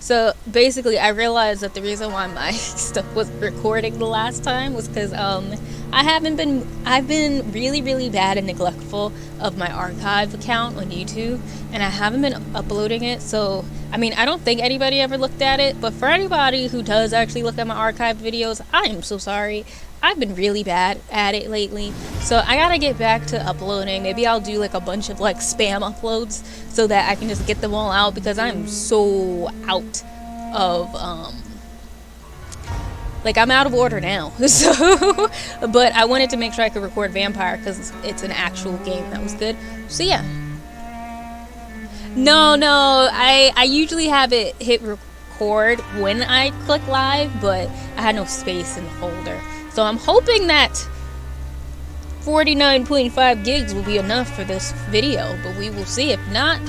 So basically, I realized that the reason why my stuff was recording the last time was because I've been really, really bad and neglectful of my archive account on YouTube, and I haven't been uploading it. So I mean, I don't think anybody ever looked at it, but for anybody who does actually look at my archived videos, I am so sorry. I've been really bad at it lately, so I gotta get back to uploading. Maybe I'll do like a bunch of like spam uploads so that I can just get them all out, because I'm so out of like, I'm out of order now. So but I wanted to make sure I could record Vampyr because it's an actual game that was good. So yeah. No, I usually have it hit record when I click live, but I had no space in the folder. So I'm hoping that 49.5 gigs will be enough for this video, but we will see. If not,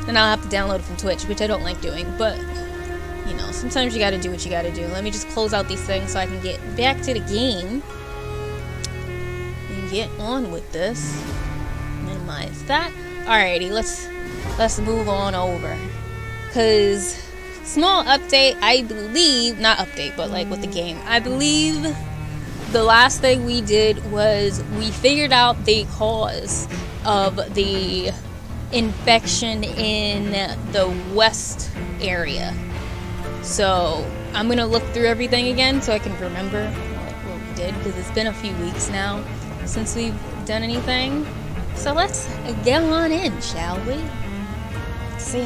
then I'll have to download it from Twitch, which I don't like doing, but you know, sometimes you gotta do what you gotta do. Let me just close out these things so I can get back to the game and get on with this. Minimize that. Alrighty, let's move on over. Cause small update, I believe, not update, but like with the game, I believe the last thing we did was we figured out the cause of the infection in the west area. So I'm gonna look through everything again so I can remember what we did, because it's been a few weeks now since we've done anything. So let's get on in, shall we? See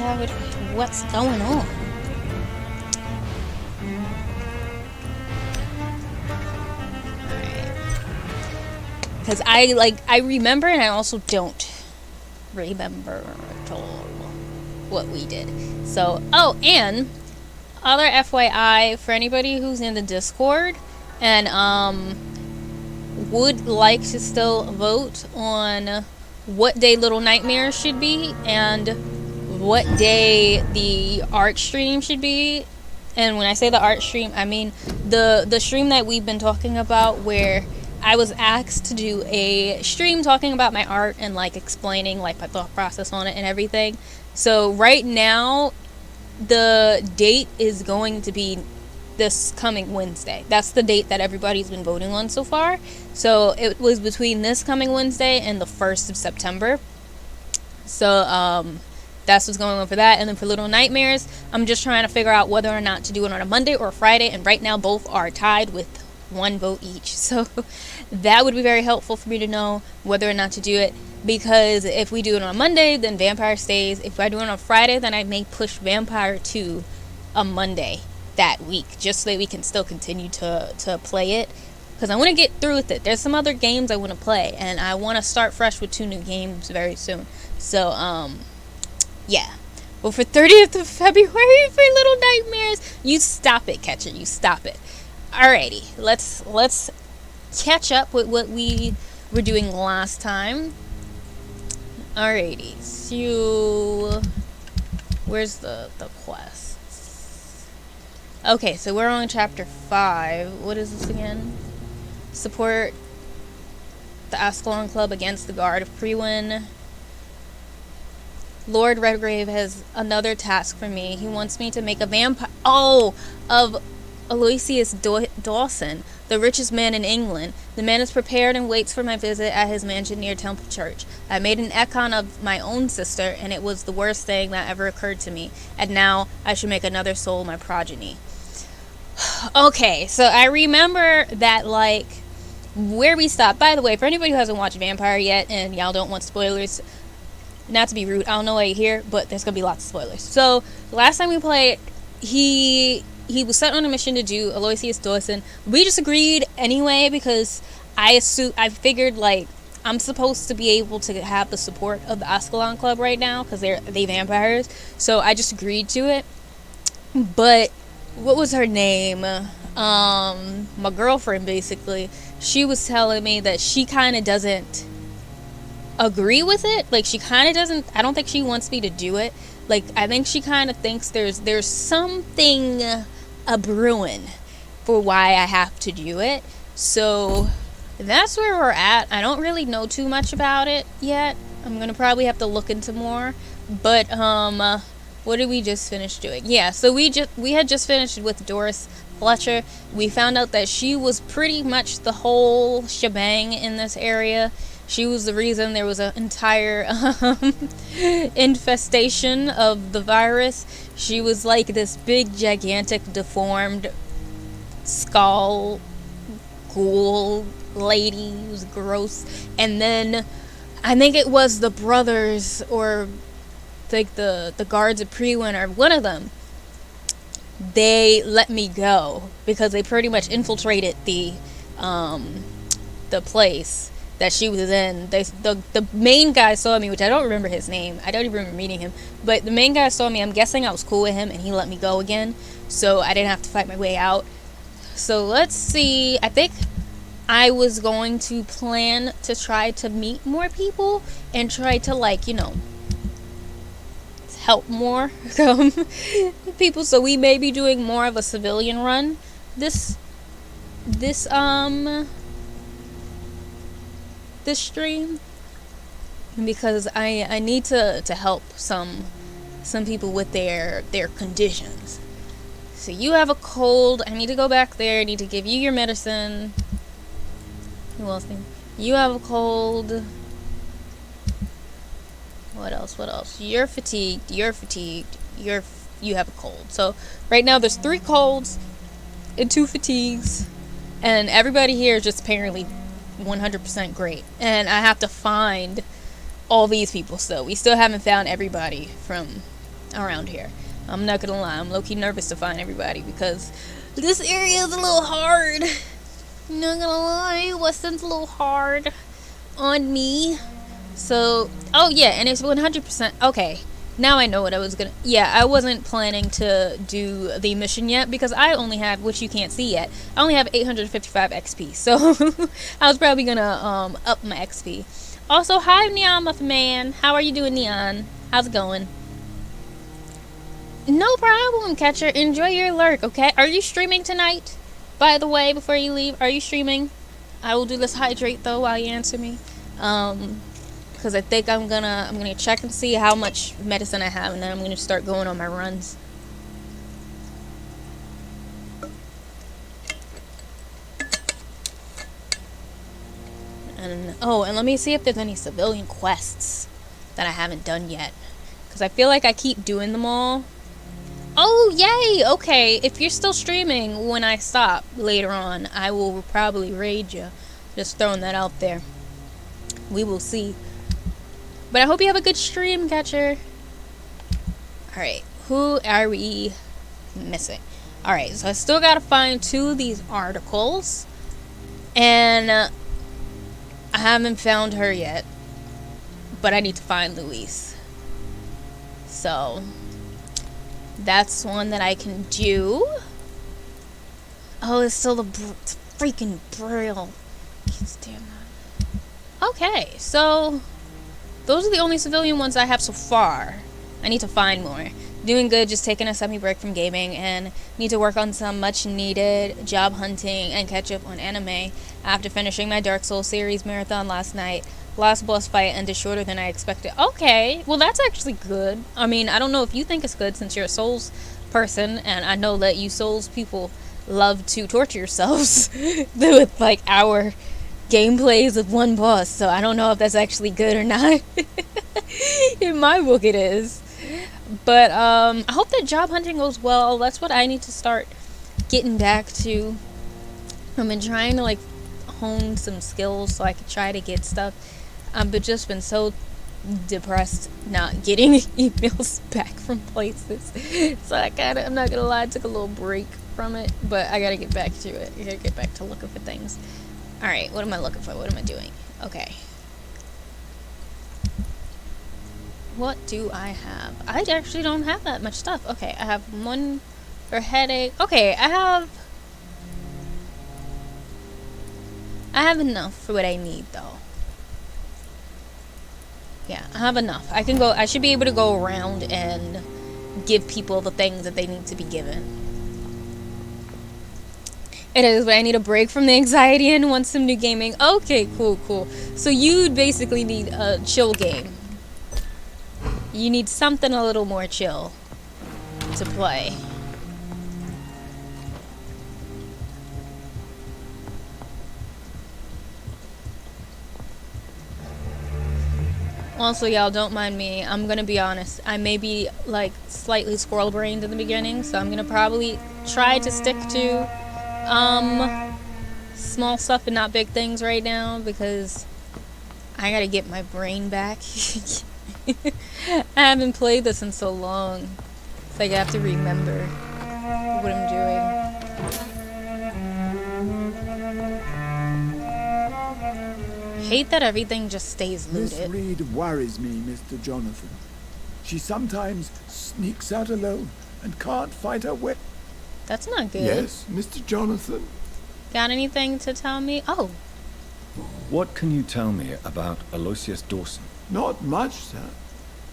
what's going on. Because I remember, and I also don't remember at all what we did. So, oh, and other FYI for anybody who's in the Discord and would like to still vote on what day Little Nightmares should be and what day the art stream should be. And when I say the art stream, I mean the stream that we've been talking about, where I was asked to do a stream talking about my art and like explaining like my thought process on it and everything. So right now the date is going to be this coming Wednesday. That's the date that everybody's been voting on so far. So it was between this coming Wednesday and the 1st of September. So that's what's going on for that. And then for Little Nightmares, I'm just trying to figure out whether or not to do it on a Monday or a Friday, and right now both are tied with 1 vote each. So that would be very helpful for me to know whether or not to do it, because if we do it on a Monday, then Vampyr stays. If I do it on a Friday, then I may push Vampyr to a Monday that week, just so that we can still continue to play it, because I want to get through with it. There's some other games I want to play, and I want to start fresh with 2 new games very soon. So yeah. Well, for 30th of February for Little Nightmares, you stop it, Catcher, you stop it. Alrighty, let's catch up with what we were doing last time. Alrighty, so where's the quests? Okay, so we're on chapter 5. What is this again? Support the Ascalon Club against the Guard of Prewin. Lord Redgrave has another task for me. He wants me to make a vampire of Aloysius Dawson, the richest man in England. The man is prepared and waits for my visit at his mansion near Temple Church. I made an econ of my own sister, and it was the worst thing that ever occurred to me. And now I should make another soul my progeny. Okay, so I remember that, like, where we stopped. By the way, for anybody who hasn't watched Vampyr yet and y'all don't want spoilers, not to be rude, I don't know why you're here, but there's gonna be lots of spoilers. So last time we played, he was sent on a mission to do Aloysius Dawson. We just agreed anyway, because I figured, like, I'm supposed to be able to have the support of the Ascalon Club right now, because they vampires. So I just agreed to it. But what was her name? My girlfriend, basically, she was telling me that she kind of doesn't agree with it. Like, she kind of doesn't, I don't think she wants me to do it. Like, I think she kind of thinks there's something a brewing for why I have to do it. So that's where we're at. I don't really know too much about it yet. I'm gonna probably have to look into more, but What did we just finish doing? Yeah, so we had just finished with Doris Fletcher. We found out that she was pretty much the whole shebang in this area. She was the reason there was an entire infestation of the virus. She was like this big, gigantic, deformed skull ghoul lady. It was gross. And then I think it was the brothers, or like the guards of Pre-Winter, one of them, they let me go because they pretty much infiltrated the place that she was in. The main guy saw me, which I don't remember his name. I don't even remember meeting him. But the main guy saw me. I'm guessing I was cool with him, and he let me go again. So I didn't have to fight my way out. So let's see. I think I was going to plan to try to meet more people and try to, like, you know, help more people. So we may be doing more of a civilian run this stream, because I need to help some people with their conditions. So you have a cold. I need to go back there. I need to give you your medicine. Who else? You have a cold. What else? You're fatigued. You have a cold. So right now there's 3 colds and 2 fatigues, and everybody here is just apparently 100% great. And I have to find all these people still. We still haven't found everybody from around here. I'm not gonna lie, I'm low-key nervous to find everybody because this area is a little hard. I'm not gonna lie, Weston's a little hard on me. So, oh yeah, and it's 100%, okay, now I know what I was gonna, yeah, I wasn't planning to do the mission yet because I only have, which you can't see yet, I only have 855 XP, so I was probably gonna up my XP. Also, hi Neon Muff Man, how are you doing, Neon? How's it going? No problem, Catcher, enjoy your lurk, okay? Are you streaming tonight? By the way, before you leave, are you streaming? I will do this hydrate though while you answer me. Because I think I'm gonna check and see how much medicine I have, and then I'm gonna start going on my runs. And and let me see if there's any civilian quests that I haven't done yet, because I feel like I keep doing them all. Oh yay! Okay, if you're still streaming when I stop later on, I will probably raid you. Just throwing that out there. We will see. But I hope you have a good stream, Catcher. Alright, who are we missing? Alright, so I still gotta find 2 of these articles. And I haven't found her yet. But I need to find Louise. So that's one that I can do. Oh, it's still the freaking Braille. Damn that. Okay, so those are the only civilian ones I have so far. I need to find more. Doing good, just taking a semi-break from gaming, and need to work on some much-needed job hunting and catch up on anime after finishing my Dark Souls series marathon last night. Last boss fight ended shorter than I expected. Okay, well that's actually good. I mean, I don't know if you think it's good since you're a Souls person, and I know that you Souls people love to torture yourselves with like hour gameplays of one boss, so I don't know if that's actually good or not. In my book it is. But I hope that job hunting goes well. That's what I need to start getting back to. I've been trying to like hone some skills so I could try to get stuff. But just been so depressed not getting emails back from places. So I'm not gonna lie, I took a little break from it, but I gotta get back to it. I gotta get back to looking for things. Alright, what am I looking for? What am I doing? Okay. What do I have? I actually don't have that much stuff. Okay, I have one for headache. Okay, I have enough for what I need though. Yeah, I have enough. I should be able to go around and give people the things that they need to be given. It is, but I need a break from the anxiety and want some new gaming. Okay, cool. So you basically need a chill game. You need something a little more chill. to play. Also, y'all, don't mind me. I'm gonna be honest. I may be, like, slightly squirrel-brained in the beginning, so I'm gonna probably try to stick to, small stuff and not big things right now, because I gotta get my brain back. I haven't played this in so long. It's like I have to remember what I'm doing. Hate that everything just stays looted. Miss Reed worries me, Mr. Jonathan. She sometimes sneaks out alone and can't find her way. That's not good. Yes, Mr. Jonathan? Got anything to tell me? Oh. What can you tell me about Aloysius Dawson? Not much, sir.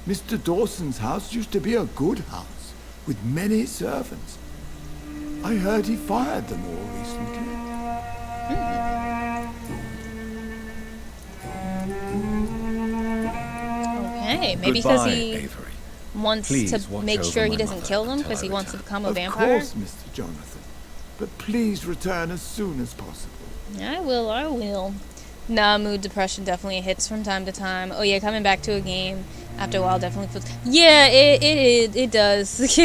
Mr. Dawson's house used to be a good house, with many servants. I heard he fired them all recently. Okay, maybe because he wants to make sure he doesn't kill them, because he wants to become a vampire. Of course, Mr. Jonathan. But please return as soon as possible. I will. Nah, mood depression definitely hits from time to time. Oh yeah, coming back to a game after a while definitely feels... Yeah, it does.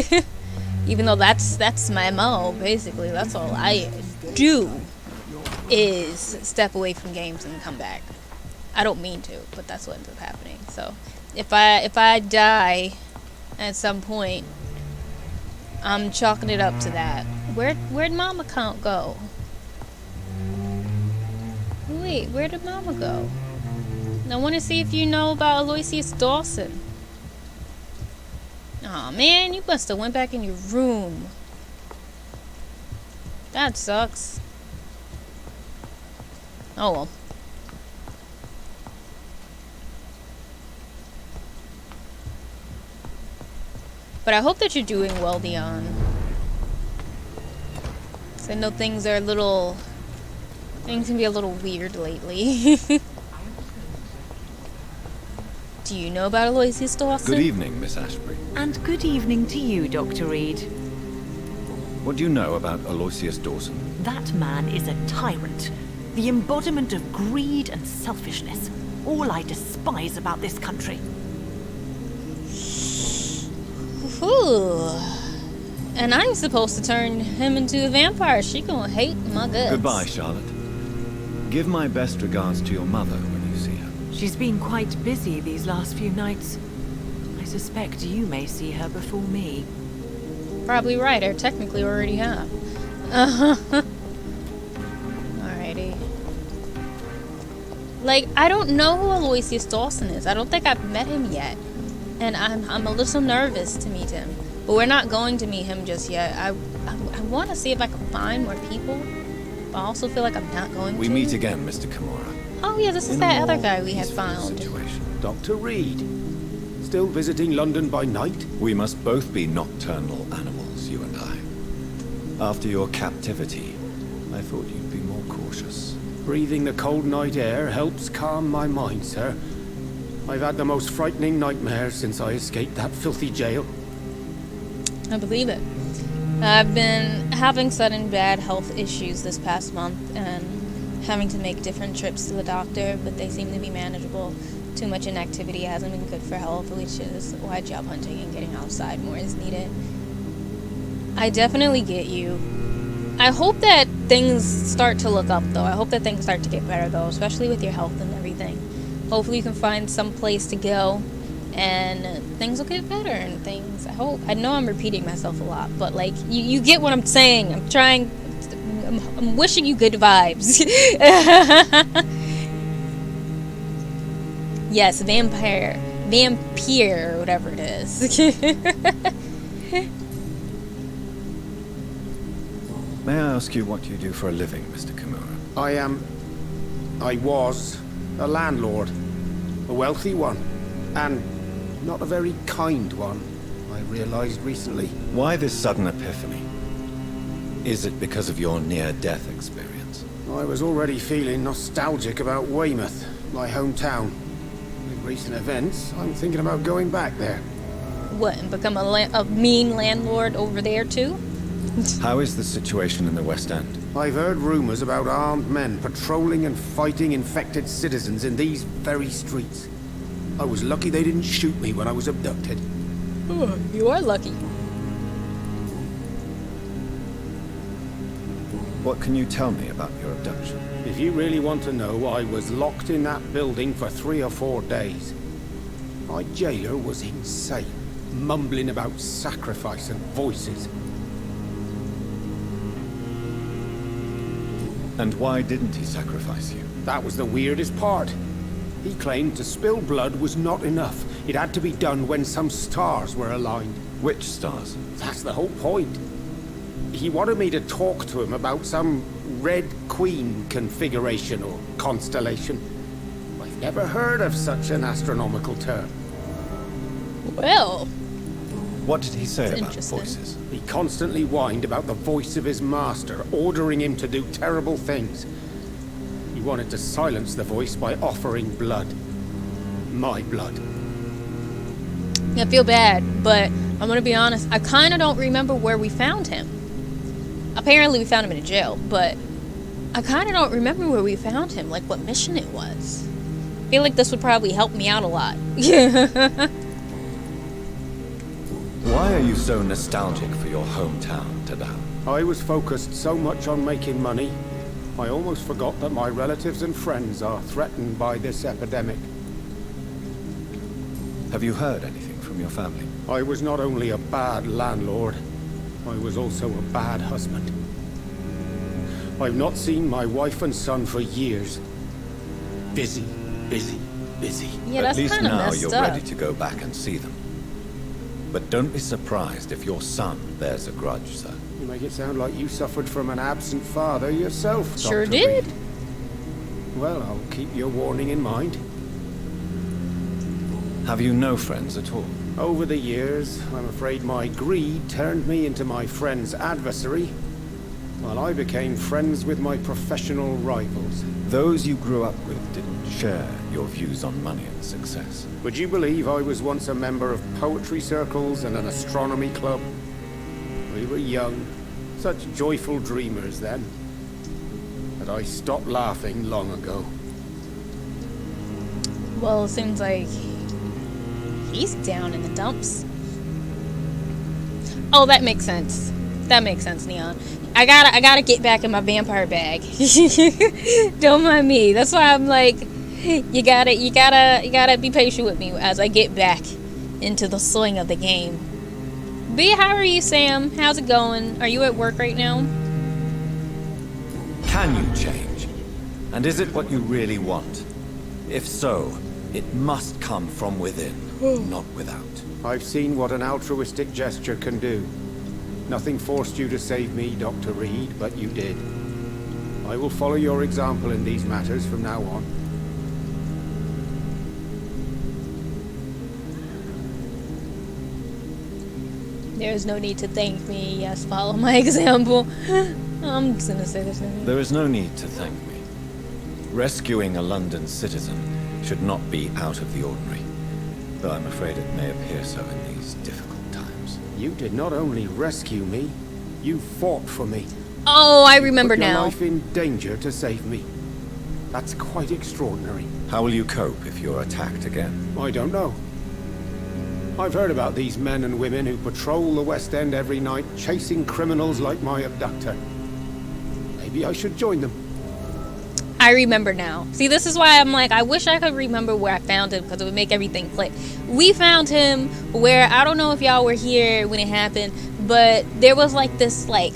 Even though that's my MO, basically. That's all I do, is step away from games and come back. I don't mean to, but that's what ends up happening. So, if I die at some point, I'm chalking it up to that. Where'd Mama Count go? Wait, where did Mama go? I want to see if you know about Aloysius Dawson. Aw, man, you must have went back in your room. That sucks. Oh well. But I hope that you're doing well, Dion. I know things are a little... Things can be a little weird lately. Do you know about Aloysius Dawson? Good evening, Miss Ashbury. And good evening to you, Dr. Reed. What do you know about Aloysius Dawson? That man is a tyrant. The embodiment of greed and selfishness. All I despise about this country. Ooh. And I'm supposed to turn him into a vampire. She gonna hate my guts. Goodbye, Charlotte. Give my best regards to your mother when you see her. She's been quite busy these last few nights. I suspect you may see her before me. Probably right. I technically already have. Alrighty. Like, I don't know who Aloysius Dawson is. I don't think I've met him yet. And I'm a little nervous to meet him. But we're not going to meet him just yet. I want to see if I can find more people. But I also feel like I'm not going to. We meet again, Mr. Kimura. Oh yeah, this is that other guy we had found. Dr. Reed. Still visiting London by night? We must both be nocturnal animals, you and I. After your captivity, I thought you'd be more cautious. Breathing the cold night air helps calm my mind, sir. I've had the most frightening nightmares since I escaped that filthy jail. I believe it. I've been having sudden bad health issues this past month and having to make different trips to the doctor, but they seem to be manageable. Too much inactivity hasn't been good for health, which is why job hunting and getting outside more is needed. I definitely get you. I hope that things start to look up, though. I hope that things start to get better, though, especially with your health and everything. Hopefully you can find some place to go and things will get better and things. I hope. I know I'm repeating myself a lot, but like you get what I'm saying. I'm trying. I'm wishing you good vibes. Yes, Vampyr, or whatever it is. May I ask you what you do for a living, Mr. Kimura? I was a landlord. A wealthy one. And not a very kind one, I realized recently. Why this sudden epiphany? Is it because of your near-death experience? I was already feeling nostalgic about Weymouth, my hometown. With recent events, I'm thinking about going back there. what, and become a mean landlord over there too? How is the situation in the West End? I've heard rumors about armed men patrolling and fighting infected citizens in these very streets. I was lucky they didn't shoot me when I was abducted. Oh, you are lucky. What can you tell me about your abduction? If you really want to know, I was locked in that building for 3 or 4 days. My jailer was insane, mumbling about sacrifice and voices. And why didn't he sacrifice you? That was the weirdest part. He claimed to spill blood was not enough. It had to be done when some stars were aligned. Which stars? That's the whole point. He wanted me to talk to him about some Red Queen configuration or constellation. I've never heard of such an astronomical term. Well, What did he say That's about interesting. voices? He constantly whined about the voice of his master, ordering him to do terrible things. He wanted to silence the voice by offering blood. My blood. I feel bad, but I'm gonna be honest, I kinda don't remember where we found him. Apparently we found him in a jail, but I kinda don't remember where we found him, like what mission it was. I feel like this would probably help me out a lot. Why are you so nostalgic for your hometown, Tadao? I was focused so much on making money, I almost forgot that my relatives and friends are threatened by this epidemic. Have you heard anything from your family? I was not only a bad landlord, I was also a bad husband. I've not seen my wife and son for years. Busy, busy, busy. Yeah, At that's least kinda now messed you're up. ready to go back and see them. But don't be surprised if your son bears a grudge, sir. You make it sound like you suffered from an absent father yourself, Sure Dr. did. Reed. Well, I'll keep your warning in mind. Have you no friends at all? Over the years, I'm afraid my greed turned me into my friend's adversary, while I became friends with my professional rivals. Those you grew up with didn't share your views on money and success. Would you believe I was once a member of poetry circles and an astronomy club? We were young, such joyful dreamers then. But I stopped laughing long ago. Well, it seems like he's down in the dumps. Oh, that makes sense. That makes sense, Neon. I gotta get back in my vampire bag. Don't mind me. That's why I'm like, you gotta be patient with me as I get back into the swing of the game. B, how are you, Sam? How's it going? Are you at work right now? Can you change? And is it what you really want? If so, it must come from within, not without. I've seen what an altruistic gesture can do. Nothing forced you to save me, Dr. Reed, but you did. I will follow your example in these matters from now on. There's no need to thank me. Yes, follow my example. I'm just gonna say this now. There is no need to thank me. Rescuing a London citizen should not be out of the ordinary, though I'm afraid it may appear so in these difficult times. You did not only rescue me, you fought for me. Oh, I remember Put your now. life in danger to save me. That's quite extraordinary. How will you cope if you're attacked again? I don't know. I've heard about these men and women who patrol the West End every night, chasing criminals like my abductor. Maybe I should join them. I remember now. See, this is why I'm like, I wish I could remember where I found him, because it would make everything click. We found him where, I don't know if y'all were here when it happened, but there was like this like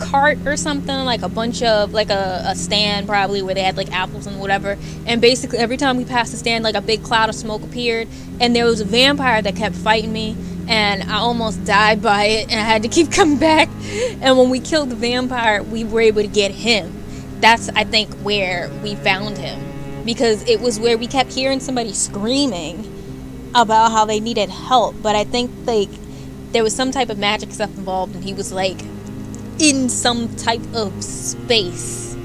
cart or something, like a bunch of, like a stand probably, where they had like apples and whatever, and basically every time we passed the stand, like a big cloud of smoke appeared, and there was a vampire that kept fighting me, and I almost died by it, and I had to keep coming back. And when we killed the vampire, we were able to get him. That's, I think, where we found him, because it was where we kept hearing somebody screaming about how they needed help, but I think like there was some type of magic stuff involved, and he was like in some type of space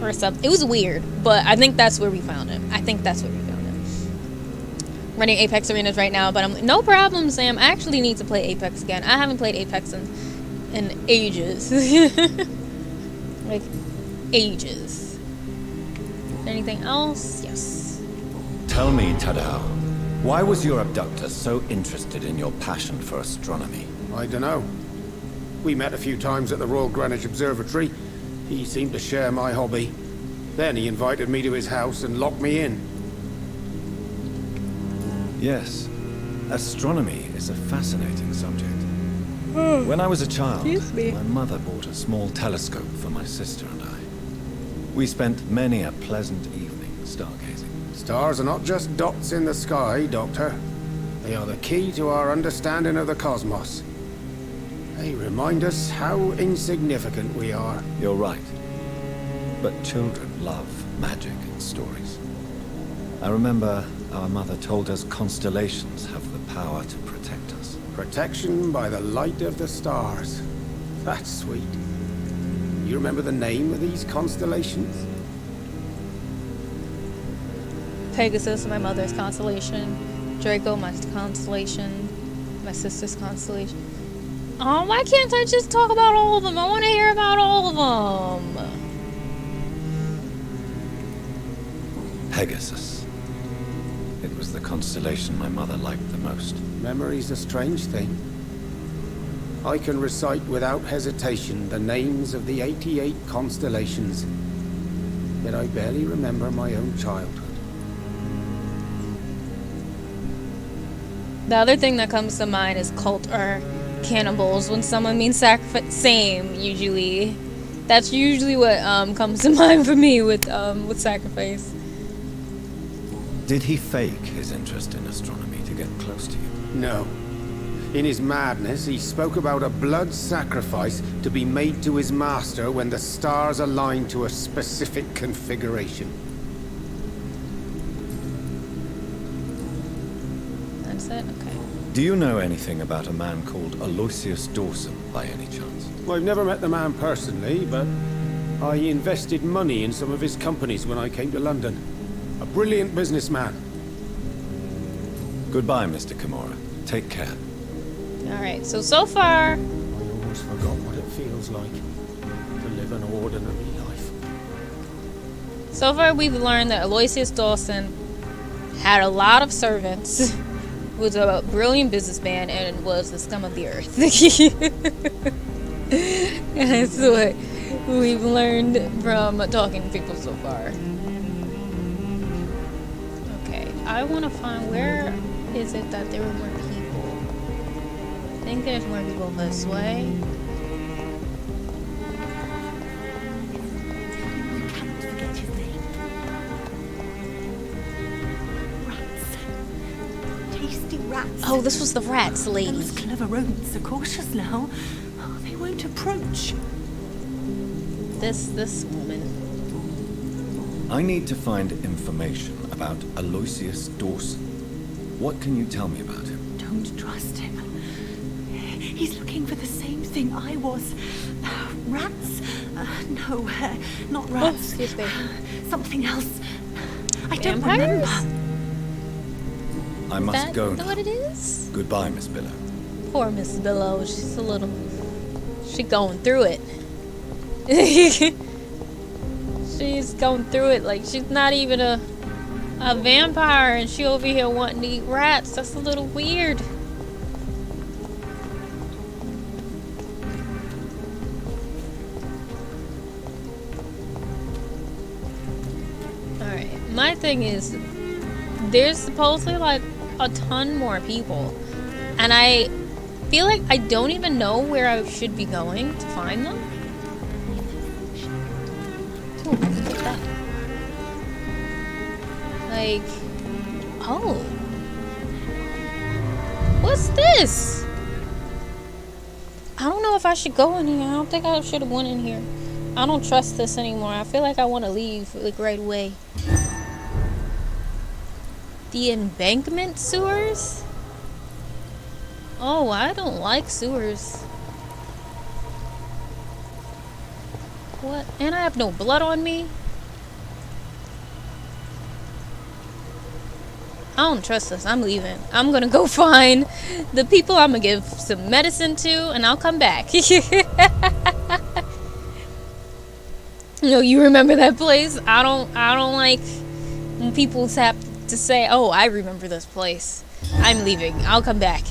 or something. It was weird, but I think that's where we found him. running Apex arenas right now, but I'm like, no problem, Sam. I actually need to play Apex again. I haven't played Apex in ages. Like, ages. Is there anything else? Yes. Tell me, Tadao, why was your abductor so interested in your passion for astronomy? I dunno. We met a few times at the Royal Greenwich Observatory. He seemed to share my hobby. Then he invited me to his house and locked me in. Yes, astronomy is a fascinating subject. When I was a child, my mother bought a small telescope for my sister and I. We spent many a pleasant evening stargazing. Stars are not just dots in the sky, Doctor. They are the key to our understanding of the cosmos. They remind us how insignificant we are. You're right. But children love magic and stories. I remember our mother told us constellations have the power to protect us. Protection by the light of the stars. That's sweet. You remember the name of these constellations? Pegasus, my mother's constellation. Draco, my constellation. My sister's constellation. Oh, why can't I just talk about all of them? I want to hear about all of them. Pegasus. It was the constellation my mother liked the most. Memory's a strange thing. I can recite without hesitation the names of the 88 constellations, yet I barely remember my own childhood. The other thing that comes to mind is cult or cannibals. When someone means sacrifice, same usually. That's usually what comes to mind for me with sacrifice. Did he fake his interest in astronomy to get close to you? No. In his madness, he spoke about a blood sacrifice to be made to his master when the stars aligned to a specific configuration. That's it? Okay. Do you know anything about a man called Aloysius Dawson, by any chance? Well, I've never met the man personally, but I invested money in some of his companies when I came to London. A brilliant businessman. Goodbye, Mr. Kimura. Take care. Alright, so far... I almost forgot what it feels like to live an ordinary life. So far we've learned that Aloysius Dawson had a lot of servants, was a brilliant businessman, and was the scum of the earth. That's what we've learned from talking to people so far. Okay, I want to find, where is it that there were more people? I think there's more people this way. I cannot forget his name. Rats. Tasty rats. Oh, this was the rats lady. Those clever rodents are cautious now. Oh, they won't approach. This woman. I need to find information about Aloysius Dawson. What can you tell me about him? Don't trust him. He's looking for the same thing I was. Rats? No, not Oh, rats. excuse me. Something else. I don't Vampires? remember. I must That go know now. what it is? Goodbye, Miss Billow. Poor Miss Billow. She's a little... She going through it. She's going through it like she's not even a vampire, and she over here wanting to eat rats. That's a little weird. Alright, my thing is, there's supposedly like a ton more people, and I feel like I don't even know where I should be going to find them. Ooh, look at that. Like, oh. What's this? I don't know if I should go in here. I don't think I should have went in here. I don't trust this anymore. I feel like I want to leave like right away. The embankment sewers? Oh, I don't like sewers. What? And I have no blood on me? don't trust this. I'm leaving. I'm gonna go find the people I'm gonna give some medicine to, and I'll come back. You remember that place? I don't like when people have to say, oh, I remember this place. I'm leaving. I'll come back.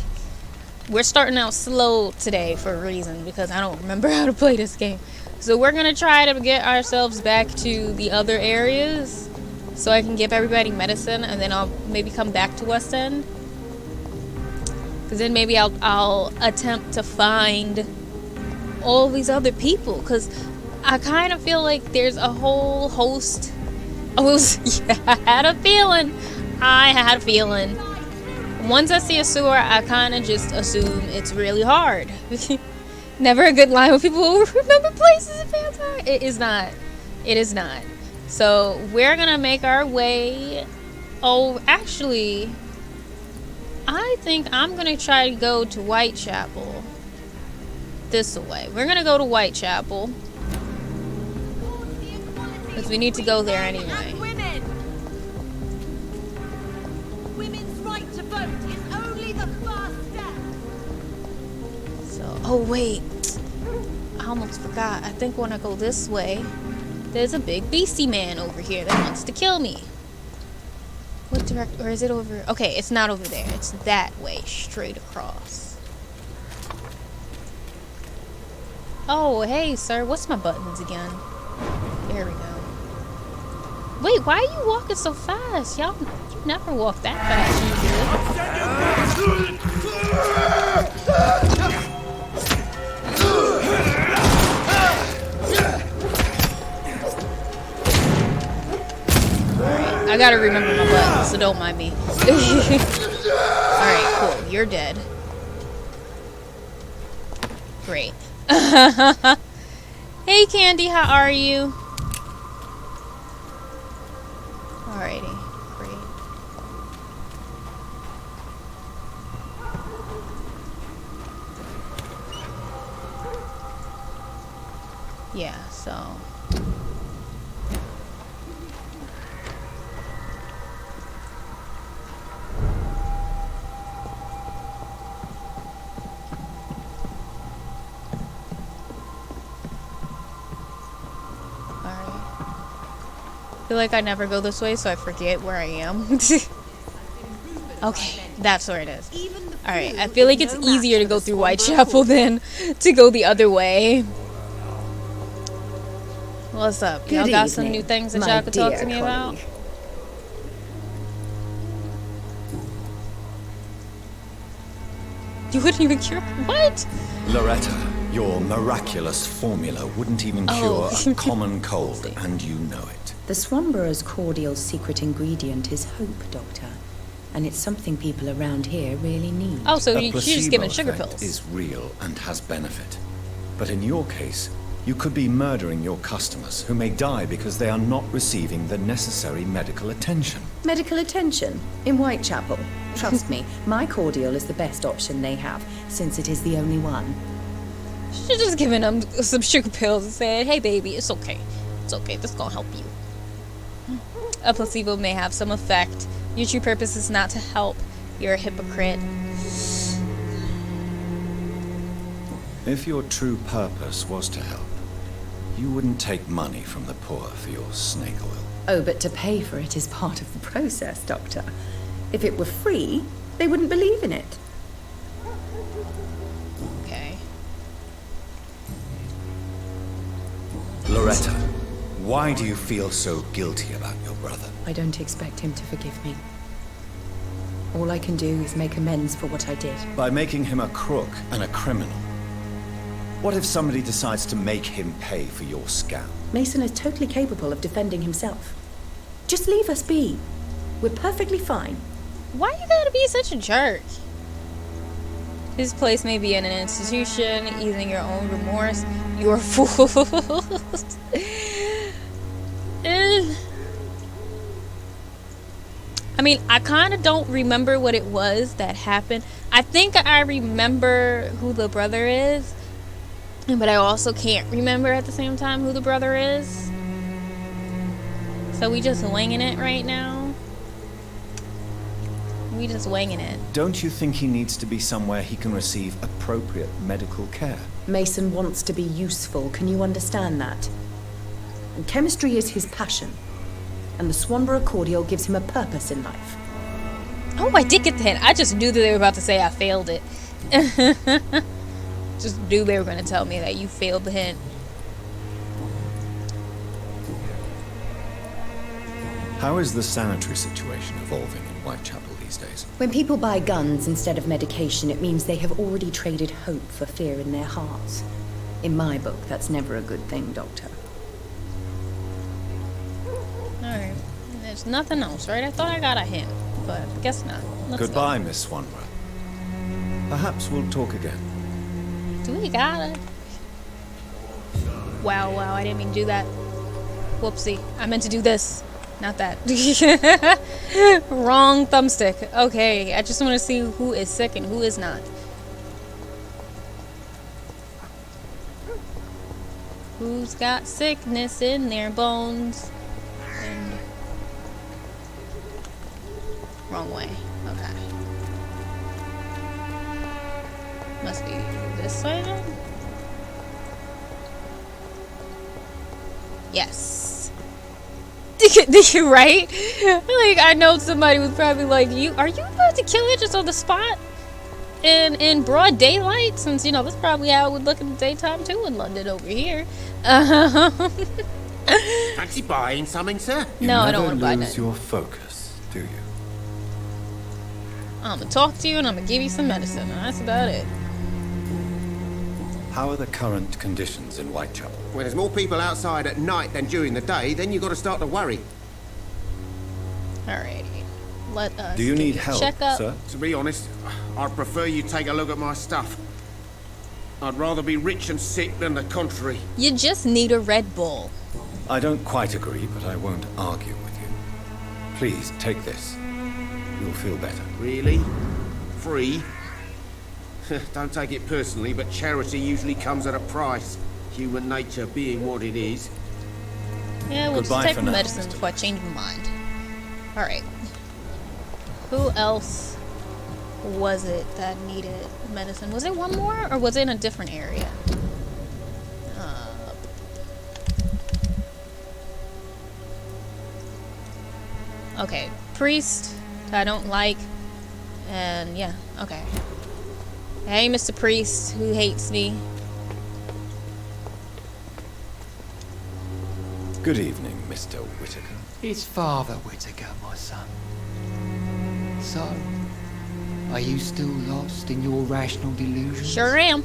We're starting out slow today for a reason, because I don't remember how to play this game. So we're gonna try to get ourselves back to the other areas so I can give everybody medicine, and then I'll maybe come back to West End. Because then maybe I'll attempt to find all these other people, because I kind of feel like there's a whole host. Yeah, I had a feeling. Once I see a sewer, I kind of just assume it's really hard. Never a good line when people will remember places in Vampyr. It is not. So we're gonna make our way. Oh, actually, I think I'm gonna try to go to Whitechapel this way. We're gonna go to Whitechapel because we need to go there anyway. Women's right to vote is only the first step. So, oh wait, I almost forgot. I think when I go this way, there's a big beastie man over here that wants to kill me. What direct, or is it over? Okay, it's not over there. It's that way, straight across. Oh, hey, sir. What's my buttons again? There we go. Wait, why are you walking so fast? Y'all, you never walk that fast usually. Alright, I gotta remember my buttons, so don't mind me. Alright, cool. You're dead. Great. Hey, Candy, how are you? Alrighty, great. Yeah, so. I feel like I never go this way, so I forget where I am. Okay, that's where it is. Alright, I feel like it's easier to go through Whitechapel than to go the other way. What's up? Y'all got some new things that y'all could talk to me about? You wouldn't even cure? What? Loretta, your miraculous formula wouldn't even cure a common cold, and you know it. The Swanborough's cordial secret ingredient is hope, Doctor. And it's something people around here really need. Oh, so A she's just giving sugar placebo pills. effect is real and has benefit. But in your case, you could be murdering your customers who may die because they are not receiving the necessary medical attention. Medical attention? In Whitechapel? Trust me, my cordial is the best option they have, since it is the only one. She's just giving them some sugar pills and saying, hey baby, it's okay. It's okay, this is gonna help you. A placebo may have some effect. Your true purpose is not to help. You're a hypocrite. If your true purpose was to help, you wouldn't take money from the poor for your snake oil. Oh, but to pay for it is part of the process, Doctor. If it were free, they wouldn't believe in it. Okay. Loretta, why do you feel so guilty about your brother? I don't expect him to forgive me. All I can do is make amends for what I did. By making him a crook and a criminal. What if somebody decides to make him pay for your scam? Mason is totally capable of defending himself. Just leave us be. We're perfectly fine. Why you gotta be such a jerk? His place may be in an institution, easing your own remorse. You're fools. I mean, I kind of don't remember what it was that happened. I think I remember who the brother is, but I also can't remember at the same time who the brother is. So we just winging it right now. We just winging it. Don't you think he needs to be somewhere he can receive appropriate medical care? Mason wants to be useful, can you understand that? And chemistry is his passion. And the Swanborough cordial gives him a purpose in life. Oh, I did get the hint. I just knew that they were about to say I failed it. Just knew they were going to tell me that you failed the hint. How is the sanitary situation evolving in Whitechapel these days? When people buy guns instead of medication, it means they have already traded hope for fear in their hearts. In my book, that's never a good thing, Doctor. Alright. There's nothing else, right? I thought I got a hint, but I guess not. Let's Goodbye, go. Miss Swanborough. Perhaps we'll talk again. Do we got it? Wow, I didn't mean to do that. Whoopsie. I meant to do this. Not that. Wrong thumbstick. Okay, I just want to see who is sick and who is not. Who's got sickness in their bones? And wrong way. Okay. Must be this way then? Yes. Right? Like, I know somebody was probably like, are you about to kill it just on the spot? In broad daylight? Since, you know, that's probably how it would look in the daytime too in London over here. Fancy buying something, sir? No, I don't want to buy You never lose nothing. your focus, do you? I'm gonna talk to you and I'm gonna give you some medicine. And that's about it. How are the current conditions in Whitechapel? When there's more people outside at night than during the day, then you've got to start to worry. Alrighty. Let us Do you get need a help, checkup. sir? To be honest, I'd prefer you take a look at my stuff. I'd rather be rich and sick than the contrary. You just need a Red Bull. I don't quite agree, but I won't argue with you. Please, take this. You'll feel better. Really? Free? Don't take it personally, but charity usually comes at a price. Human nature being what it is. Yeah, we'll Goodbye just take for the now, medicine Mr. before I change my mind. Alright. Who else was it that needed medicine? Was it one more, or was it in a different area? Okay, priest, I don't like, and yeah, okay. Hey, Mr. Priest, who hates me. Good evening, Mr. Whittaker. It's Father Whittaker, my son. So, are you still lost in your rational delusions? Sure am.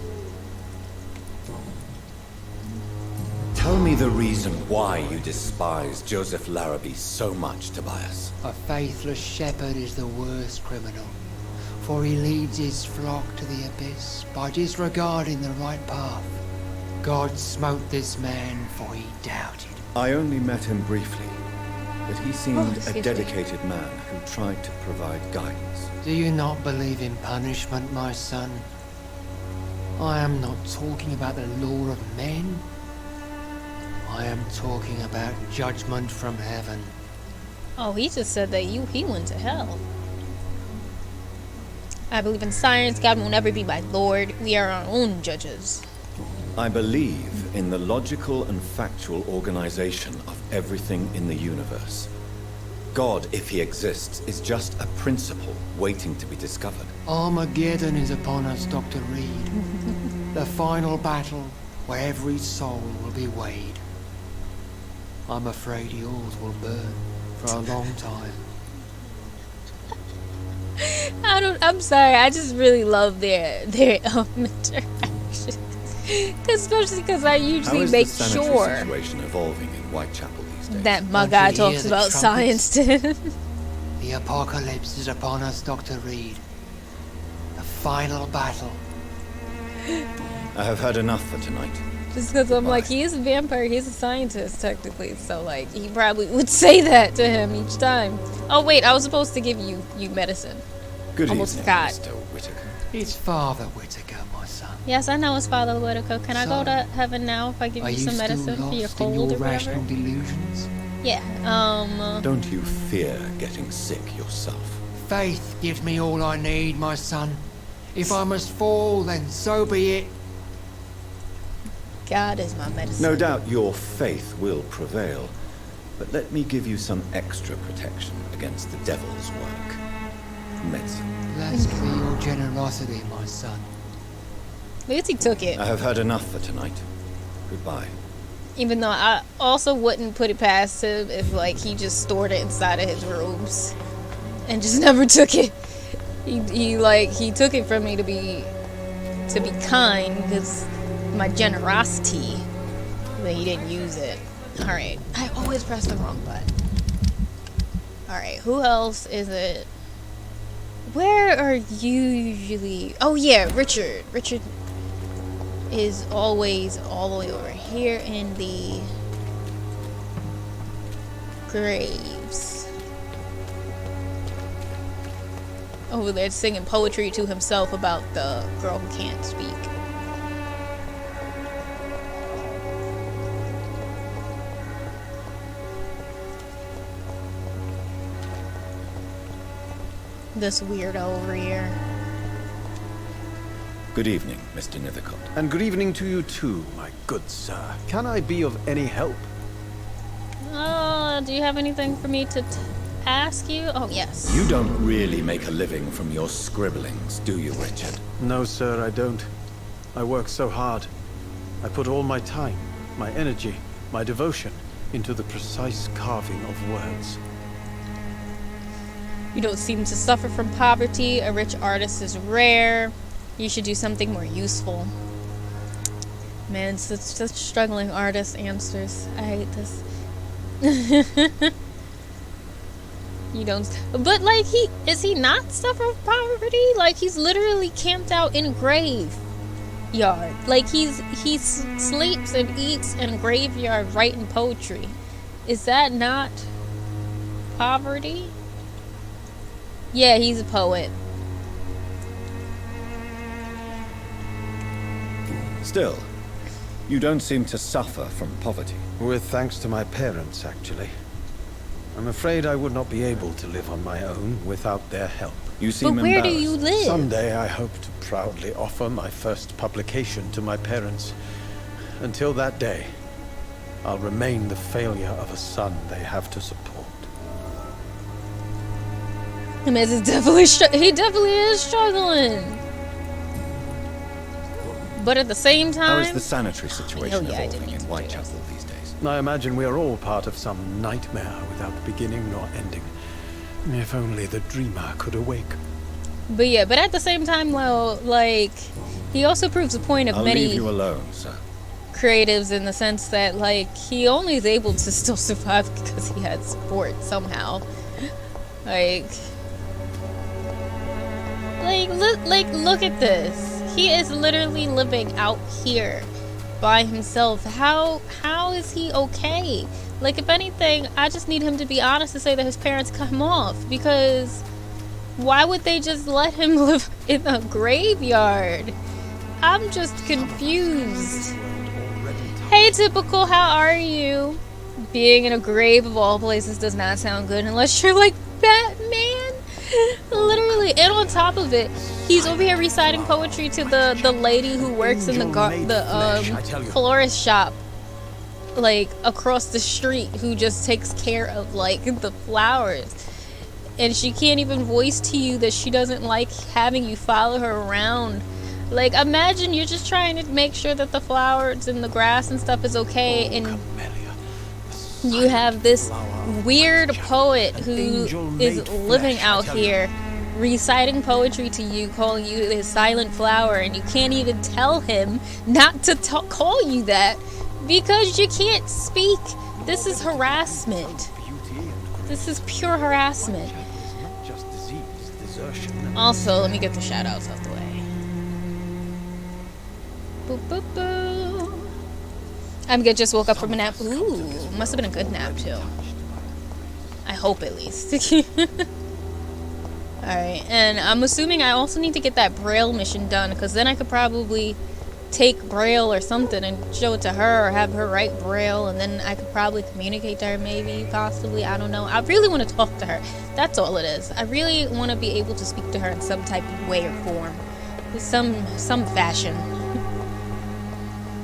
Tell me the reason why you despise Joseph Larrabee so much, Tobias. A faithless shepherd is the worst criminal, for he leads his flock to the abyss by disregarding the right path. God smote this man, for he doubted. I only met him briefly, but he seemed excuse a me. dedicated man who tried to provide guidance. Do you not believe in punishment, my son? I am not talking about the law of men. I am talking about judgment from heaven. Oh, he just said that he went to hell. I believe in science. God will never be my lord. We are our own judges. I believe in the logical and factual organization of everything in the universe. God, if he exists, is just a principle waiting to be discovered. Armageddon is upon us, Dr. Reed. The final battle where every soul will be weighed. I'm afraid yours will burn for a long time. I'm sorry. I just really love their interaction. Especially because I How usually is make the sanitary sure situation evolving in Whitechapel these days? that my Don't guy you hear talks the about trumpets? science. The apocalypse is upon us, Dr. Reed. The final battle. I have heard enough for tonight. Just because I'm like, he is a vampire, he's a scientist technically, so like he probably would say that to him each time. Oh wait, I was supposed to give you medicine. Good Almost evening, forgot. Mr. Whittaker. It's Father Whittaker, my son. Yes, I know it's Father Whittaker. Can I go So, to heaven now if I give Are you you some still medicine for your lost in cold your or whatever? rational delusions? Yeah. Don't you fear getting sick yourself? faith gives me all I need, my son. If I must fall, then so be it. God is my medicine. No doubt your faith will prevail, but let me give you some extra protection against the devil's work. Medicine. Blessed be your generosity, my son. At least he took it. I have had enough for tonight. Goodbye. Even though I also wouldn't put it past him if, like, he just stored it inside of his robes and just never took it. He took it from me to be kind because my generosity, but he didn't use it. All right, I always press the wrong button. All right, who else is it? Where are you usually? Oh yeah, Richard. Richard is always all the way over here in the graves. Over there singing poetry to himself about the girl who can't speak. This weirdo over here. Good evening, Mr. Nethercott. And good evening to you too, my good sir. Can I be of any help? Do you have anything for me to ask you? Oh, yes. You don't really make a living from your scribblings, do you, Richard? No, sir, I don't. I work so hard. I put all my time, my energy, my devotion into the precise carving of words. You don't seem to suffer from poverty. A rich artist is rare. You should do something more useful. Man, such struggling artist answers. I hate this. You don't, but like is he not suffering from poverty? Like he's literally camped out in a graveyard. Like he sleeps and eats in a graveyard writing poetry. Is that not poverty? Yeah, he's a poet. Still, you don't seem to suffer from poverty. With thanks to my parents, actually. I'm afraid I would not be able to live on my own without their help. You seem But where do embarrassed. you live? Someday I hope to proudly offer my first publication to my parents. Until that day, I'll remain the failure of a son they have to support. I mean, he definitely is struggling. But at the same How is time, the sanitary situation Oh, yeah, I didn't evolving mean in to do Whitechapel these days? I imagine we are all part of some nightmare without beginning nor ending. If only the dreamer could awake. but yeah, but at the same time, well, like he also proves the point of I'll many leave you alone, sir. creatives in the sense that like he only is able to still survive because he had support somehow. Like look at this. He is literally living out here by himself. How is he okay? Like, if anything, I just need him to be honest and say that his parents cut him off, because why would they just let him live in a graveyard? I'm just confused. Hey, Typical, how are you? Being in a grave of all places does not sound good unless you're like Batman. Literally, and on top of it, he's over here reciting poetry to the lady who works in the florist shop, like across the street, who just takes care of like the flowers, and she can't even voice to you that she doesn't like having you follow her around. Like, imagine you're just trying to make sure that the flowers and the grass and stuff is okay, and you have this weird poet who is living out here reciting poetry to you, calling you his silent flower, and you can't even tell him not to call you that because you can't speak. This is harassment. This is pure harassment. Also, let me get the shout outs out the way. Boop, boop, boop. Abigail just woke up from a nap. Ooh, must have been a good nap too. I hope at least. Alright, and I'm assuming I also need to get that Braille mission done, because then I could probably take Braille or something and show it to her, or have her write Braille, and then I could probably communicate to her, maybe, possibly, I don't know. I really want to talk to her. That's all it is. I really want to be able to speak to her in some type of way or form. Some fashion.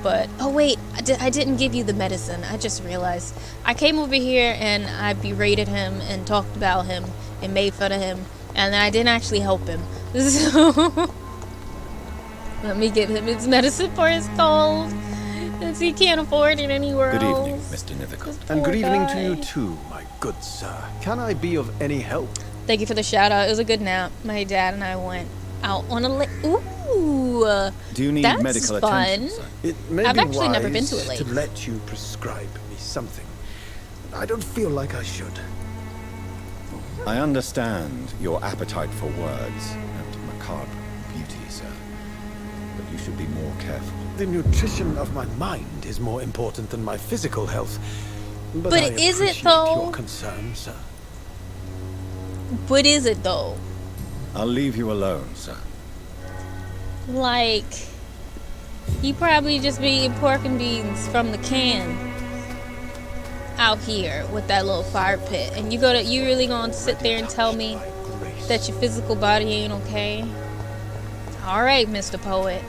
But, oh wait, I didn't give you the medicine. I just realized. I came over here and I berated him and talked about him and made fun of him, and I didn't actually help him. So, let me give him his medicine for his cold, since he can't afford it anywhere Good else. evening, Mr. Nithercote. And good evening to guy. you too, my good sir. Can I be of any help? Thank you for the shout out. It was a good nap. My dad and I went out on a ooh. Do you need that's medical fun. attention, sir? It may I've be actually wise never been to a lake. to let you prescribe me something. I don't feel like I should. I understand your appetite for words and macabre beauty, sir. But you should be more careful. The nutrition of my mind is more important than my physical health. But I is it appreciate though? your concern, sir. But is it though? I'll leave you alone, sir. Like, you probably just be eating pork and beans from the can out here with that little fire pit, and you really gonna sit there and tell me that your physical body ain't okay? All right, Mr. Poet,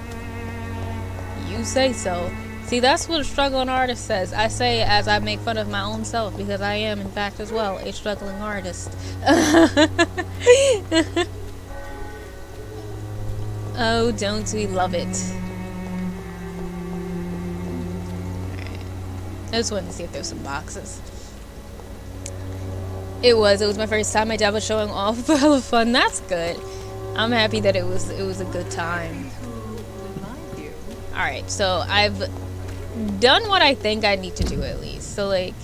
you say so. See, that's what a struggling artist says. I say it as I make fun of my own self, because I am, in fact, as well, a struggling artist. Oh, don't we love it? Alright. I just wanted to see if there's some boxes. It was my first time. My dad was showing off. Hella fun. That's good. I'm happy that it was a good time. Alright, so I've done what I think I need to do at least. So like,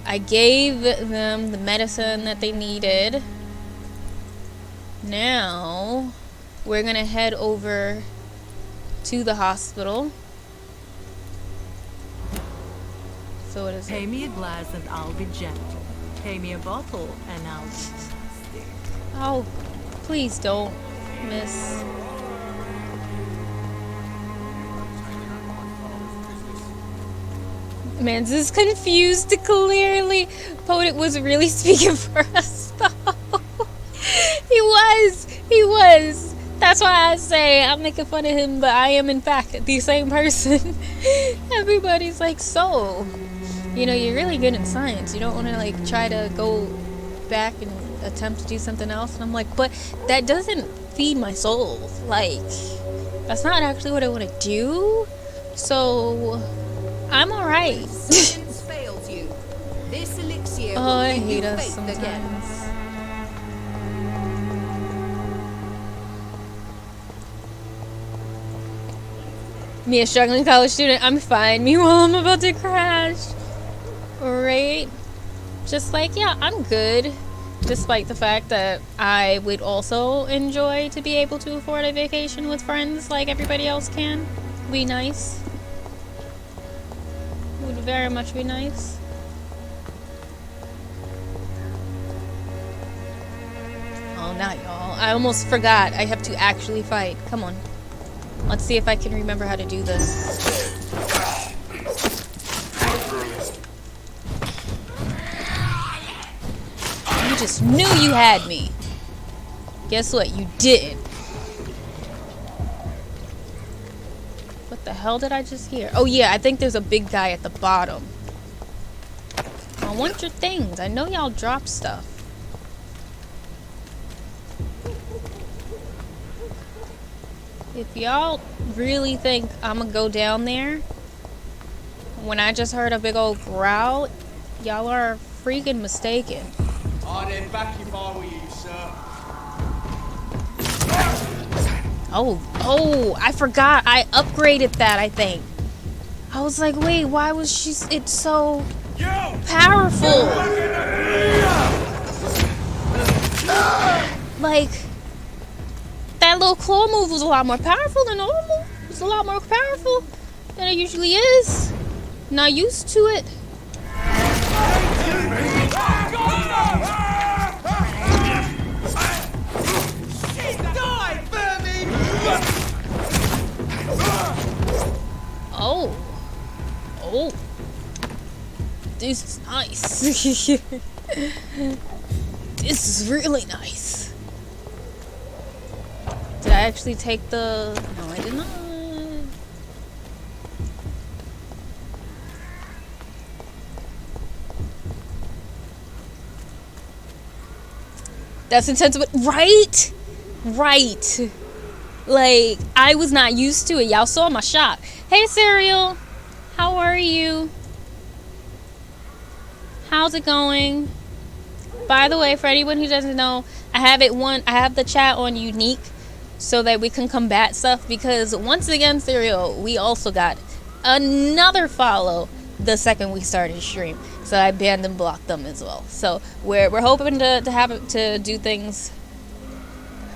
I gave them the medicine that they needed. Now we're gonna head over to the hospital. So what is Pay it? me a glass and I'll be gentle. Pay me a bottle and I'll be nasty. Oh, please don't, miss. Man's is confused clearly. Poet was really speaking for us though. He was. That's why I say I'm making fun of him, but I am in fact the same person. Everybody's like, so, you know, you're really good in science. You don't want to like try to go back and attempt to do something else. And I'm like, but that doesn't feed my soul. Like, that's not actually what I want to do. So, I'm alright. Science fails you. This elixir Oh, will I give hate you us faith sometimes. again. Me, a struggling college student, I'm fine. Meanwhile, I'm about to crash. Right? Just like, yeah, I'm good. Despite the fact that I would also enjoy to be able to afford a vacation with friends like everybody else can. Be nice. Would very much be nice. Oh, not y'all. I almost forgot. I have to actually fight. Come on. Let's see if I can remember how to do this. You just knew you had me. Guess what? You didn't. What the hell did I just hear? Oh yeah, I think there's a big guy at the bottom. I want your things. I know y'all drop stuff. If y'all really think I'm gonna go down there when I just heard a big old growl, y'all are freaking mistaken. I'd head back if I were you, sir. Oh, I forgot. I upgraded that, I think. I was like, wait, why was it's so powerful? Like, that little claw move was a lot more powerful than normal. It was a lot more powerful than it usually is. Not used to it. Oh. Oh. This is nice. This is really nice. Did I actually take the... No, I did not. That's intense, but right? Right. Like, I was not used to it. Y'all saw my shot. Hey, Serial. How are you? How's it going? By the way, for anyone who doesn't know, I have the chat on unique so that we can combat stuff, because once again, Serial, we also got another follow the second we started stream. So I banned and blocked them as well. So we're hoping to do things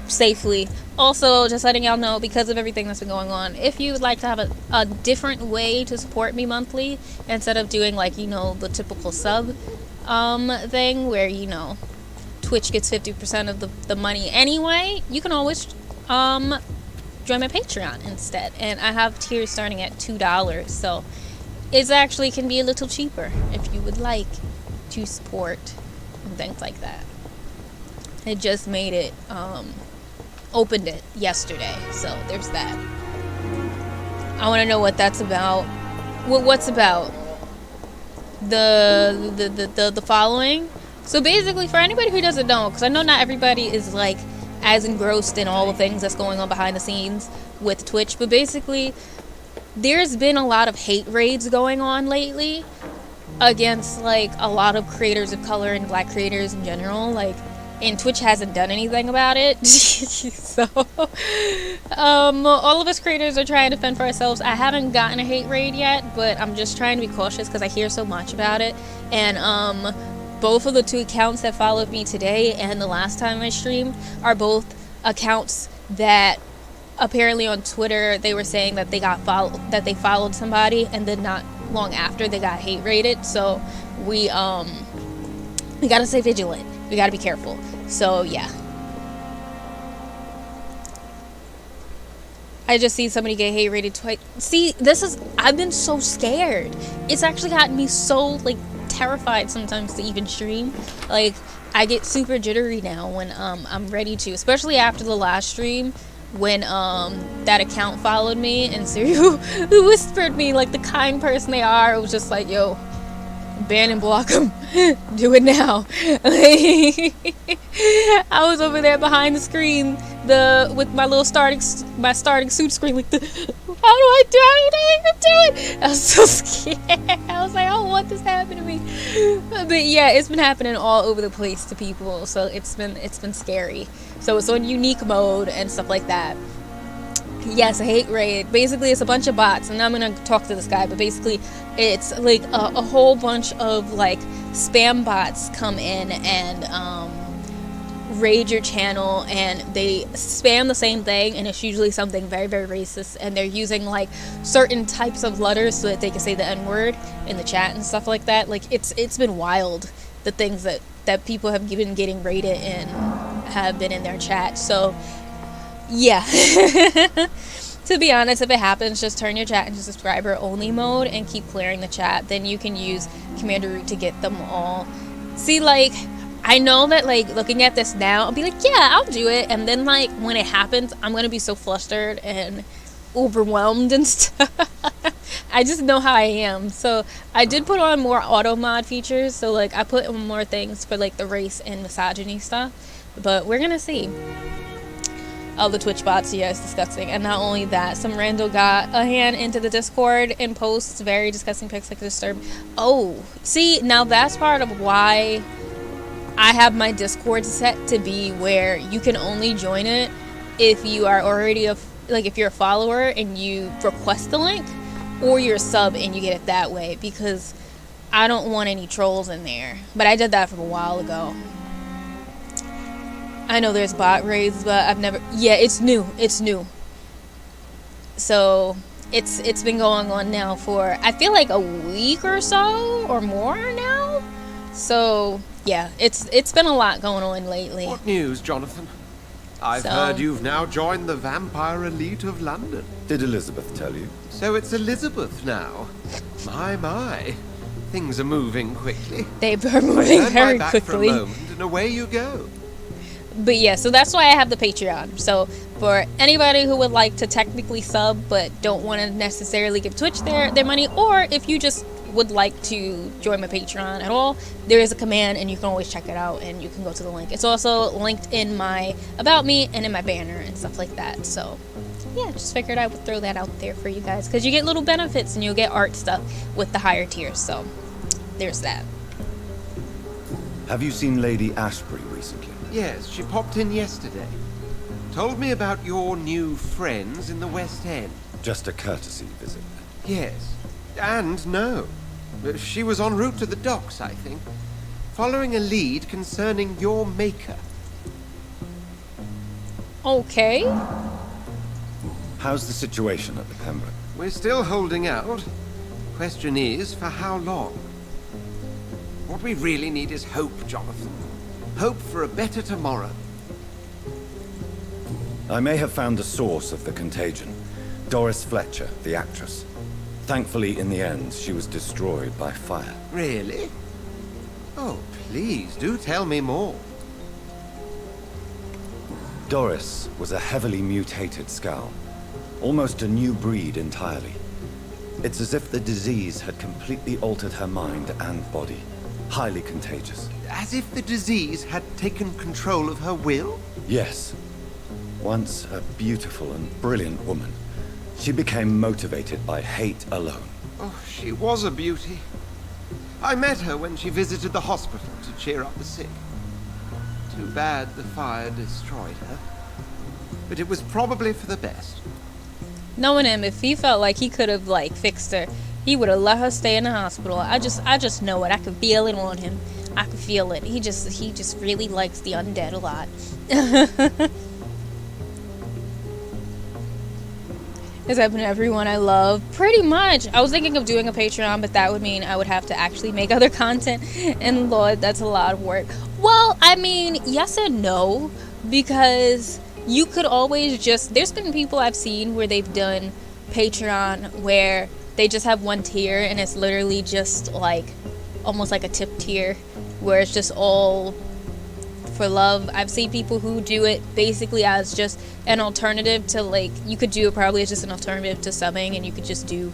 safely. Also, just letting y'all know, because of everything that's been going on, if you would like to have a different way to support me monthly, instead of doing, like, you know, the typical sub thing where, you know, Twitch gets 50% of the money anyway, you can always join my Patreon instead. And I have tiers starting at $2, so it actually can be a little cheaper if you would like to support and things like that. It just made it opened it yesterday, so there's that. I want to know what that's about. What's about the following. So basically, for anybody who doesn't know, because I know not everybody is like as engrossed in all the things that's going on behind the scenes with Twitch, but basically there's been a lot of hate raids going on lately against like a lot of creators of color and black creators in general, like, and Twitch hasn't done anything about it. So all of us creators are trying to fend for ourselves. I haven't gotten a hate raid yet, but I'm just trying to be cautious because I hear so much about it. And both of the two accounts that followed me today and the last time I streamed are both accounts that apparently on Twitter they were saying that they followed somebody, and then not long after they got hate raided. So we gotta stay vigilant. We gotta be careful. So yeah, I just see somebody get hate raided twice. See, I've been so scared. It's actually gotten me so like terrified sometimes to even stream. Like, I get super jittery now when I'm ready to, especially after the last stream when that account followed me and Serial who whispered me, like the kind person they are, it was just like, yo, ban and block them. Do it now. I was over there behind the screen with my little starting suit screen, like, how do I even do it? I was so scared. I was like, I don't want this to happen to me. But yeah, it's been happening all over the place to people, so it's been scary. So it's on unique mode and stuff like that. Yes, a hate raid. Basically, it's a bunch of bots, and I'm gonna talk to this guy, but basically it's like a whole bunch of like spam bots come in and raid your channel, and they spam the same thing, and it's usually something very, very racist, and they're using like certain types of letters so that they can say the N-word in the chat and stuff like that. Like, it's been wild, the things that people have been getting raided and have been in their chat. So yeah. To be honest, if it happens, just turn your chat into subscriber only mode and keep clearing the chat. Then you can use Commander Root to get them all. See, like, I know that, like, looking at this now, I'll be like, yeah, I'll do it. And then, like, when it happens, I'm going to be so flustered and overwhelmed and stuff. I just know how I am. So I did put on more auto mod features. So, like, I put on more things for, like, the race and misogyny stuff. But we're going to see. Oh, the Twitch bots, yeah, it's disgusting. And not only that, some rando got a hand into the Discord and posts very disgusting pics like Disturb. Oh, see, now that's part of why I have my Discord set to be where you can only join it if you are already if you're a follower and you request the link, or you're a sub and you get it that way, because I don't want any trolls in there. But I did that from a while ago. I know there's bot raids, but I've never... Yeah, it's new. It's new. So, it's been going on now for, I feel like, a week or so, or more now. So, yeah, it's been a lot going on lately. What news, Jonathan? I've So- heard you've now joined the vampire elite of London. Did Elizabeth tell you? So it's Elizabeth now. My. Things are moving quickly. They are I moving turn very my back quickly. for a moment and away you go. But yeah, so that's why I have the Patreon. So for anybody who would like to technically sub but don't want to necessarily give Twitch their money, or if you just would like to join my Patreon at all, there is a command and you can always check it out and you can go to the link. It's also linked in my About Me and in my banner and stuff like that. So yeah, just figured I would throw that out there for you guys because you get little benefits and you'll get art stuff with the higher tiers. So there's that. Have you seen Lady Ashbury recently? Yes, she popped in yesterday. Told me about your new friends in the West End. Just a courtesy visit. Yes. And no. She was en route to the docks, I think. Following a lead concerning your maker. Okay. How's the situation at the Pembroke? We're still holding out. Question is, for how long? What we really need is hope, Jonathan. Hope for a better tomorrow. I may have found the source of the contagion. Doris Fletcher, the actress. Thankfully, in the end, she was destroyed by fire. Really? Oh, please, do tell me more. Doris was a heavily mutated skull. Almost a new breed entirely. It's as if the disease had completely altered her mind and body. Highly contagious. As if the disease had taken control of her will? Yes. Once a beautiful and brilliant woman, she became motivated by hate alone. Oh, she was a beauty. I met her when she visited the hospital to cheer up the sick. Too bad the fire destroyed her. But it was probably for the best. Knowing him, if he felt like he could have like fixed her, he would have let her stay in the hospital. I just know it. I could feel it on him. I could feel it. He just really likes the undead a lot. Has happened to everyone I love. Pretty much. I was thinking of doing a Patreon, but that would mean I would have to actually make other content. And Lord, that's a lot of work. Well, I mean, yes and no. Because you could always just... There's been people I've seen where they've done Patreon where they just have one tier and it's literally just like... almost like a tip tier. Where it's just all... for love. I've seen people who do it basically as just an alternative to like, you could do it probably as just an alternative to subbing, and you could just do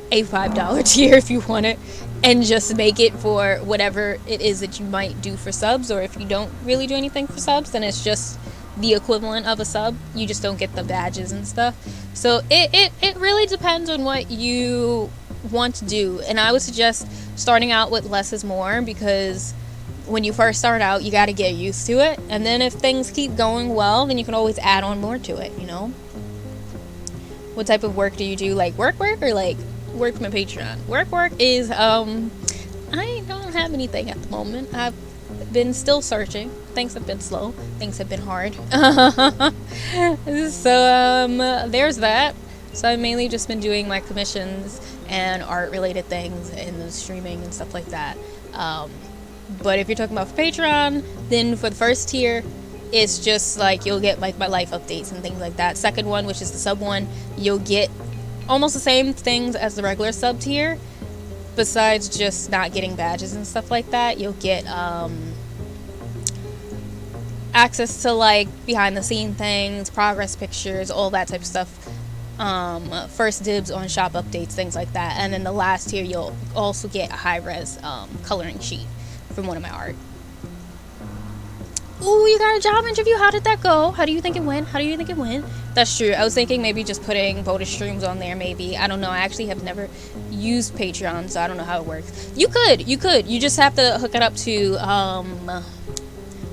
a $5 tier if you want it and just make it for whatever it is that you might do for subs, or if you don't really do anything for subs, then it's just the equivalent of a sub. You just don't get the badges and stuff. So it really depends on what you want to do, and I would suggest starting out with less is more, because when you first start out, you got to get used to it. And then if things keep going well, then you can always add on more to it, you know? What type of work do you do? Like work or like work from a Patreon? Work is, I don't have anything at the moment. I've been still searching. Things have been slow. Things have been hard. So, there's that. So I've mainly just been doing my commissions and art related things and the streaming and stuff like that. But if you're talking about for Patreon, then for the first tier, it's just like you'll get like my life updates and things like that. Second one, which is the sub one, you'll get almost the same things as the regular sub tier, besides just not getting badges and stuff like that. You'll get access to like behind the scene things, progress pictures, all that type of stuff. First dibs on shop updates, things like that. And then the last tier, you'll also get a high res coloring sheet from one of my art. Ooh, you got a job interview. How did that go? How do you think it went? That's true. I was thinking maybe just putting bonus streams on there, maybe. I don't know. I actually have never used Patreon, so I don't know how it works. You could. You just have to hook it up to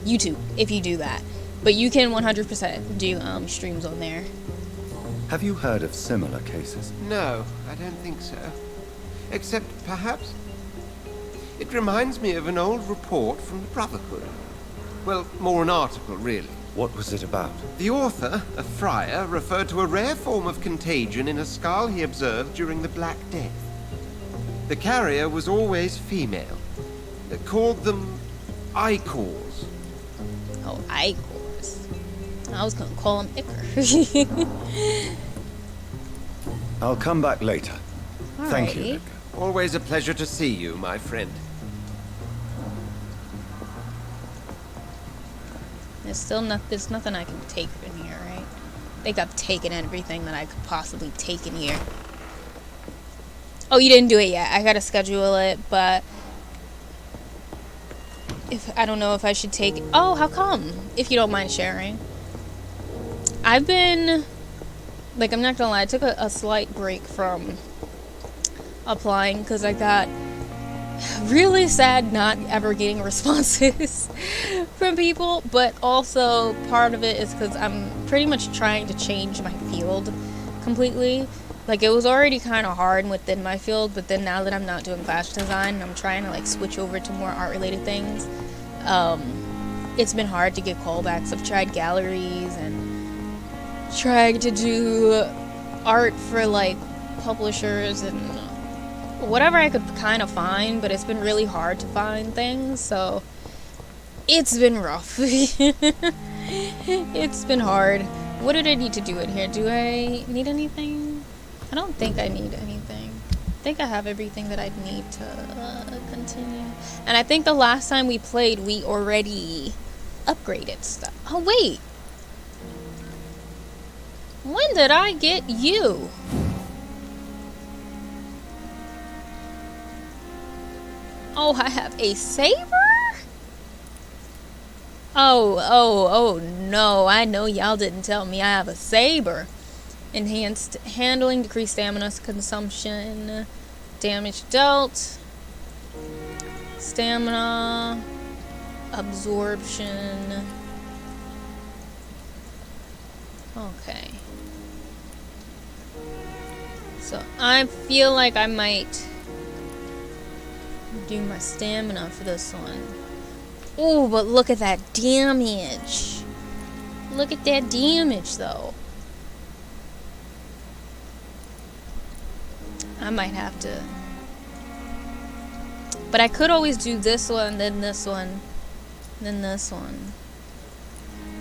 YouTube if you do that. But you can 100% do streams on there. Have you heard of similar cases? No, I don't think so. Except, perhaps, it reminds me of an old report from the Brotherhood. Well, more an article, really. What was it about? The author, a friar, referred to a rare form of contagion in a skull he observed during the Black Death. The carrier was always female. They called them Icors. Oh, Icors. I was gonna call him Icker. I'll come back later. Thank you, Alrighty. Edgar. Always a pleasure to see you, my friend. There's nothing I can take in here, right? I think I've taken everything that I could possibly take in here. Oh, you didn't do it yet. I gotta schedule it, but I don't know if I should take it. Oh, how come? If you don't mind sharing. I've been, like, I'm not gonna lie, I took a slight break from applying because I got really sad not ever getting responses from people, but also part of it is because I'm pretty much trying to change my field completely. Like, it was already kind of hard within my field, but then now that I'm not doing fashion design, I'm trying to, like, switch over to more art-related things. It's been hard to get callbacks. I've tried galleries and tried to do art for, like, publishers and whatever I could kind of find, but it's been really hard to find things, so it's been rough. It's been hard. What did I need to do in here? Do I need anything? I don't think I need anything. I think I have everything that I'd need to continue. And I think the last time we played, we already upgraded stuff. Oh, wait. When did I get you? Oh, I have a saber? Oh, no. I know y'all didn't tell me I have a saber. Enhanced handling, decreased stamina consumption, damage dealt, stamina, absorption. Okay. So I feel like I might do my stamina for this one. Oh, but look at that damage. Look at that damage, though. I might have to. But I could always do this one, then this one, then this one.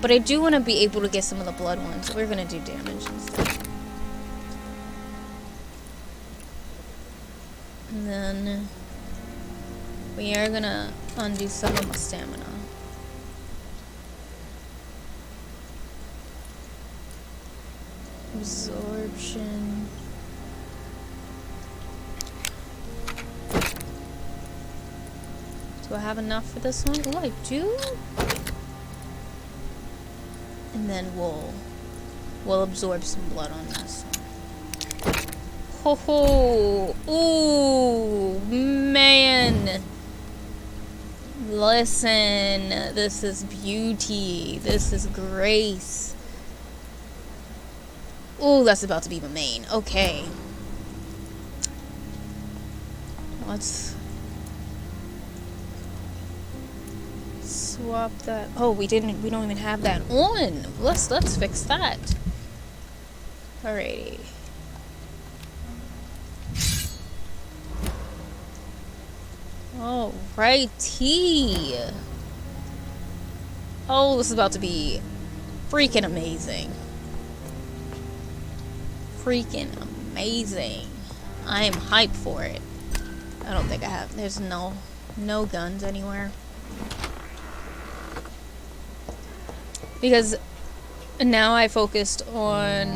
But I do want to be able to get some of the blood ones. So we're going to do damage instead. And then we are going to undo some of my stamina. Absorption. Do I have enough for this one? Oh, I do. And then we'll absorb some blood on this one. Ho ho! Ooh, man! Listen, this is beauty. This is grace. Ooh, that's about to be my main. Okay. Let's swap that. Oh, we don't even have that on. Let's fix that. Alrighty. Alrighty. Oh, this is about to be freaking amazing. Freaking amazing. I am hyped for it. I don't think I have. There's no guns anywhere. Because now I focused on,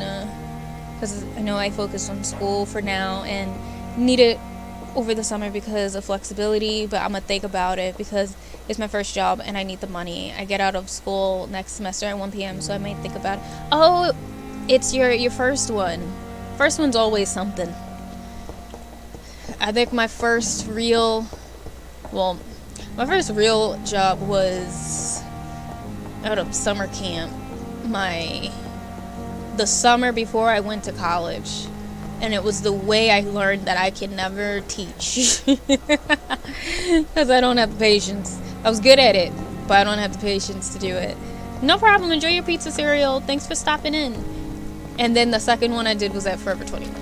because I know I focused on school for now and need it over the summer because of flexibility, but I'm gonna think about it because it's my first job and I need the money. I get out of school next semester at 1 p.m. so I might think about it. Oh, it's your first one. First one's always something. I think my first real job was out of summer camp. The summer before I went to college. And it was the way I learned that I can never teach. Because I don't have the patience. I was good at it, but I don't have the patience to do it. No problem. Enjoy your pizza cereal. Thanks for stopping in. And then the second one I did was at Forever 21.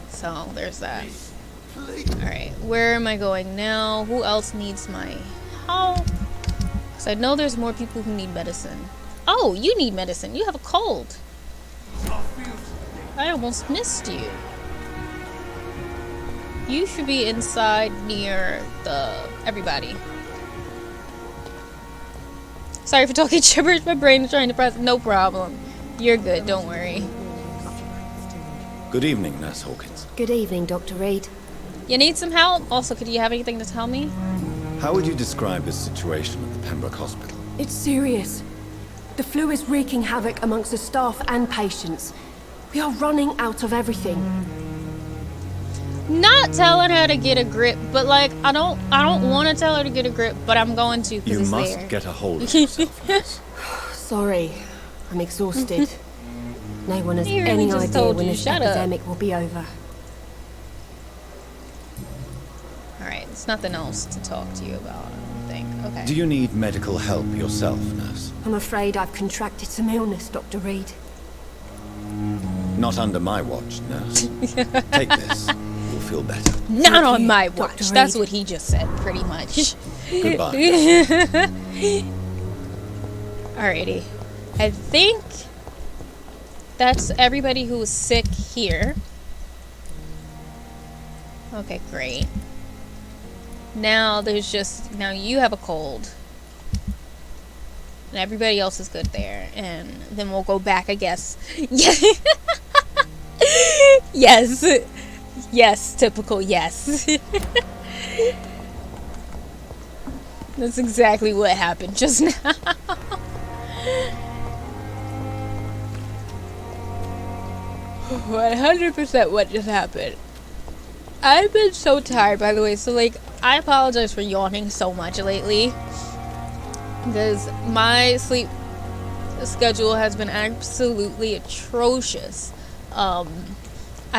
So, there's that. Alright, where am I going now? Who else needs my help? So I know there's more people who need medicine. Oh, you need medicine. You have a cold. I almost missed you. You should be inside near everybody. Sorry for talking gibberish. My brain is trying to process. No problem. You're good. Don't worry. Good evening, Nurse Hawkins. Good evening, Dr. Reed. You need some help? Also, could you have anything to tell me? How would you describe the situation at the Pembroke Hospital? It's serious. The flu is wreaking havoc amongst the staff and patients. We are running out of everything. Not telling her to get a grip, but like I don't want to tell her to get a grip, but I'm going to because You it's must there. get a hold of yourself, nurse. Sorry, I'm exhausted. No one has He really any just idea told when you, this shut up. epidemic will be over. Alright, it's nothing else to talk to you about, I don't think. Okay. Do you need medical help yourself, nurse? I'm afraid I've contracted some illness, Dr. Reed. Not under my watch, nurse. Take this. You'll feel better. Not on you, my Dr. watch. That's Reed. what he just said, pretty much. Goodbye. Alrighty. I think that's everybody who was sick here. Okay, great. Now you have a cold. And everybody else is good there. And then we'll go back, I guess. Yes. Yes, typical yes. That's exactly what happened just now. 100% what just happened. I've been so tired, by the way, so like I apologize for yawning so much lately because my sleep schedule has been absolutely atrocious. I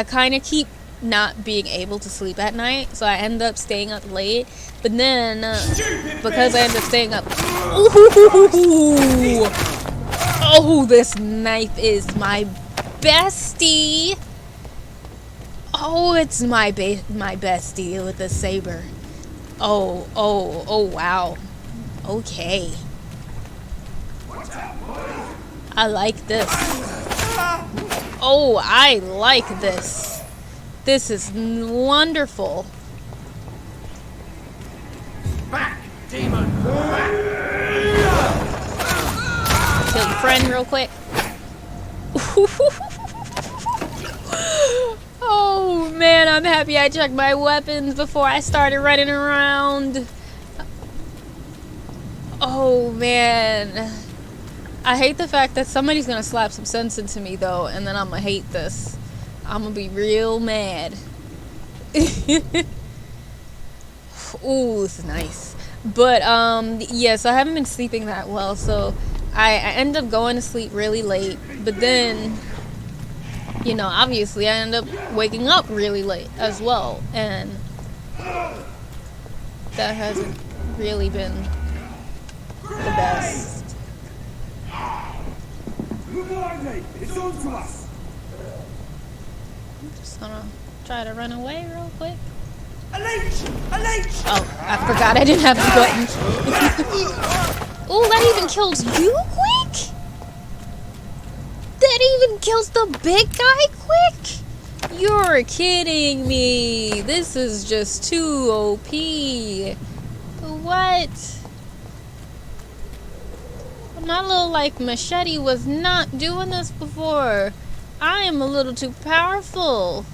kind of keep not being able to sleep at night, so I end up staying up late, but then because I end up staying up, oh, this knife is my bestie. Oh, it's my bestie with the saber. Oh, wow. Okay. I like this. Oh, I like this. This is wonderful. Back, demon! Kill your friend real quick. Oh man, I'm happy I checked my weapons before I started running around. Oh man. I hate the fact that somebody's gonna slap some sense into me though, and then I'm gonna hate this. I'm gonna be real mad. Ooh, this is nice. But yes, I haven't been sleeping that well, so I end up going to sleep really late, but then you know, obviously I end up waking up really late as well, and that hasn't really been the best. It's on to us. I'm just gonna try to run away real quick. A leech! Oh, I forgot I didn't have the button. Oh, that even kills you quick? That even kills the big guy quick? You're kidding me. This is just too OP. What? My little like machete was not doing this before. I am a little too powerful.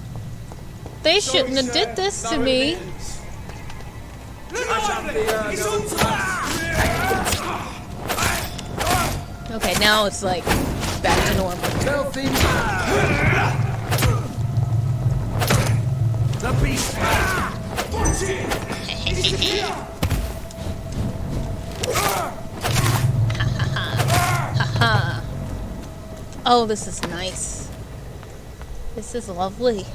They shouldn't have did this to me. Okay, now it's like back to normal. The beast! Watch it! Haha. Oh, this is nice. This is lovely.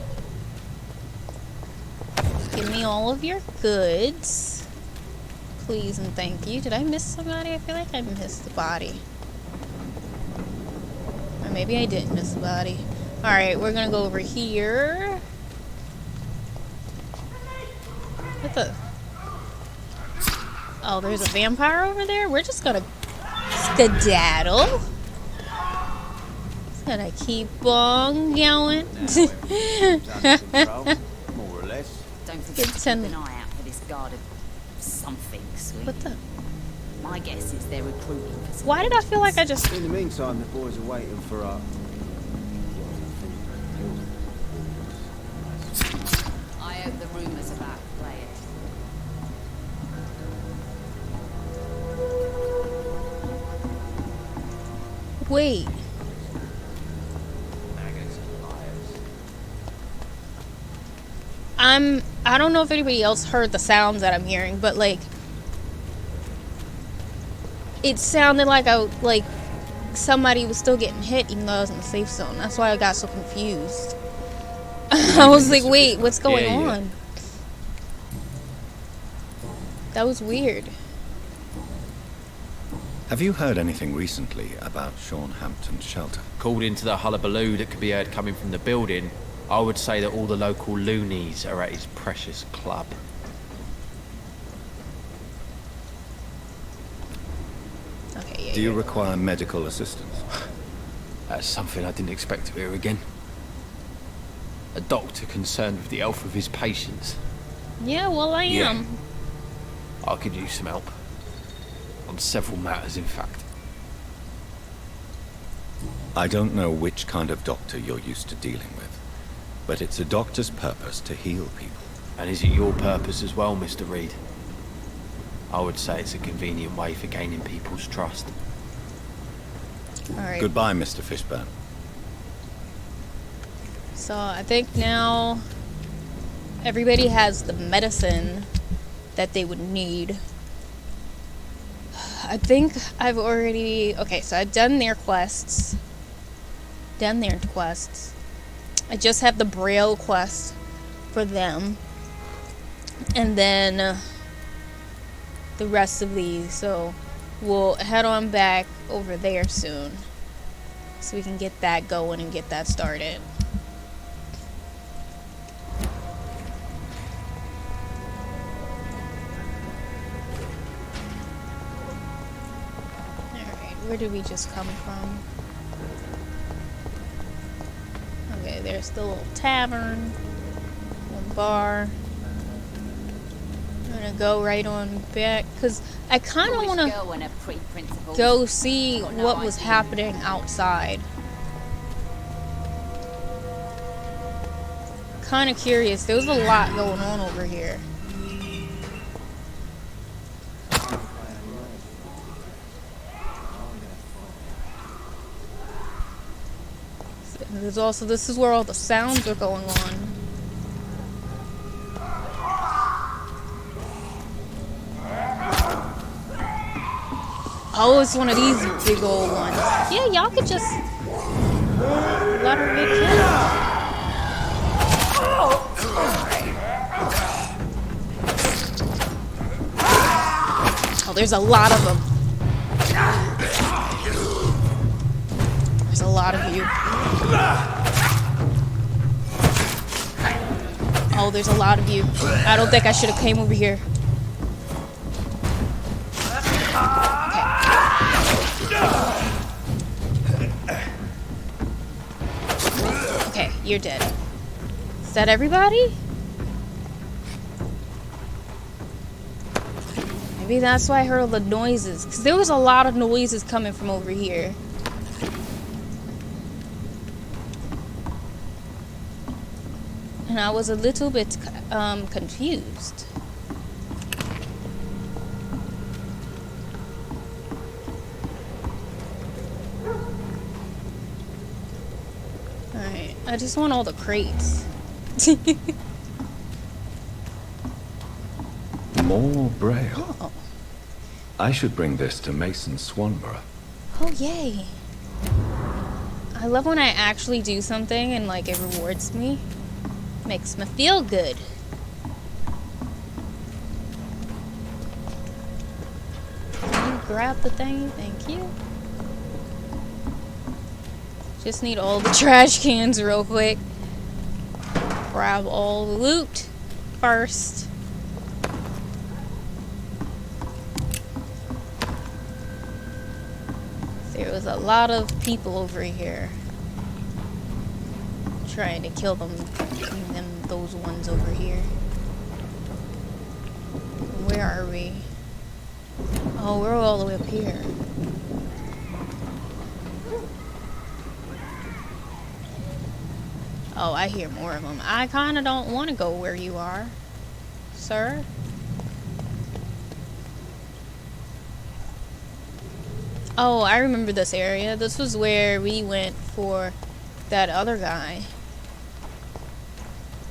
Give me all of your goods. Please and thank you. Did I miss somebody? I feel like I missed the body. Or maybe I didn't miss the body. Alright, we're gonna go over here. What the? Oh, there's a vampire over there? We're just gonna skedaddle. Just gonna keep on going. More or less. Don't forget to keep an eye out for this guard of something, sweet. What the? My guess is they're recruiting for some. Why did I feel like I just... In the meantime, the boys are waiting for our... I hope the rumours about play it. Wait. I don't know if anybody else heard the sounds that I'm hearing, but like it sounded like somebody was still getting hit even though I was in the safe zone. That's why I got so confused. I was like, wait, what's going on? That was weird. Have you heard anything recently about Sean Hampton's shelter? Called into the hullabaloo that could be heard coming from the building, I would say that all the local loonies are at his precious club. Okay, yeah. Do you require medical assistance? That's something I didn't expect to hear again. A doctor concerned with the health of his patients. Yeah, well, I am. I could use some help. On several matters, in fact. I don't know which kind of doctor you're used to dealing with, but it's a doctor's purpose to heal people. And is it your purpose as well, Mr. Reed? I would say it's a convenient way for gaining people's trust. All right. Goodbye, Mr. Fishburne. So I think now everybody has the medicine that they would need. I think I've already... Okay, so I've done their quests. I just have the Braille quest for them. And then the rest of these. So we'll head on back over there soon. So we can get that going and get that started. Where did we just come from? Okay, there's the little tavern, one bar. I'm gonna go right on back because I kind of want to go see what was happening outside. Kind of curious. There was a lot going on over here. There's also, this is where all the sounds are going on. Oh, it's one of these big old ones. Yeah, y'all could just let her get killed. Oh, there's a lot of them. There's a lot of you. Oh, there's a lot of you. I don't think I should have came over here. Okay, you're dead. Is that everybody? Maybe that's why I heard all the noises. Because there was a lot of noises coming from over here. And I was a little bit confused. Alright, I just want all the crates. More Braille. Oh. I should bring this to Mason Swanborough. Oh, yay. I love when I actually do something and, like, it rewards me. Makes me feel good. Can you grab the thing? Thank you. Just need all the trash cans real quick. Grab all the loot first. There was a lot of people over here trying to kill those ones over here. Where are we? Oh, we're all the way up here. Oh, I hear more of them. I kind of don't want to go where you are, sir. Oh, I remember this area. This was where we went for that other guy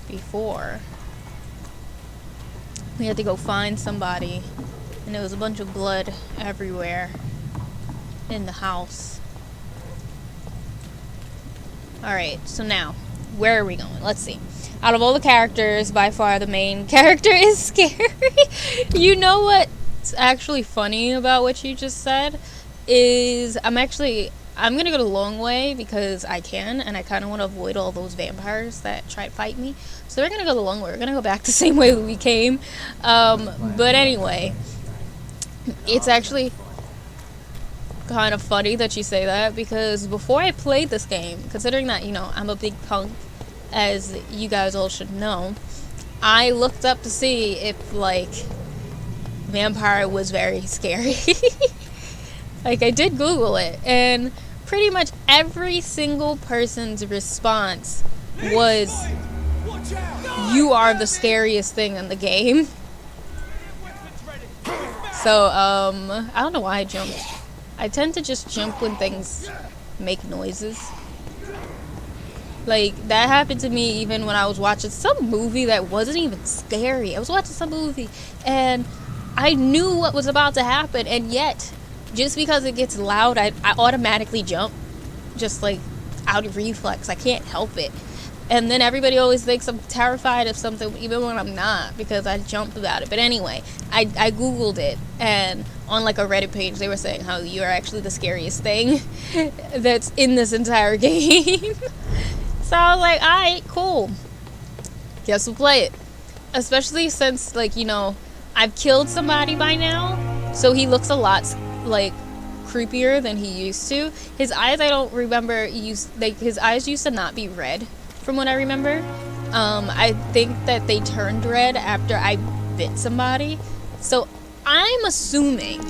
before. We had to go find somebody, and there was a bunch of blood everywhere in the house. Alright, so now, where are we going? Let's see. Out of all the characters, by far the main character is scary. You know what's actually funny about what you just said? Is I'm gonna go the long way because I can, and I kind of want to avoid all those vampires that try to fight me. So we're gonna go the long way. We're gonna go back the same way we came. But anyway, it's actually kind of funny that you say that, because before I played this game, considering that, you know, I'm a big punk, as you guys all should know, I looked up to see if, like, Vampyr was very scary. Like, I did Google it, and pretty much every single person's response was, you are the scariest thing in the game. So, I don't know why I jumped. I tend to just jump when things make noises. Like, that happened to me even when I was watching some movie that wasn't even scary. I was watching some movie, and I knew what was about to happen, and yet, just because it gets loud, I automatically jump. Just, like, out of reflex. I can't help it. And then everybody always thinks I'm terrified of something, even when I'm not, because I jumped about it. But anyway, I Googled it, and on, like, a Reddit page, they were saying how you're actually the scariest thing that's in this entire game. So I was like, alright, cool. Guess we'll play it. Especially since, like, you know, I've killed somebody by now, so he looks a lot, like, creepier than he used to. His eyes, I don't remember, his eyes used to not be red, from what I remember. I think that they turned red after I bit somebody. So I'm assuming,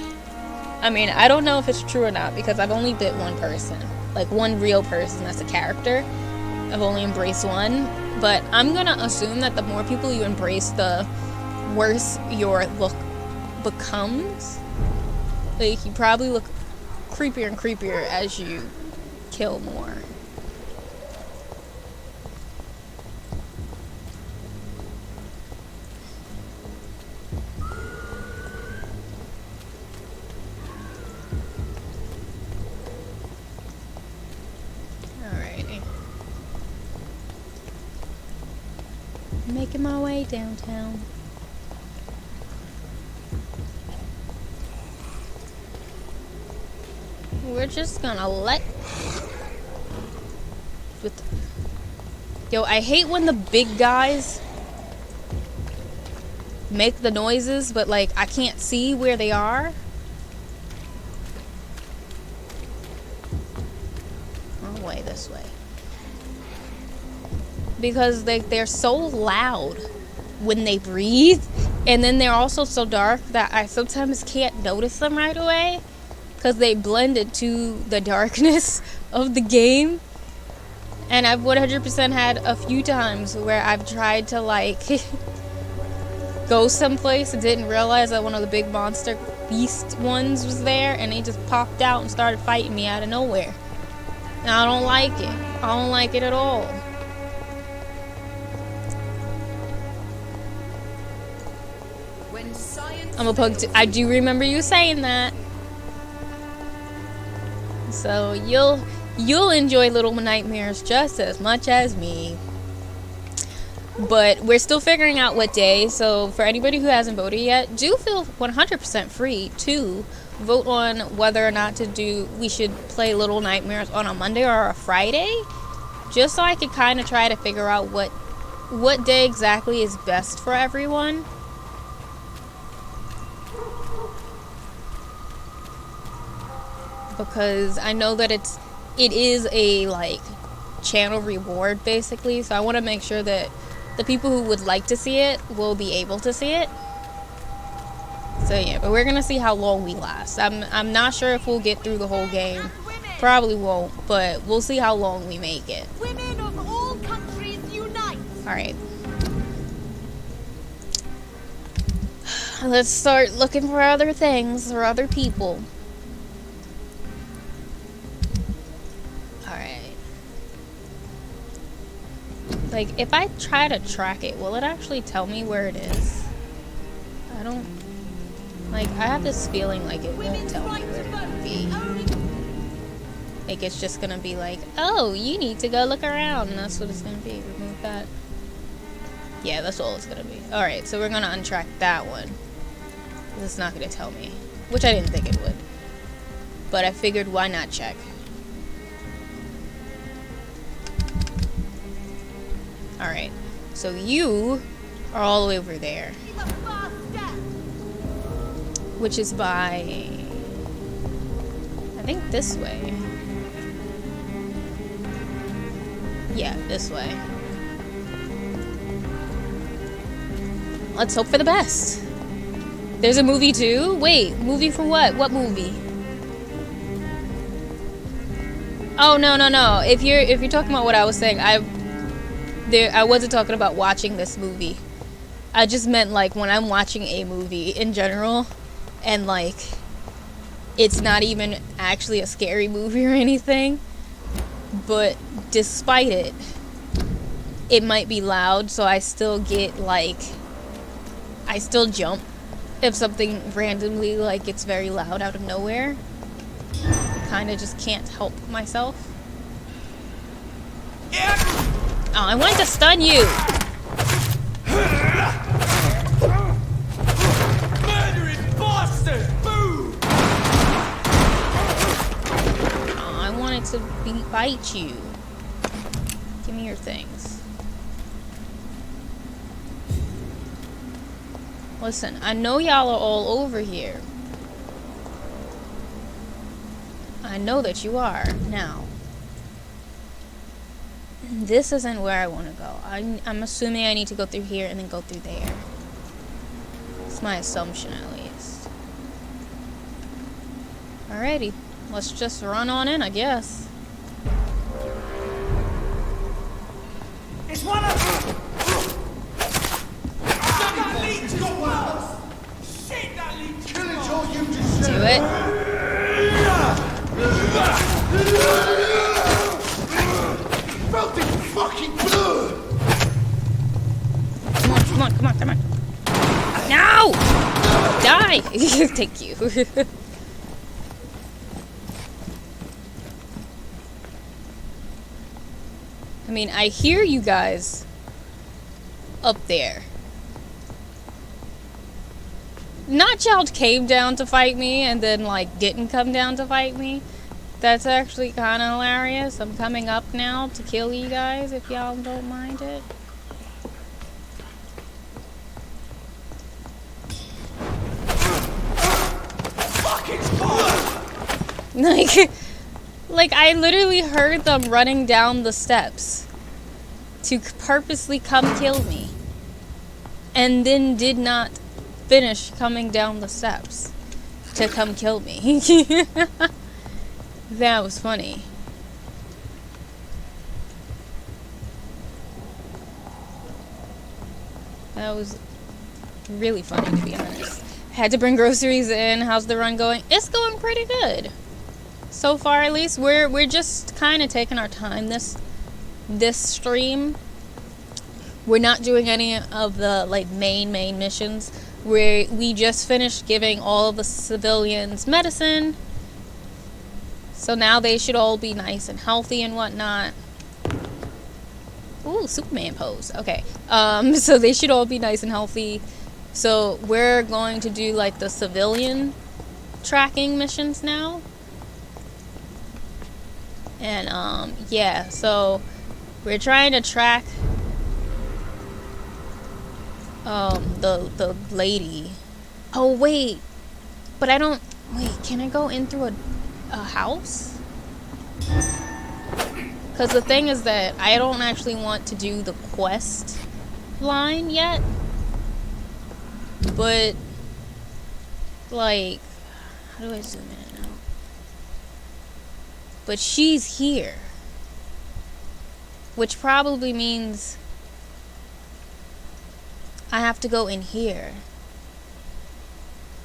I mean, I don't know if it's true or not, because I've only bit one person, like one real person that's a character. I've only embraced one, but I'm gonna assume that the more people you embrace, the worse your look becomes. Like, you probably look creepier and creepier as you kill more. Alrighty. Making my way downtown. We're just gonna Yo, I hate when the big guys make the noises, but, like, I can't see where they are. Wrong way, this way. Because they're so loud when they breathe, and then they're also so dark that I sometimes can't notice them right away, because they blend into the darkness of the game. And I've 100% had a few times where I've tried to, like, go someplace and didn't realize that one of the big monster beast ones was there, and they just popped out and started fighting me out of nowhere. And I don't like it. I don't like it at all. I'm a punk too. I do remember you saying that. So you'll enjoy Little Nightmares just as much as me. But we're still figuring out what day, so for anybody who hasn't voted yet, do feel 100% free to vote on whether or not we should play Little Nightmares on a Monday or a Friday, just so I could kind of try to figure out what day exactly is best for everyone. because I know that it is a like channel reward basically, so I want to make sure that the people who would like to see it will be able to see it. So yeah, but we're gonna see how long we last. I'm not sure if we'll get through the whole game. Probably won't, but we'll see how long we make it. Women of all countries unite! Alright. Let's start looking for other things or other people. Alright. Like, if I try to track it, will it actually tell me where it is? I don't... Like, I have this feeling like it won't tell me where it would be. Like, it's just gonna be like, oh, you need to go look around. And that's what it's gonna be. Remove that. Yeah, that's all it's gonna be. Alright, so we're gonna untrack that one. It's not gonna tell me. Which I didn't think it would. But I figured, why not check? Alright, so you are all the way over there. Which is by... I think this way. Yeah, this way. Let's hope for the best. There's a movie too? Wait, movie for what? What movie? Oh, no. If you're talking about what I was saying, I wasn't talking about watching this movie. I just meant like when I'm watching a movie in general and like it's not even actually a scary movie or anything, but despite it, it might be loud, so I still get like, I still jump if something randomly like gets very loud out of nowhere. Kind of just can't help myself. Oh, I wanted to stun you. Murdering bastard! Boo! Oh, I wanted to bite you. Give me your things. Listen, I know y'all are all over here. I know that you are now. This isn't where I want to go. I'm assuming I need to go through here and then go through there. It's my assumption, at least. Alrighty, let's just run on in, I guess. It's one of them! That leech got worse! Shit, that leech! Kill it or you just do it. Filthy fucking blood! Come on. No! Die! Thank you. I mean, I hear you guys up there. Notchild came down to fight me and then, like, didn't come down to fight me. That's actually kind of hilarious. I'm coming up now to kill you guys if y'all don't mind it. Like, I literally heard them running down the steps to purposely come kill me. And then did not finish coming down the steps to come kill me. That was funny. That was really funny, to be honest. Had to bring groceries in. How's the run going? It's going pretty good. So far, at least. We're just kind of taking our time this stream. We're not doing any of the like main missions. We just finished giving all of the civilians medicine. So now they should all be nice and healthy and whatnot. Ooh, Superman pose. Okay. So they should all be nice and healthy. So we're going to do like the civilian tracking missions now. And yeah, so we're trying to track the lady. Oh wait. But I don't wait, can I go in through a a house? Because the thing is that I don't actually want to do the quest line yet. But, like, how do I zoom in now? But she's here. Which probably means I have to go in here.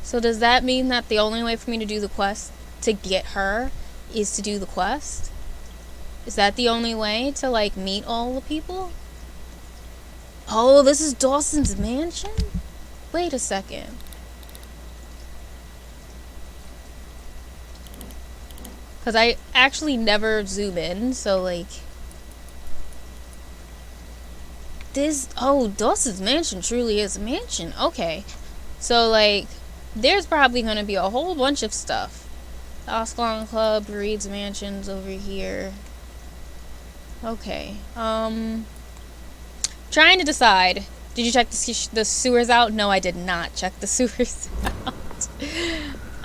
So does that mean that the only way for me to do the quest to get her is to do the quest? Is that the only way to, like, meet all the people? Oh, this is Dawson's mansion? Wait a second. Because I actually never zoom in, so, like... Oh, Dawson's mansion truly is a mansion. Okay. So, like, there's probably going to be a whole bunch of stuff. The Oscalon Club, Reed's Mansions over here. Okay. Trying to decide. Did you check the sewers out? No, I did not check the sewers out.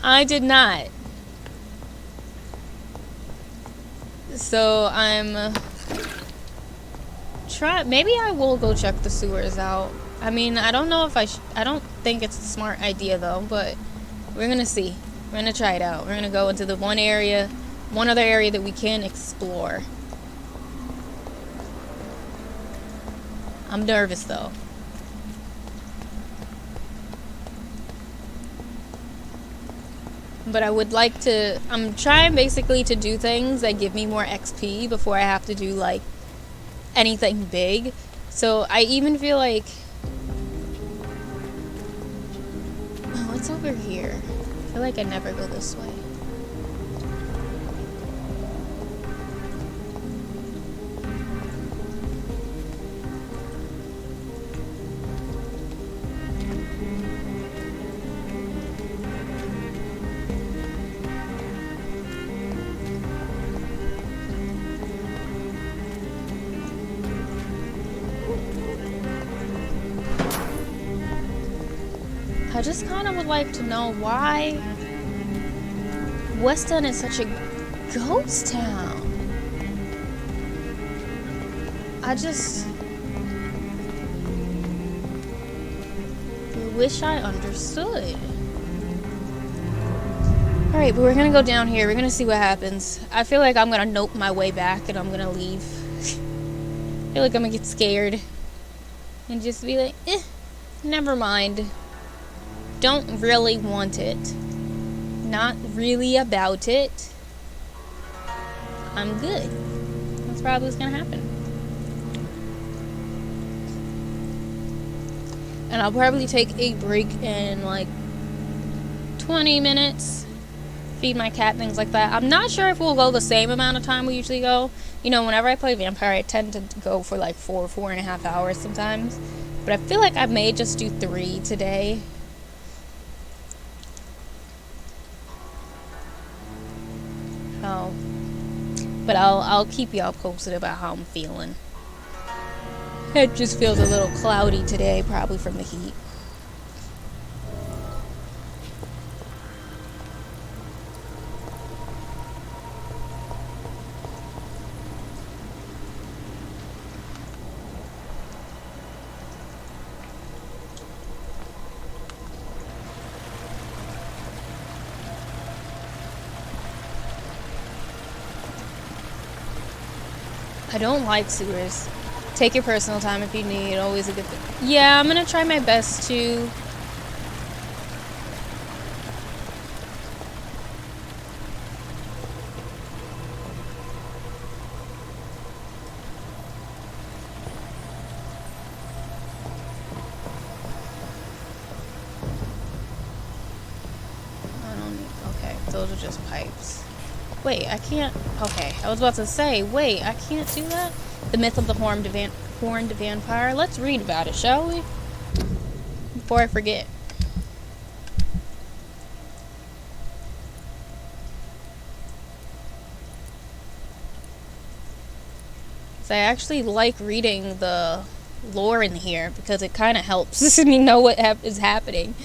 I did not. So, I'm... Maybe I will go check the sewers out. I mean, I don't know if I don't think it's a smart idea though, but we're gonna see. We're gonna try it out. We're gonna go into the one other area that we can explore. I'm nervous though. But I would like to, I'm trying basically to do things that give me more XP before I have to do like anything big. So I even feel like, oh, what's over here? I feel like I never go this way. I just kind of would like to know why West End is such a ghost town. I just wish I understood. Alright, but we're gonna go down here. We're gonna see what happens. I feel like I'm gonna nope my way back and I'm gonna leave. I feel like I'm gonna get scared and just be like, never mind. Don't really want it. Not really about it. I'm good. That's probably what's gonna happen. And I'll probably take a break in like 20 minutes. Feed my cat, things like that. I'm not sure if we'll go the same amount of time we usually go. You know, whenever I play Vampire, I tend to go for like 4.5 hours sometimes. But I feel like I may just do 3 today. Oh, but I'll keep y'all posted about how I'm feeling. It just feels a little cloudy today, probably from the heat. I don't like sewers. Take your personal time if you need. Always a good thing. Yeah, I'm gonna try my best to. I don't need. Okay, those are just pipes. Wait, I can't. Okay, I was about to say, wait, I can't do that? The myth of the horned vampire. Let's read about it, shall we? Before I forget. So I actually like reading the lore in here because it kind of helps me know what is happening.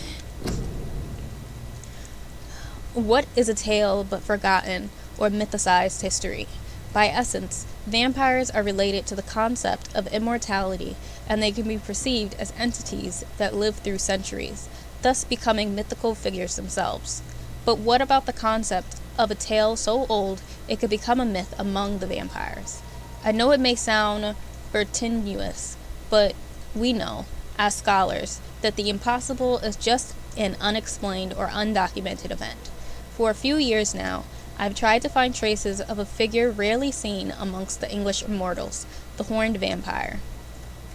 What is a tale but forgotten or mythicized history? By essence, vampires are related to the concept of immortality, and they can be perceived as entities that live through centuries, thus becoming mythical figures themselves. But what about the concept of a tale so old it could become a myth among the vampires? I know it may sound vertiginous, but we know, as scholars, that the impossible is just an unexplained or undocumented event. For a few years now, I've tried to find traces of a figure rarely seen amongst the English immortals, the horned vampire.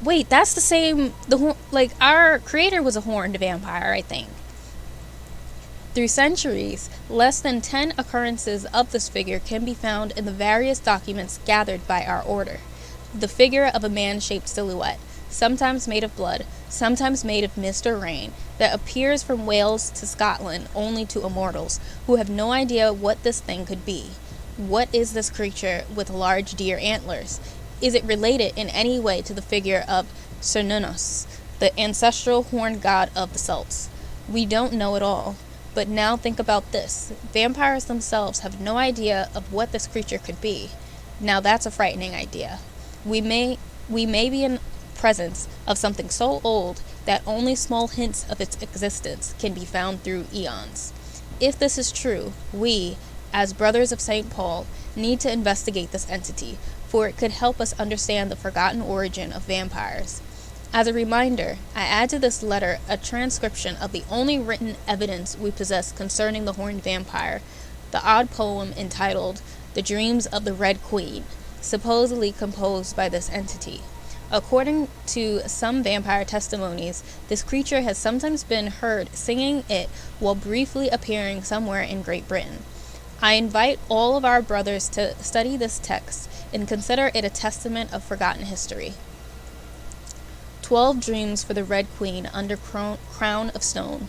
Wait, that's the same, our creator was a horned vampire, I think. Through centuries, less than 10 occurrences of this figure can be found in the various documents gathered by our order. The figure of a man-shaped silhouette, sometimes made of blood, sometimes made of mist or rain, that appears from Wales to Scotland only to immortals, who have no idea what this thing could be. What is this creature with large deer antlers? Is it related in any way to the figure of Cernunnos, the ancestral horned god of the Celts? We don't know at all. But now think about this. Vampires themselves have no idea of what this creature could be. Now that's a frightening idea. We may be in presence of something so old that only small hints of its existence can be found through eons. If this is true, we, as Brothers of St. Paul, need to investigate this entity, for it could help us understand the forgotten origin of vampires. As a reminder, I add to this letter a transcription of the only written evidence we possess concerning the horned vampire, the odd poem entitled The Dreams of the Red Queen, supposedly composed by this entity. According to some vampire testimonies, this creature has sometimes been heard singing it while briefly appearing somewhere in Great Britain. I invite all of our brothers to study this text and consider it a testament of forgotten history. 12 dreams for the Red Queen under crown of stone,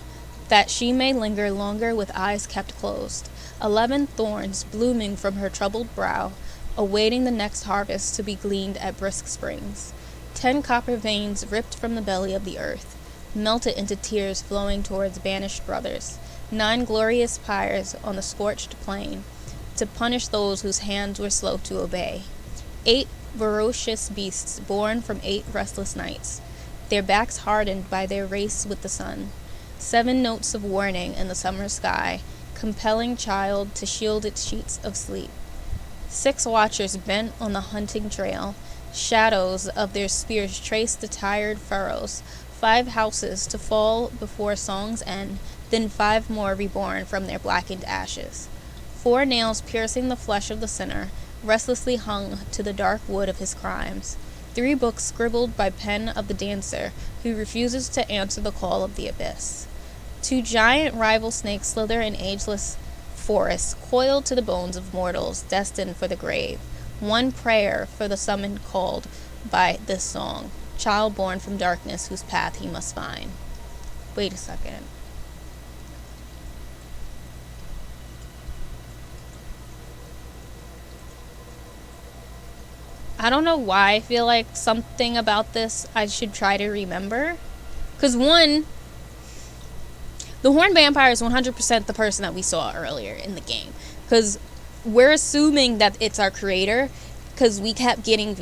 that she may linger longer with eyes kept closed. 11 thorns blooming from her troubled brow, awaiting the next harvest to be gleaned at brisk springs. 10 copper veins ripped from the belly of the earth, melted into tears flowing towards banished brothers. 9 glorious pyres on the scorched plain, to punish those whose hands were slow to obey. 8 ferocious beasts born from 8 restless nights, their backs hardened by their race with the sun. 7 notes of warning in the summer sky, compelling child to shield its sheets of sleep. 6 watchers bent on the hunting trail, shadows of their spears trace the tired furrows. 5 houses to fall before song's end, then 5 more reborn from their blackened ashes. 4 nails piercing the flesh of the sinner, restlessly hung to the dark wood of his crimes. 3 books scribbled by pen of the dancer, who refuses to answer the call of the abyss. 2 giant rival snakes slither in ageless forests, coiled to the bones of mortals, destined for the grave. 1 prayer for the summoned called by this song, child born from darkness whose path he must find. Wait a second. I don't know why I feel like something about this I should try to remember. Because one, the horned vampire is 100% the person that we saw earlier in the game. Because we're assuming that it's our creator. Because we kept getting,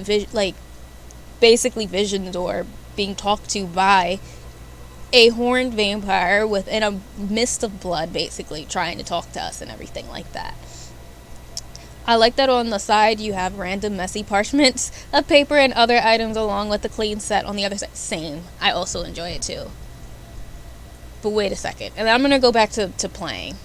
basically visioned or being talked to by a horned vampire within a mist of blood, basically, trying to talk to us and everything like that. I like that on the side you have random messy parchments of paper and other items along with the clean set on the other side. Same. I also enjoy it too. But wait a second. And I'm going to go back to playing.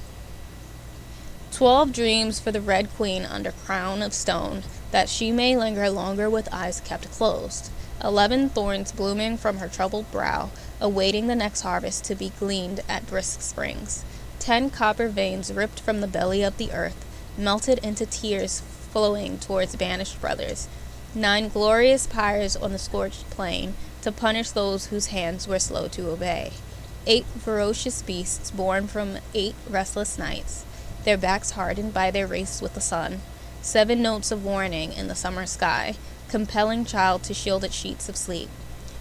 12 dreams for the Red Queen under crown of stone, that she may linger longer with eyes kept closed. 11 thorns blooming from her troubled brow, awaiting the next harvest to be gleaned at brisk springs. 10 copper veins ripped from the belly of the earth, melted into tears flowing towards banished brothers. 9 glorious pyres on the scorched plain, to punish those whose hands were slow to obey. 8 ferocious beasts born from 8 restless nights, their backs hardened by their race with the sun. 7 notes of warning in the summer sky, compelling child to shield its sheets of sleep.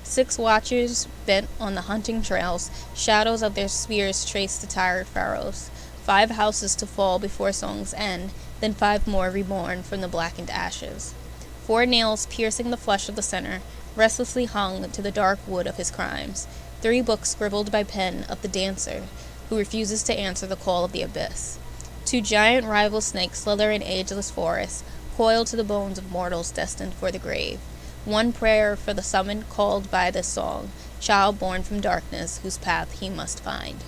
6 watchers bent on the hunting trails, shadows of their spears trace the tired furrows. 5 houses to fall before song's end, then 5 more reborn from the blackened ashes. 4 nails piercing the flesh of the sinner, restlessly hung to the dark wood of his crimes. 3 books scribbled by pen of the dancer, who refuses to answer the call of the abyss. 2 giant rival snakes slither in ageless forests, coiled to the bones of mortals destined for the grave. 1 prayer for the summoned called by this song, child born from darkness, whose path he must find.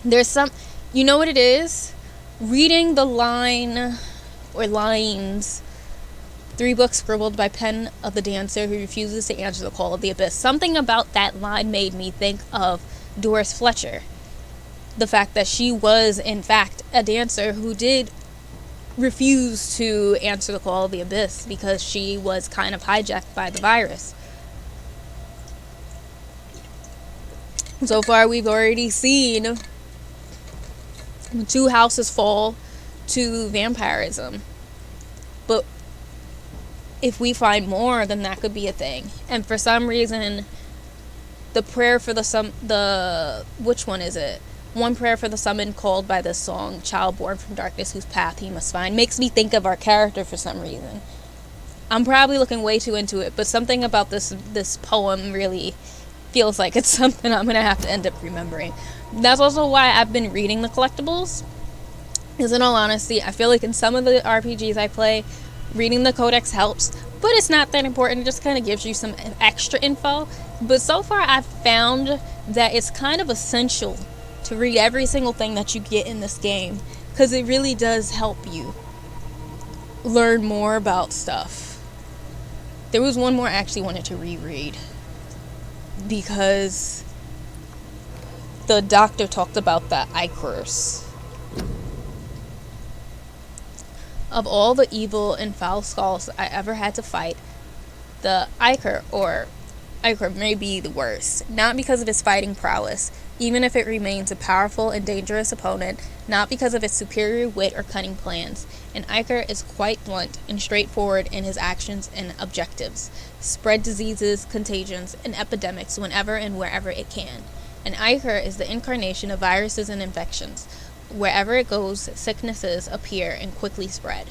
There's some, you know what it is? Reading the line, or lines, 3 books scribbled by pen of the dancer who refuses to answer the call of the abyss. Something about that line made me think of Doris Fletcher. The fact that she was, in fact, a dancer who did refuse to answer the call of the abyss because she was kind of hijacked by the virus. So far, we've already seen 2 houses fall to vampirism. But if we find more, then that could be a thing. And for some reason, the prayer for which one is it? 1 prayer for the summoned called by this song, child born from darkness, whose path he must find, makes me think of our character for some reason. I'm probably looking way too into it, but something about this poem really feels like it's something I'm gonna have to end up remembering. That's also why I've been reading the collectibles, because in all honesty, I feel like in some of the RPGs I play, reading the codex helps, but it's not that important. It just kind of gives you some extra info. But so far, I've found that it's kind of essential to read every single thing that you get in this game, because it really does help you learn more about stuff. There was one more I actually wanted to reread, because the doctor talked about the Ichors. Of all the evil and foul skulls I ever had to fight, the Ichor, or Ichor, may be the worst. Not because of his fighting prowess, even if it remains a powerful and dangerous opponent, not because of its superior wit or cunning plans. An Ichor is quite blunt and straightforward in his actions and objectives. Spread diseases, contagions, and epidemics whenever and wherever it can. An Ichor is the incarnation of viruses and infections. Wherever it goes, sicknesses appear and quickly spread.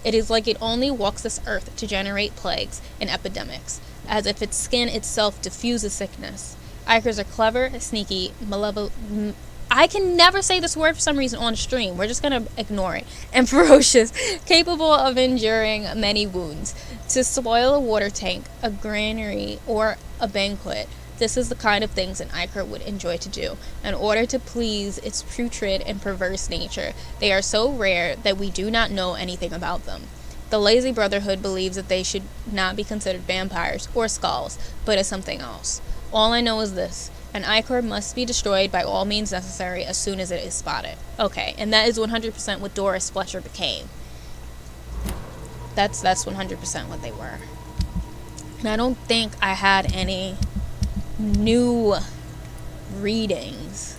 It is like it only walks this earth to generate plagues and epidemics, as if its skin itself diffuses sickness. Ichors are clever, sneaky, malevolent. I can never say this word for some reason on stream. We're just gonna ignore it. And ferocious, capable of enduring many wounds. To spoil a water tank, a granary, or a banquet, this is the kind of things an Ichor would enjoy to do, in order to please its putrid and perverse nature. They are so rare that we do not know anything about them. The Lazy Brotherhood believes that they should not be considered vampires or skulls, but as something else. All I know is this: an Ichor must be destroyed by all means necessary as soon as it is spotted. Okay, and that is 100% what Doris Fletcher became. That's 100% what they were. And I don't think I had any new readings.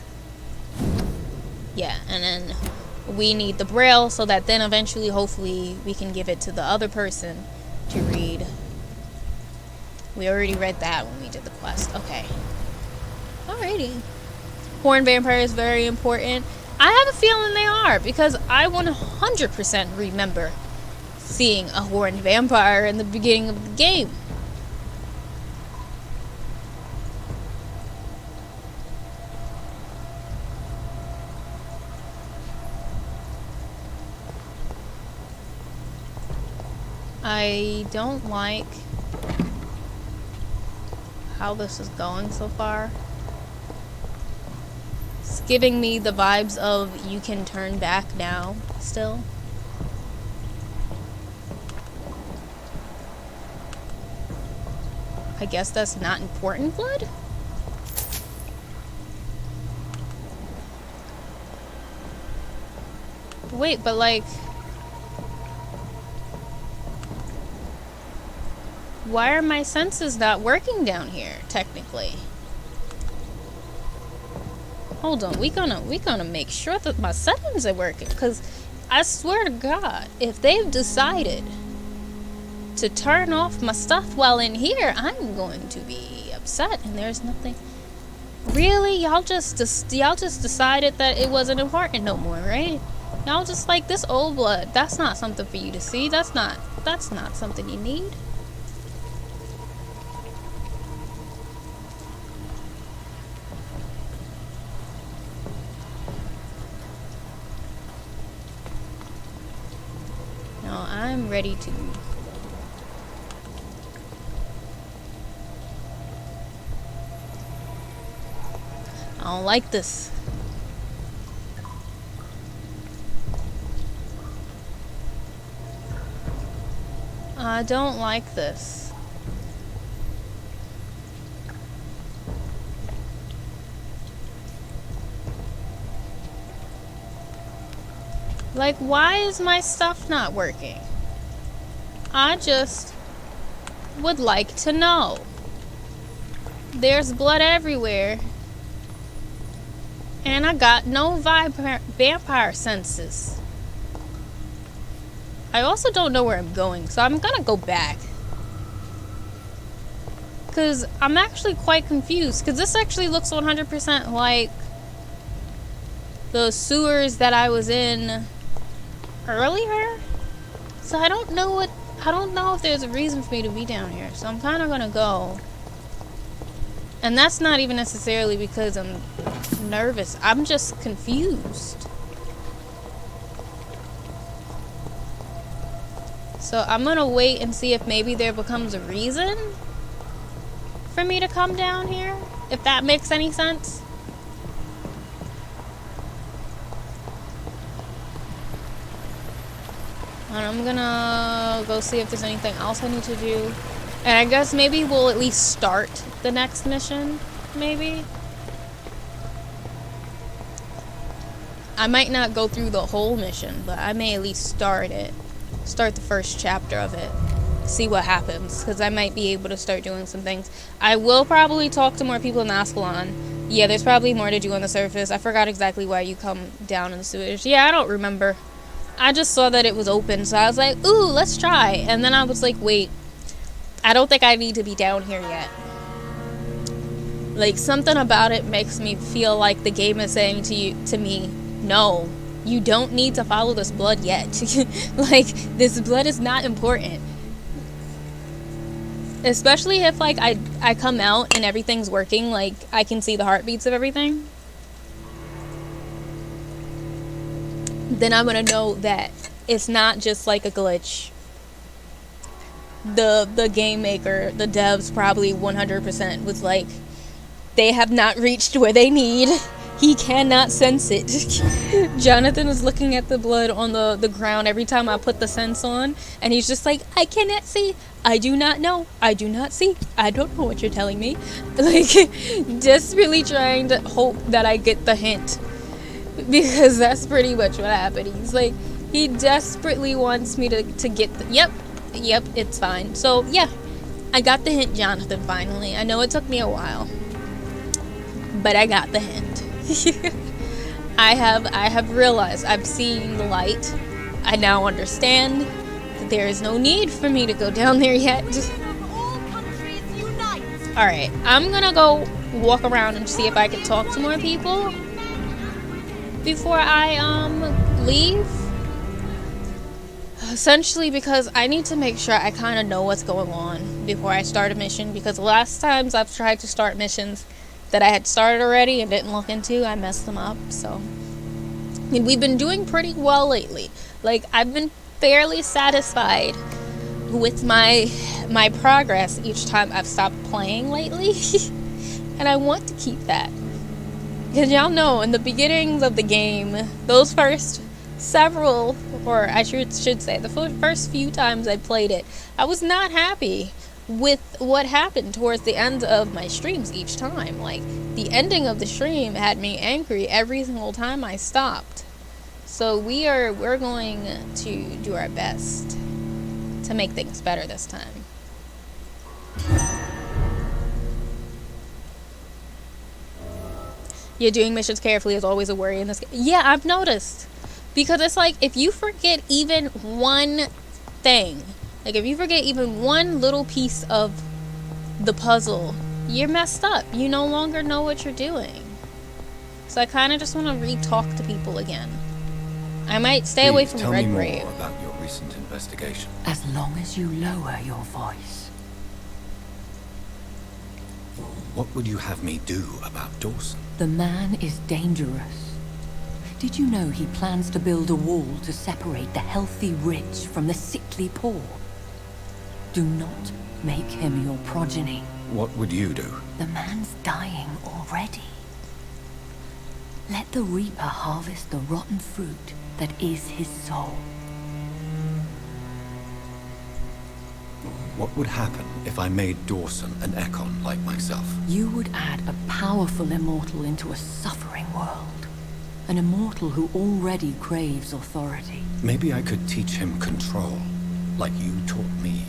Yeah, and then we need the Braille so that then eventually, hopefully, we can give it to the other person to read. We already read that when we did the quest. Okay. Alrighty. Horned vampire is very important. I have a feeling they are, because I 100% remember seeing a horned vampire in the beginning of the game. I don't like how this is going so far. It's giving me the vibes of you can turn back now still. I guess that's not important blood? Wait, but like, why are my senses not working down here, technically? Hold on, we gonna make sure that my settings are working, because I swear to God, if they've decided to turn off my stuff while in here, I'm going to be upset, and there's nothing. Really? Y'all just decided that it wasn't important no more, right? Y'all just like, this old blood, that's not something for you to see. That's not something you need. No, I'm ready to. I don't like this. I don't like this. Like, why is my stuff not working? I just would like to know. There's blood everywhere. And I got no vampire senses. I also don't know where I'm going, so I'm gonna go back. Because I'm actually quite confused. Because this actually looks 100% like the sewers that I was in earlier. So I don't know if there's a reason for me to be down here. So I'm kind of gonna go. And that's not even necessarily because I'm nervous. I'm just confused. So I'm gonna wait and see if maybe there becomes a reason for me to come down here, if that makes any sense. And I'm gonna go see if there's anything else I need to do. And I guess maybe we'll at least start the next mission, maybe. I might not go through the whole mission, but I may at least start it. Start the first chapter of it. See what happens, because I might be able to start doing some things. I will probably talk to more people in Ascalon. Yeah, there's probably more to do on the surface. I forgot exactly why you come down in the sewage. Yeah, I don't remember. I just saw that it was open, so I was like, ooh, let's try. And then I was like, wait, I don't think I need to be down here yet. Like, something about it makes me feel like the game is saying to me, no, you don't need to follow this blood yet. Like, this blood is not important. Especially if, like, I come out and everything's working, like, I can see the heartbeats of everything. Then I'm gonna know that it's not just like a glitch. The game maker, the devs probably 100% was like, they have not reached where they need. He cannot sense it. Jonathan is looking at the blood on the ground every time I put the sense on, and he's just like, I cannot see. I do not know. I do not see. I don't know what you're telling me. Like, just really trying to hope that I get the hint. Because that's pretty much what happened. He's like, he desperately wants me to get the, yep, it's fine. So, yeah, I got the hint, Jonathan, finally. I know it took me a while, but I got the hint. I have realized, I've seen the light. I now understand that there is no need for me to go down there yet. Alright, I'm gonna go walk around and see if I can talk to more people before I leave. Essentially because I need to make sure I kind of know what's going on before I start a mission, because the last times I've tried to start missions that I had started already and didn't look into, I messed them up. So, and we've been doing pretty well lately. Like, I've been fairly satisfied with my progress each time I've stopped playing lately. And I want to keep that. Because y'all know, in the beginnings of the game, those first several, or I should say, the first few times I played it, I was not happy with what happened towards the end of my streams each time. Like, the ending of the stream had me angry every single time I stopped. So we're going to do our best to make things better this time. Yeah, doing missions carefully is always a worry in this game. Yeah, I've noticed. Because it's like, if you forget even one thing, like if you forget even one little piece of the puzzle, you're messed up. You no longer know what you're doing. So I kind of just want to re-talk to people again. I might stay away from Redgrave. Tell me more about your recent investigation. As long as you lower your voice. What would you have me do about Dawson? The man is dangerous. Did you know he plans to build a wall to separate the healthy rich from the sickly poor? Do not make him your progeny. What would you do? The man's dying already. Let the Reaper harvest the rotten fruit that is his soul. What would happen if I made Dawson an Ekon like myself? You would add a powerful immortal into a suffering world. An immortal who already craves authority. Maybe I could teach him control, like you taught me.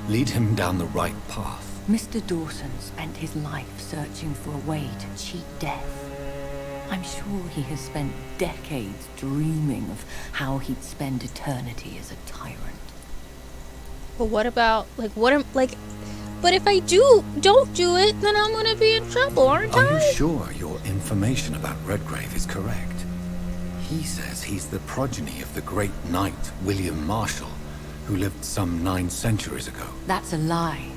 Lead him down the right path. Mr. Dawson spent his life searching for a way to cheat death. I'm sure he has spent decades dreaming of how he'd spend eternity as a tyrant. But what about, but if I don't do it, then I'm gonna be in trouble, aren't I? Are you sure your information about Redgrave is correct? He says he's the progeny of the great knight William Marshall, who lived some 9 centuries ago. That's a lie.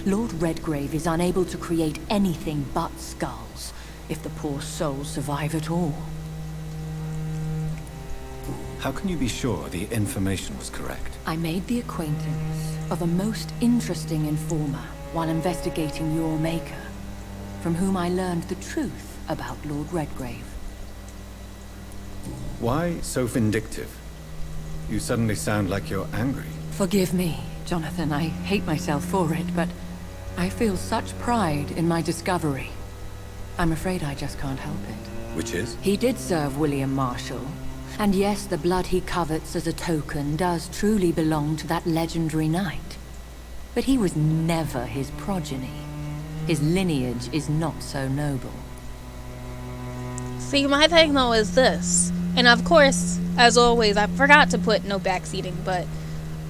Lord Redgrave is unable to create anything but skulls, if the poor souls survive at all. How can you be sure the information was correct? I made the acquaintance of a most interesting informer while investigating your maker, from whom I learned the truth about Lord Redgrave. Why so vindictive? You suddenly sound like you're angry. Forgive me, Jonathan. I hate myself for it, but I feel such pride in my discovery. I'm afraid I just can't help it. Which is? He did serve William Marshall. And yes, the blood he covets as a token does truly belong to that legendary knight. But he was never his progeny. His lineage is not so noble. See, my thing though is this. And of course, as always, I forgot to put no backseating, but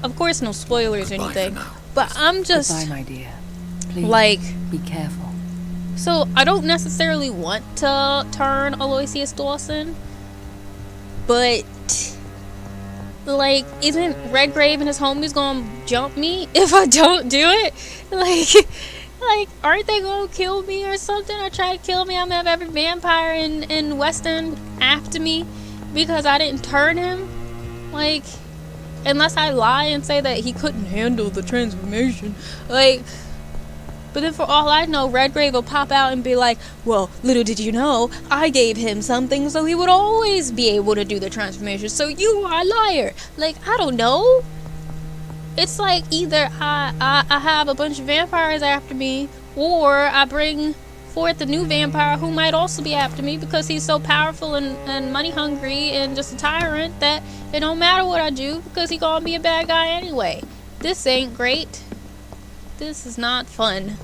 of course no spoilers or anything. But I'm just... Goodbye, my dear. Please, be careful. So, I don't necessarily want to turn Aloysius Dawson, but, isn't Redgrave and his homies gonna jump me if I don't do it? Aren't they gonna kill me or something? Or try to kill me? I'm gonna have every vampire in Western after me because I didn't turn him? Unless I lie and say that he couldn't handle the transformation. But then for all I know, Redgrave will pop out and be like, well, little did you know, I gave him something so he would always be able to do the transformation. So you are a liar. I don't know. It's either I have a bunch of vampires after me, or I bring forth a new vampire who might also be after me because he's so powerful and money hungry and just a tyrant that it don't matter what I do because he gonna be a bad guy anyway. This ain't great. This is not fun.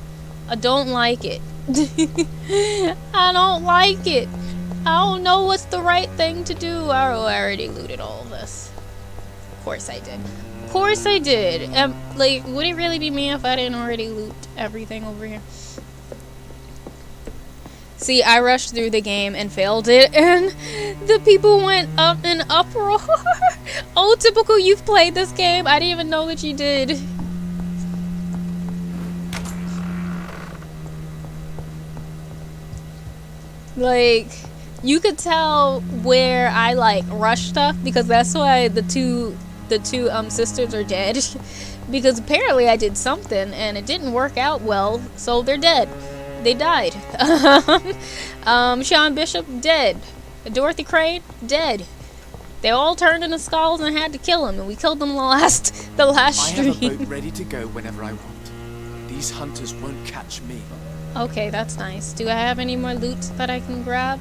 I don't like it. I don't like it. I don't know what's the right thing to do. I already looted all of this. Of course I did. Of course I did. Would it really be me if I didn't already loot everything over here? See, I rushed through the game and failed it, and the people went up in uproar. Oh, typical, you've played this game. I didn't even know that you did. You could tell where I rushed stuff because that's why the two sisters are dead. Because apparently I did something and it didn't work out well, so they're dead. They died. Sean Bishop, dead. Dorothy Crane, dead. They all turned into skulls and had to kill him, and we killed them the last stream. I have a boat ready to go whenever I want. These hunters won't catch me. Okay, that's nice. Do I have any more loot that I can grab?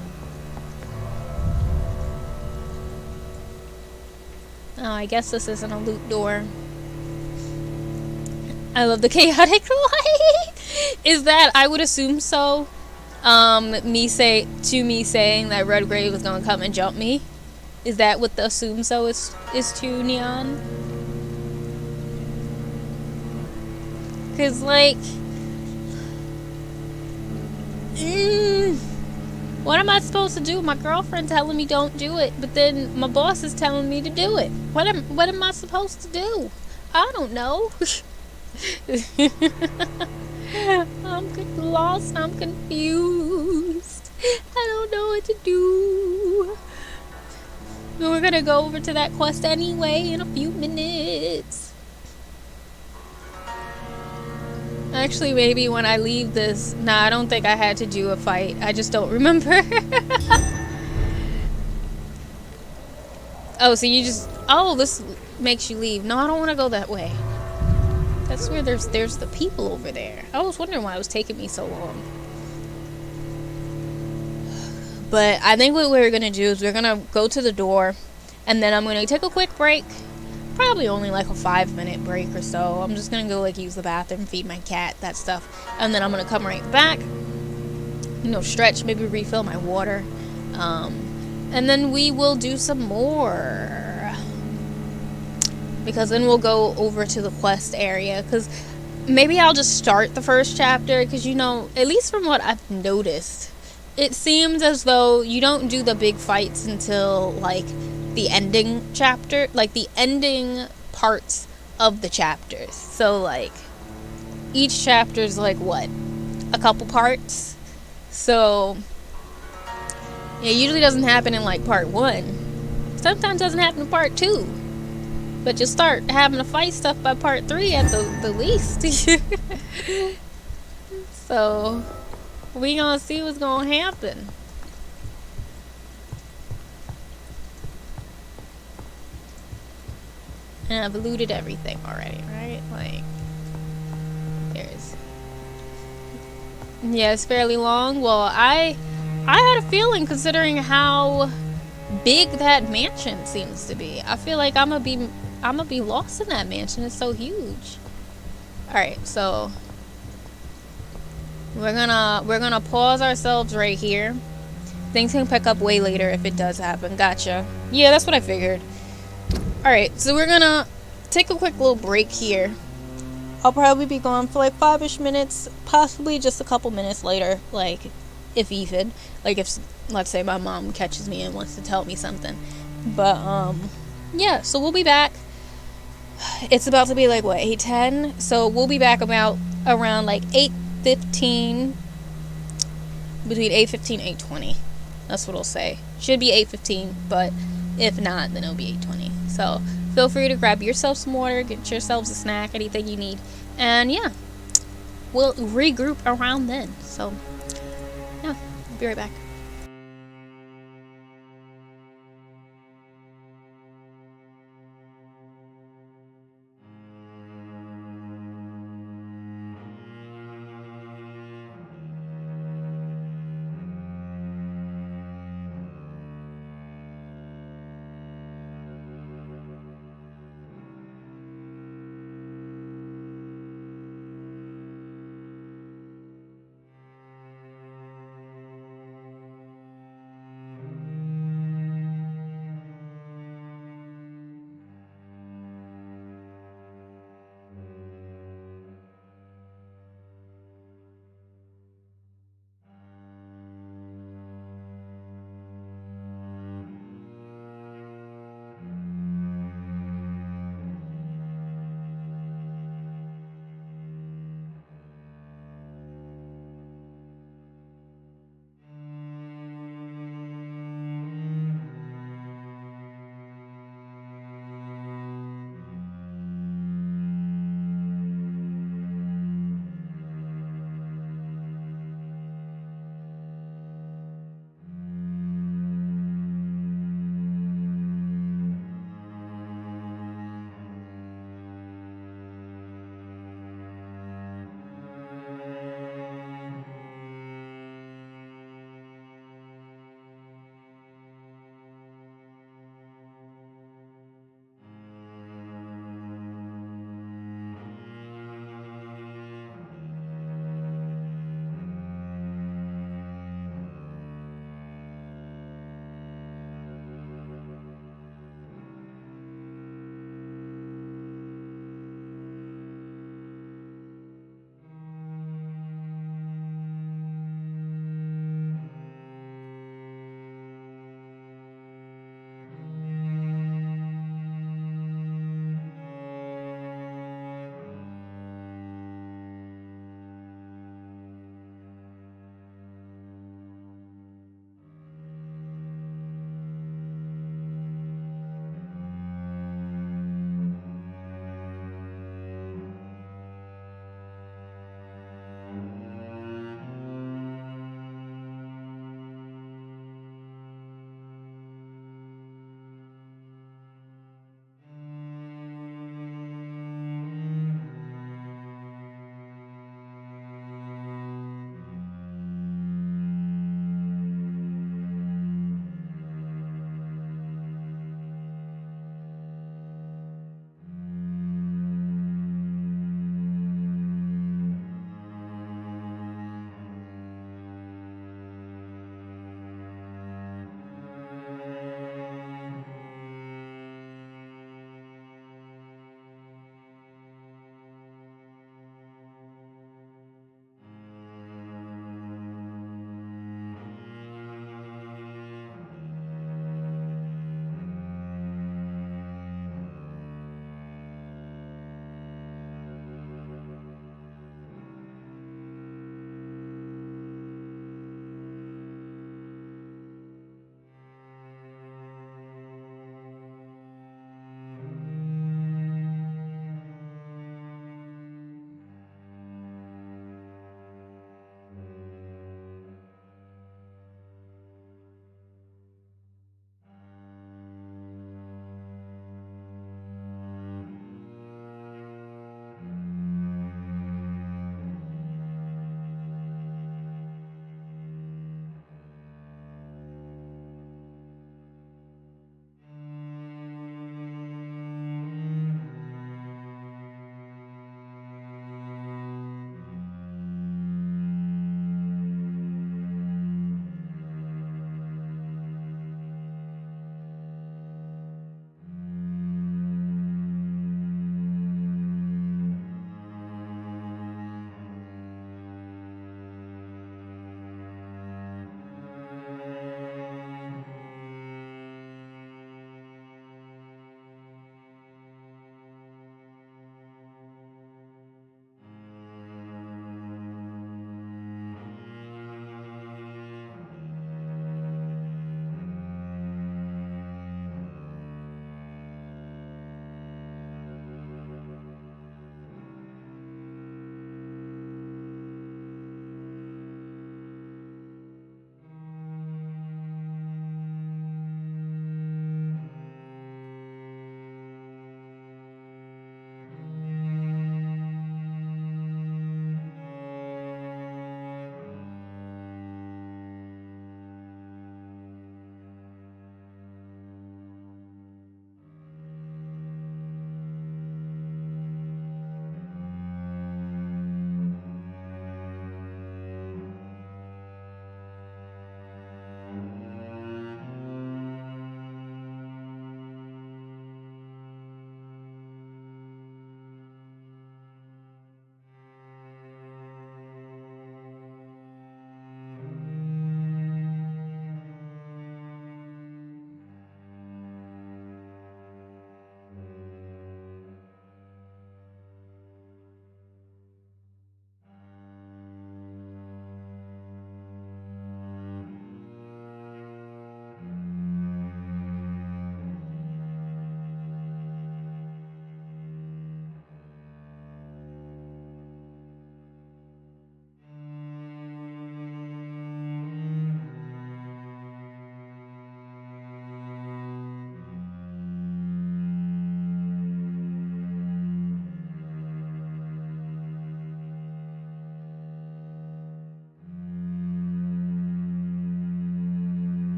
Oh, I guess this isn't a loot door. I love the chaotic light. Is that, I would assume so, me saying that Redgrave was gonna come and jump me? Is that what the assume so is to, Neon? Cause What am I supposed to do? My girlfriend telling me don't do it, but then my boss is telling me to do it. What am I supposed to do? I don't know. I'm lost. I'm confused. I don't know what to do. But we're gonna go over to that quest anyway in a few minutes. Actually, maybe when I leave this... Nah, I don't think I had to do a fight. I just don't remember. Oh, so you just... Oh, this makes you leave. No, I don't want to go that way. That's where there's the people over there. I was wondering why it was taking me so long. But I think what we're going to do is we're going to go to the door. And then I'm going to take a quick break. Probably only like a 5-minute break or so. I'm just gonna go like use the bathroom, feed my cat, that stuff, and then I'm gonna come right back, you know, stretch, maybe refill my water, and then we will do some more, because then we'll go over to the quest area, because maybe I'll just start the first chapter, because, you know, at least from what I've noticed, it seems as though you don't do the big fights until like the ending chapter, like the ending parts of the chapters. So like each chapter is like what, a couple parts, so it usually doesn't happen in like part 1. Sometimes doesn't happen in part 2, but you'll start having to fight stuff by part 3 at the least. So we gonna see what's gonna happen. And I've looted everything already, right? Like, yeah, it's fairly long. Well, I had a feeling, considering how big that mansion seems to be. I feel like I'm gonna be lost in that mansion. It's so huge. All right, so we're gonna pause ourselves right here. Things can pick up way later if it does happen. Gotcha. Yeah, that's what I figured. Alright, so we're gonna take a quick little break here. I'll probably be gone for like 5-ish minutes, possibly just a couple minutes later, like, if even. Like, if, let's say my mom catches me and wants to tell me something. But, yeah, so we'll be back. It's about to be like, what, 8:10? So we'll be back about around like 8:15, between 8:15 and 8:20. That's what I'll say. Should be 8:15, but if not, then it'll be 8:20. So feel free to grab yourself some water, get yourselves a snack, anything you need, and yeah, we'll regroup around then. So yeah, I'll be right back.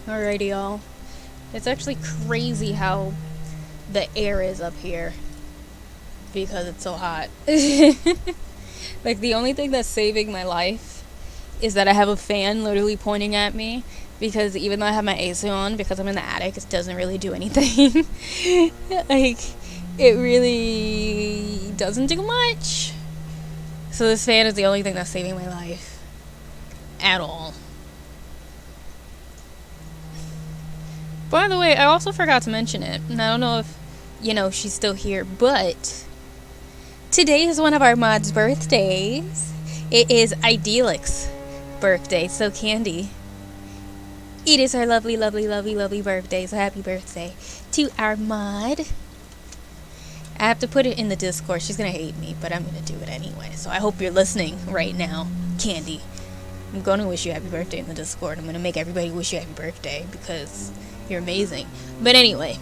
Alrighty, y'all. It's actually crazy how the air is up here because it's so hot. Like, the only thing that's saving my life is that I have a fan literally pointing at me, because even though I have my AC on, because I'm in the attic, it doesn't really do anything. Like, it really doesn't do much. So this fan is the only thing that's saving my life at all. By the way, I also forgot to mention it, and I don't know if, you know, she's still here, but today is one of our mods' birthdays. It is Idealic's birthday, so Candy, it is her lovely, lovely, lovely, lovely birthday, so happy birthday to our mod. I have to put it in the Discord. She's gonna hate me, but I'm gonna do it anyway, so I hope you're listening right now, Candy. I'm gonna wish you happy birthday in the Discord. I'm gonna make everybody wish you happy birthday, because you're amazing. But anyway,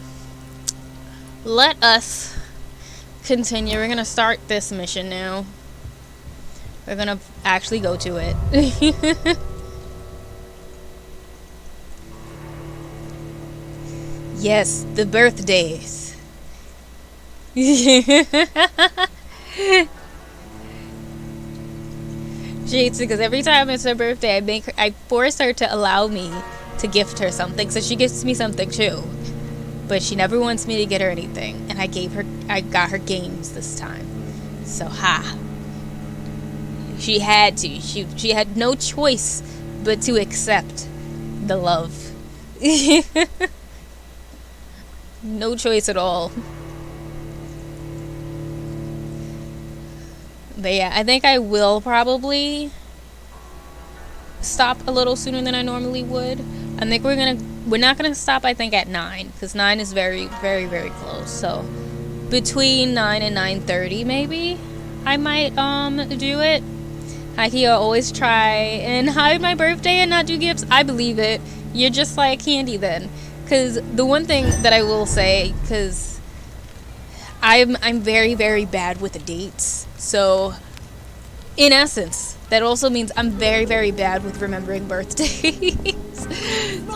let us continue. We're gonna start this mission now. We're gonna actually go to it. Yes, the birthdays. She hates it because every time it's her birthday, I force her to allow me to gift her something, so she gives me something too. But she never wants me to get her anything, and I got her games this time. So she had to. She had no choice but to accept the love. No choice at all. But yeah, I think I will probably stop a little sooner than I normally would. I think we're not gonna stop, I think, at 9, because 9 is very, very, very close. So between 9 and 9:30 maybe I might do it. Haki, always try and hide my birthday and not do gifts. I believe it. You're just like Candy then. Because the one thing that I will say, because I'm very, very bad with the dates. So in essence, that also means I'm very, very bad with remembering birthdays.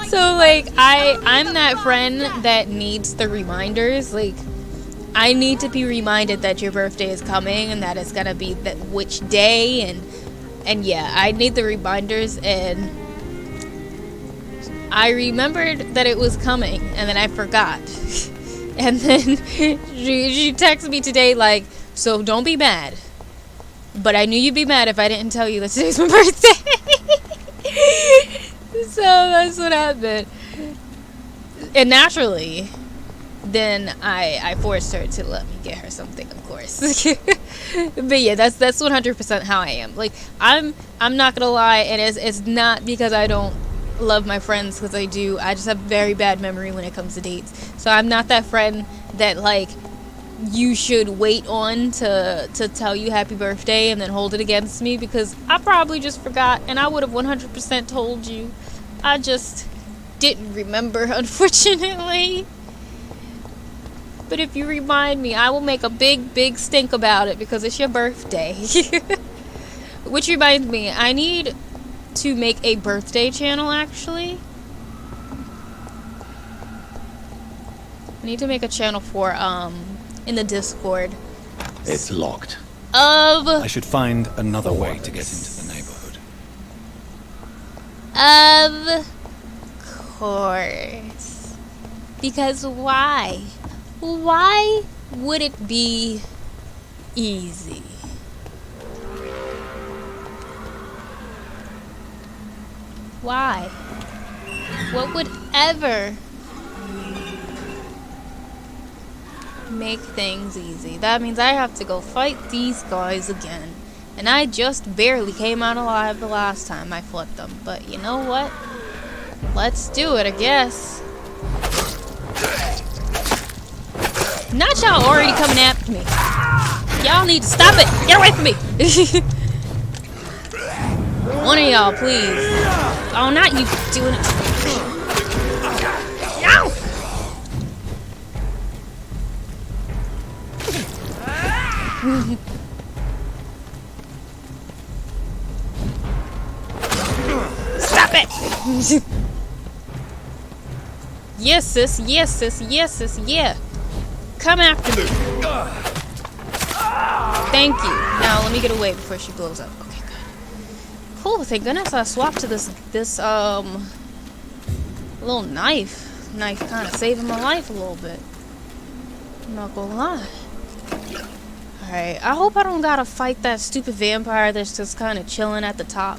So like I'm that friend that needs the reminders. Like, I need to be reminded that your birthday is coming and that it's gonna be that which day, and yeah, I need the reminders. And I remembered that it was coming, and then I forgot. And then she texted me today like, so don't be mad, but I knew you'd be mad if I didn't tell you that today's my birthday. So that's what happened. And naturally, then I forced her to let me get her something, of course. But yeah, that's 100% how I am. Like, I'm not gonna lie, and it's not because I don't love my friends, because I do. I just have very bad memory when it comes to dates. So I'm not that friend that like you should wait on to tell you happy birthday and then hold it against me, because I probably just forgot and I would have 100% told you. I just didn't remember, unfortunately. But if you remind me, I will make a big stink about it, because it's your birthday. Which reminds me, I need to make a birthday channel, actually. I need to make a channel for in the Discord. It's locked. I should find another way to get into the neighborhood. Of course. Because why? Why would it be easy? Why? What would ever make things easy? That means I have to go fight these guys again. And I just barely came out alive the last time I fought them. But you know what? Let's do it, I guess. Not y'all already coming after me. Y'all need to stop it. Get away from me. One of y'all, please. Oh, not you doing it. No! Stop it! Yes, sis. Yes, sis. Yes, sis. Yeah. Come after me. Thank you. Now let me get away before she blows up. Okay, good. Cool. Thank goodness I swapped to this little knife. Knife kind of saving my life a little bit. I'm not gonna lie. Alright, I hope I don't gotta fight that stupid vampire that's just kind of chilling at the top.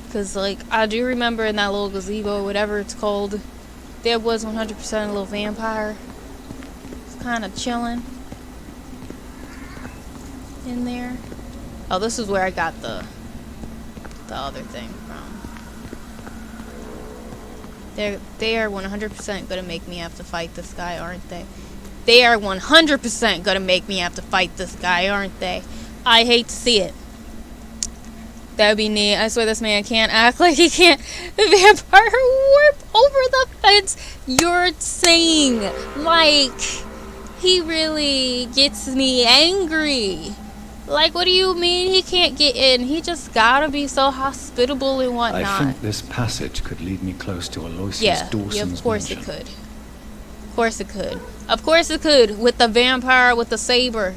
Because, like, I do remember in that little gazebo, whatever it's called, there was 100% a little vampire. It's kind of chilling in there. Oh, this is where I got the other thing from. They are 100% gonna make me have to fight this guy, aren't they? They are 100% gonna make me have to fight this guy, aren't they? I hate to see it. That would be neat. I swear this man can't act like he can't vampire warp over the fence. You're insane. Like, he really gets me angry. Like, what do you mean he can't get in? He just gotta be so hospitable and whatnot. I think this passage could lead me close to Aloysius Dawson's yeah, of course mansion. it could. Of course it could. Of course it could, with the vampire with the saber.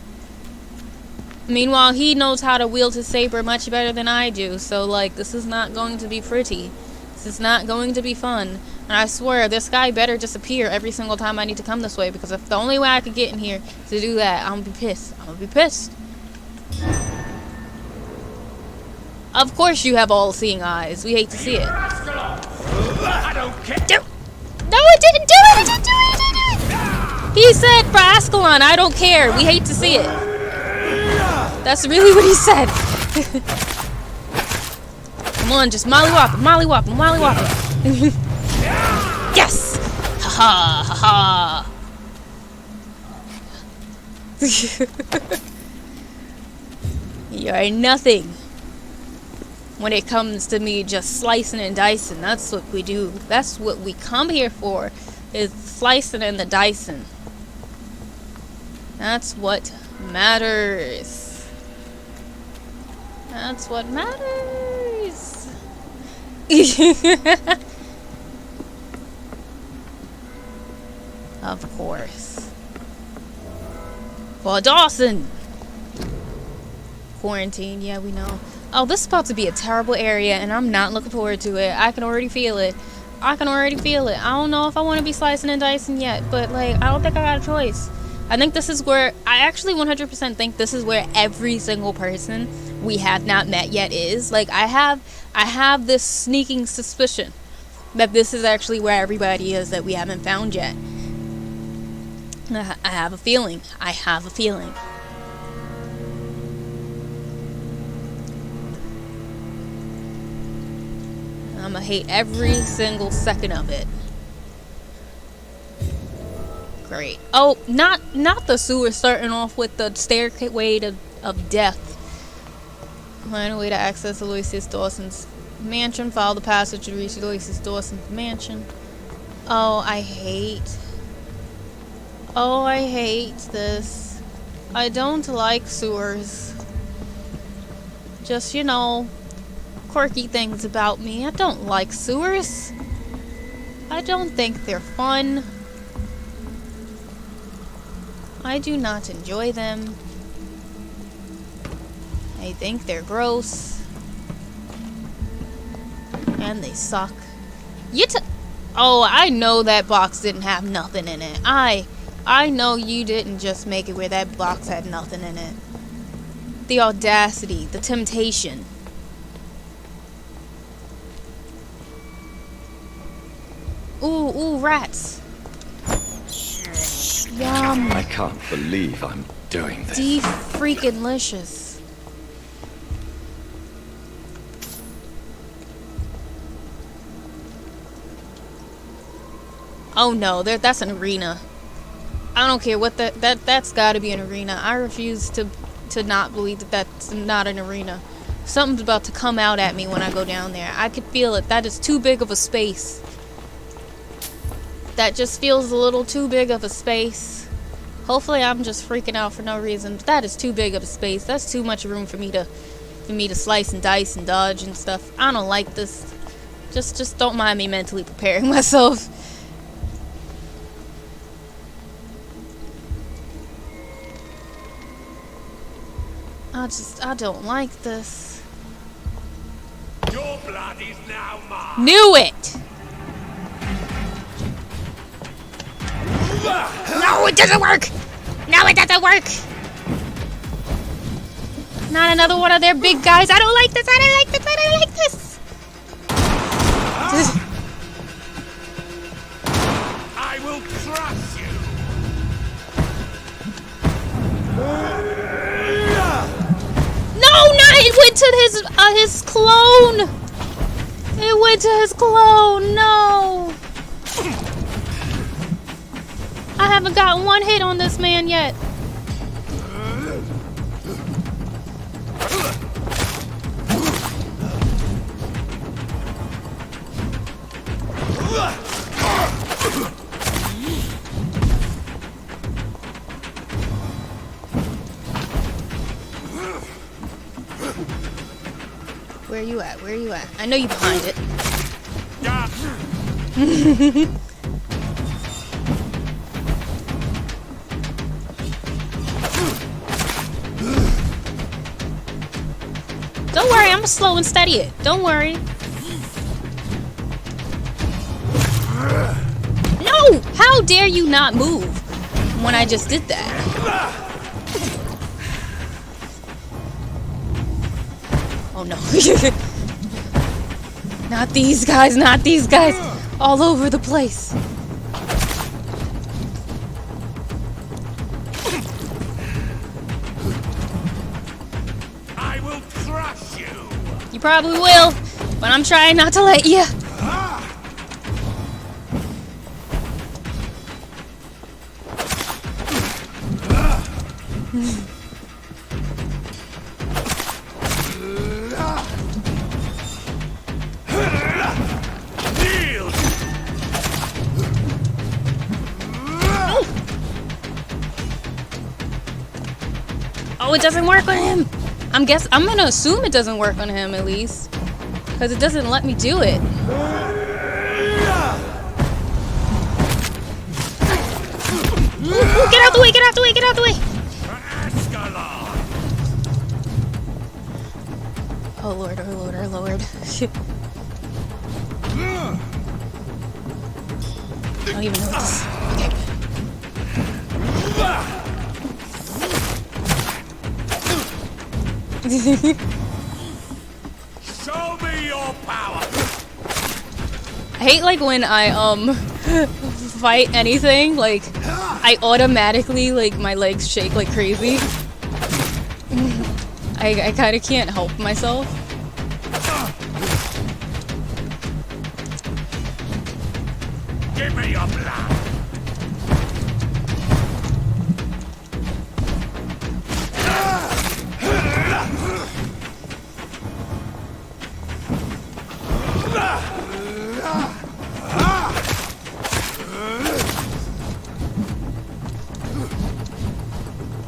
Meanwhile, he knows how to wield his saber much better than I do, so, like, this is not going to be pretty. This is not going to be fun. And I swear, this guy better disappear every single time I need to come this way, because if the only way I could get in here is to do that, I'm gonna be pissed. I'm gonna be pissed. Of course you have all-seeing eyes. We hate to see it. I don't care. No, it didn't do it! It didn't do it! It didn't do it! He said for Ascalon, I don't care. We hate to see it. That's really what he said. Come on, just mollywop him, mollywop him, mollywop him. Yes! Ha ha, ha ha. You're nothing when it comes to me just slicing and dicing. That's what we do. That's what we come here for, is slicing and the dicing. That's what matters. That's what matters. Of course. For Dawson. Quarantine, yeah, we know. Oh, this is about to be a terrible area, and I'm not looking forward to it. I can already feel it. I can already feel it. I don't know if I want to be slicing and dicing yet, but, like, I don't think I got a choice. I think this is where, I actually 100% think this is where every single person we have not met yet is. Like, I have this sneaking suspicion that this is actually where everybody is that we haven't found yet. I have a feeling. I have a feeling. I'm gonna hate every single second of it. Great. Oh, not the sewer starting off with the stairway of death. Find a way to access Aloysius Dawson's mansion. Follow the passage to reach Aloysius Dawson's mansion. Oh, I hate. Oh, I hate this. I don't like sewers. Just, you know, quirky things about me. I don't like sewers. I don't think they're fun. I do not enjoy them. I think they're gross. And they suck. Oh, I know that box didn't have nothing in it. I know you didn't just make it where that box had nothing in it. The audacity, the temptation. Ooh, rats. Yum. I can't believe I'm doing this. De-freaking-licious. Oh no, that's an arena. I don't care what that's gotta be an arena. I refuse to not believe that that's not an arena. Something's about to come out at me when I go down there. I could feel it. That is too big of a space. That just feels a little too big of a space. Hopefully I'm just freaking out for no reason, but that is too big of a space. That's too much room for me to slice and dice and dodge and stuff. I don't like this. Just don't mind me mentally preparing myself. I don't like this. Your blood is now mine. Knew it! No, it doesn't work! No, it doesn't work! Not another one of their big guys. I don't like this, I don't like this, I don't like this! I will crush you. No, not it went to his clone! It went to his clone, no! I haven't gotten one hit on this man yet. Where are you at? Where are you at? I know you behind it. Don't worry, I'm gonna slow and steady it. Don't worry. No! How dare you not move when I just did that? Oh no. Not these guys, not these guys. All over the place. I will crush you. You probably will, but I'm trying not to let you. Oh, it doesn't work on him. I'm gonna assume it doesn't work on him at least, because it doesn't let me do it. Ooh, get out the way! Get out the way! Get out the way! Oh lord! Oh lord! Oh lord! I don't even know what this. Okay. Show me your power. I hate like when I fight anything, like I automatically like my legs shake like crazy. I kind of can't help myself. Give me your blood.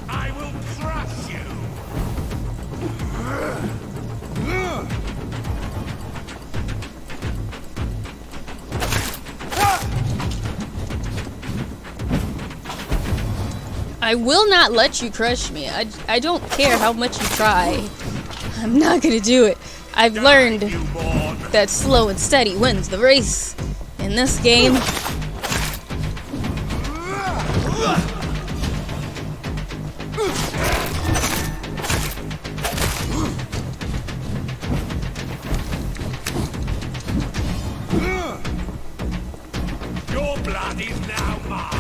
I will crush you. I will not let you crush me. I don't care how much you try. I'm not gonna do it. I've learned that slow and steady wins the race in this game. Your blood is now mine.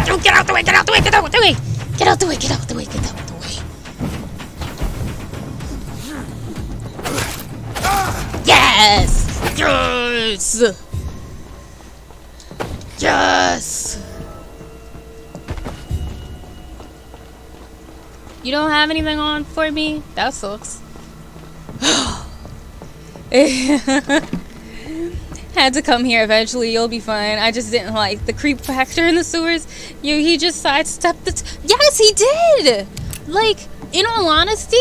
Oh, get out the way! Get out the way! Get out the way! Get out the way! Get out the way! Get out the way! Yes! Yes! Yes! You don't have anything on for me? That sucks. Had to come here eventually. You'll be fine. I just didn't like the creep factor in the sewers. He just sidestepped it. Yes, he did! Like, in all honesty,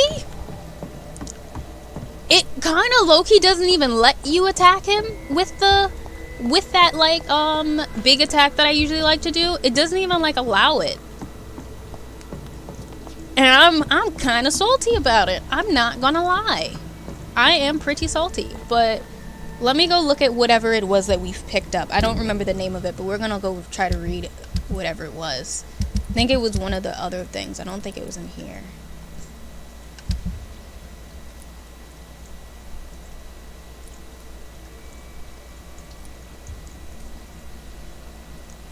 it kind of low-key doesn't even let you attack him with that like big attack that I usually like to do. It doesn't even like allow it. And I'm kind of salty about it. I'm not gonna lie. I am pretty salty, but let me go look at whatever it was that we've picked up. I don't remember the name of it, but we're gonna go try to read whatever it was. I think it was one of the other things. I don't think it was in here.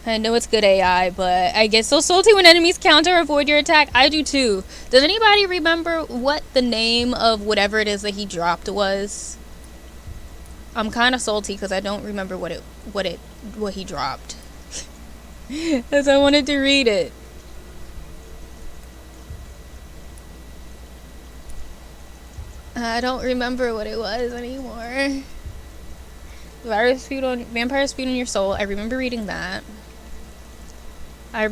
I know it's good AI, but I get so salty when enemies counter or avoid your attack. I do too. Does anybody remember what the name of whatever it is that he dropped was? I'm kind of salty because I don't remember what he dropped. Because I wanted to read it. I don't remember what it was anymore. Vampires feed on your soul. I remember reading that. I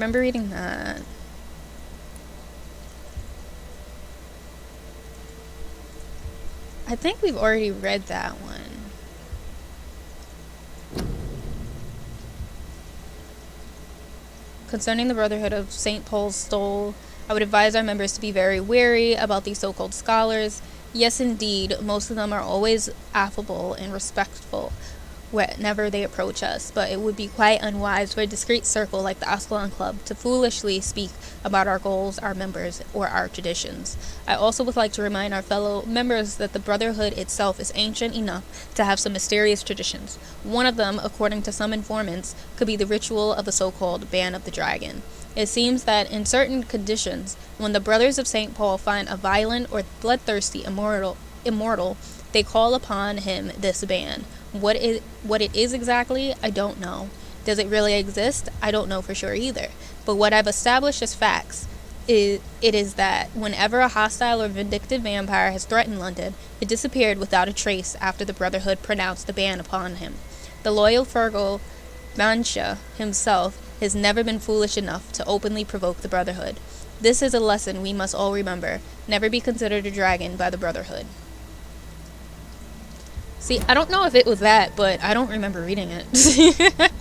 think we've already read that one. Concerning the Brotherhood of St. Paul's Stole, I would advise our members to be very wary about these so-called scholars. Yes, indeed, most of them are always affable and respectful whenever they approach us, but it would be quite unwise for a discreet circle like the Ascalon Club to foolishly speak about our goals, our members, or our traditions. I also would like to remind our fellow members that the Brotherhood itself is ancient enough to have some mysterious traditions. One of them, according to some informants, could be the ritual of the so-called Ban of the Dragon. It seems that in certain conditions, when the Brothers of St. Paul find a violent or bloodthirsty immortal, they call upon him this ban. What it is exactly, I don't know. Does it really exist? I don't know for sure either. But what I've established as facts is that whenever a hostile or vindictive vampire has threatened London, it disappeared without a trace after the Brotherhood pronounced the ban upon him. The loyal Fergal Mancha himself has never been foolish enough to openly provoke the Brotherhood. This is a lesson we must all remember. Never be considered a dragon by the Brotherhood. See, I don't know if it was that, but I don't remember reading it.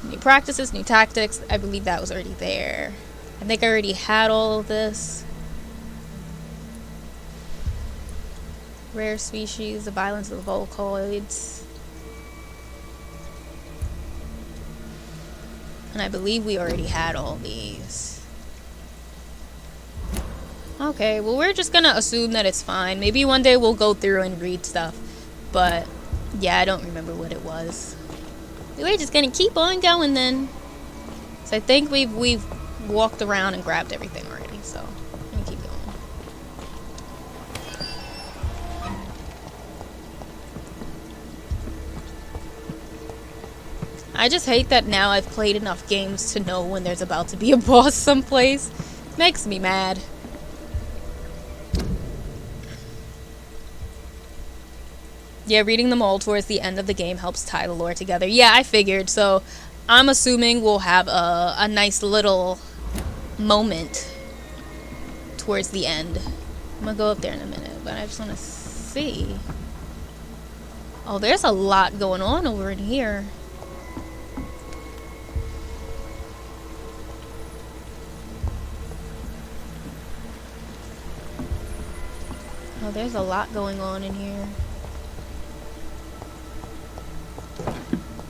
New practices, new tactics. I believe that was already there. I think I already had all of this. Rare species, the violence of the Volcoids. And I believe we already had all these. Okay, well we're just gonna assume that it's fine. Maybe one day we'll go through and read stuff. But, yeah, I don't remember what it was. We're just gonna keep on going then. So I think we've walked around and grabbed everything already, so I'm gonna keep going. I just hate that now I've played enough games to know when there's about to be a boss someplace. Makes me mad. Yeah, reading them all towards the end of the game helps tie the lore together. Yeah, I figured. So I'm assuming we'll have a nice little moment towards the end. I'm gonna go up there in a minute, but I just want to see. Oh, there's a lot going on over in here. Oh, there's a lot going on in here.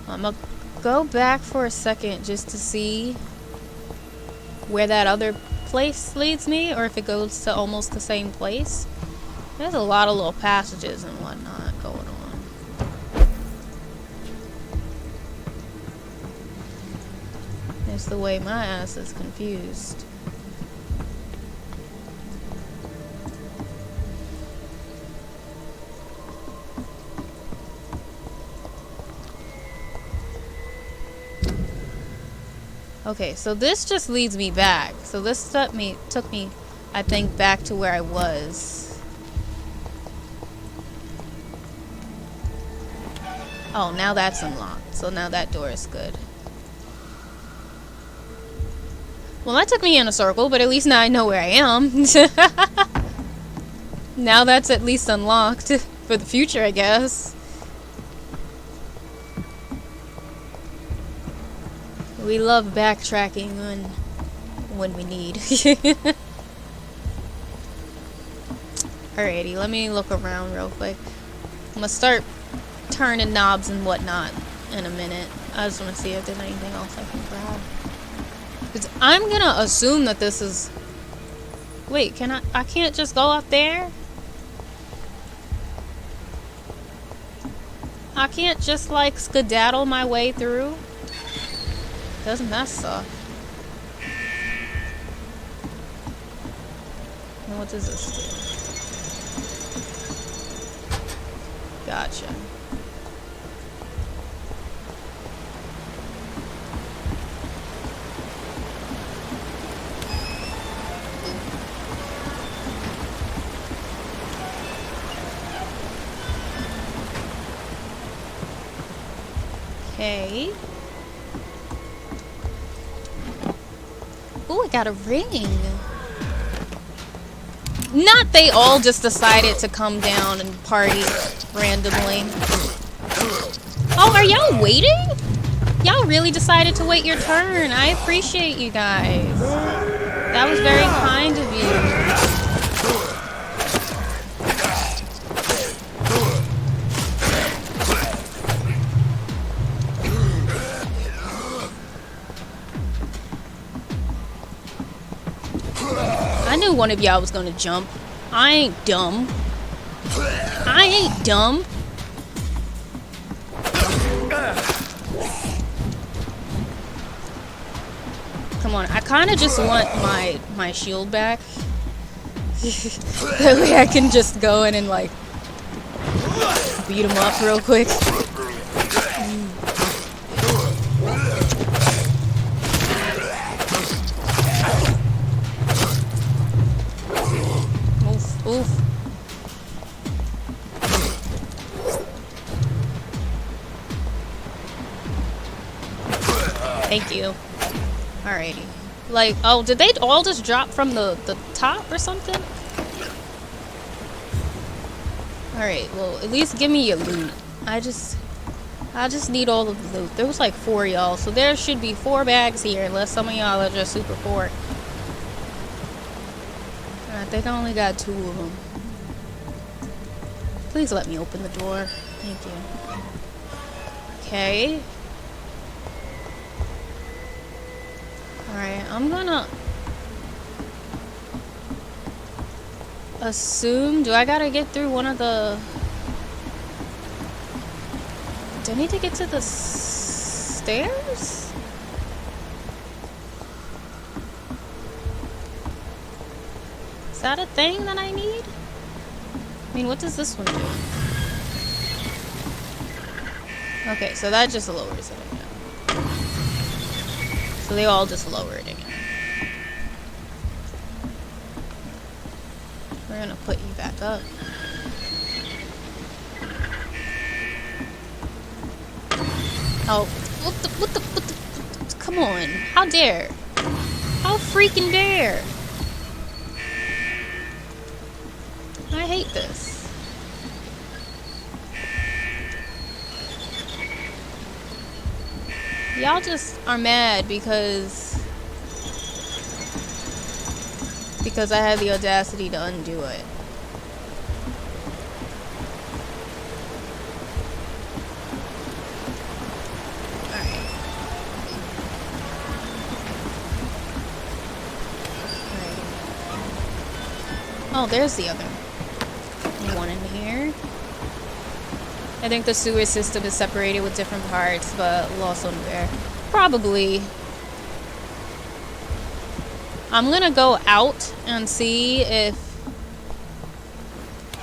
I'm gonna go back for a second just to see where that other place leads me, or if it goes to almost the same place. There's a lot of little passages and whatnot going on. That's the way my ass is confused. Okay, so this just leads me back. So this took me, I think, back to where I was. Oh, now that's unlocked. So now that door is good. Well, that took me in a circle, but at least now I know where I am. Now that's at least unlocked for the future, I guess. We love backtracking when we need. Alrighty, let me look around real quick. I'm gonna start turning knobs and whatnot in a minute. I just want to see if there's anything else I can grab. Because I'm gonna assume that this is... Wait, can I can't just go up there? I can't just like skedaddle my way through? Doesn't that suck? And what does this do? Gotcha. Okay. Ooh, I got a ring. Not they all just decided to come down and party randomly. Oh, are y'all waiting? Y'all really decided to wait your turn. I appreciate you guys. That was very kind of you. I knew one of y'all was gonna jump. I ain't dumb. I ain't dumb. Come on, I kind of just want my shield back. That way I can just go in and like beat him up real quick. Oof. Thank you. Alrighty. Like, oh, did they all just drop from the top or something? Alright, well, at least give me your loot. I just need all of the loot. There was like 4 y'all, so there should be 4 bags here, unless some of y'all are just super poor. I think I only got 2 of them. Please let me open the door. Thank you. Okay. Alright, I'm gonna assume... Do I gotta get through one of the... Do I need to get to the stairs? Is that a thing that I need? I mean, what does this one do? Okay, so that just lowers it again. So they all just lower it again. We're gonna put you back up. Oh, what the, come on. How dare? How freaking dare? I hate this. Y'all just are mad because I had the audacity to undo it. Oh, there's the other one in here. I think the sewer system is separated with different parts, but lost on where. Probably. I'm gonna go out and see if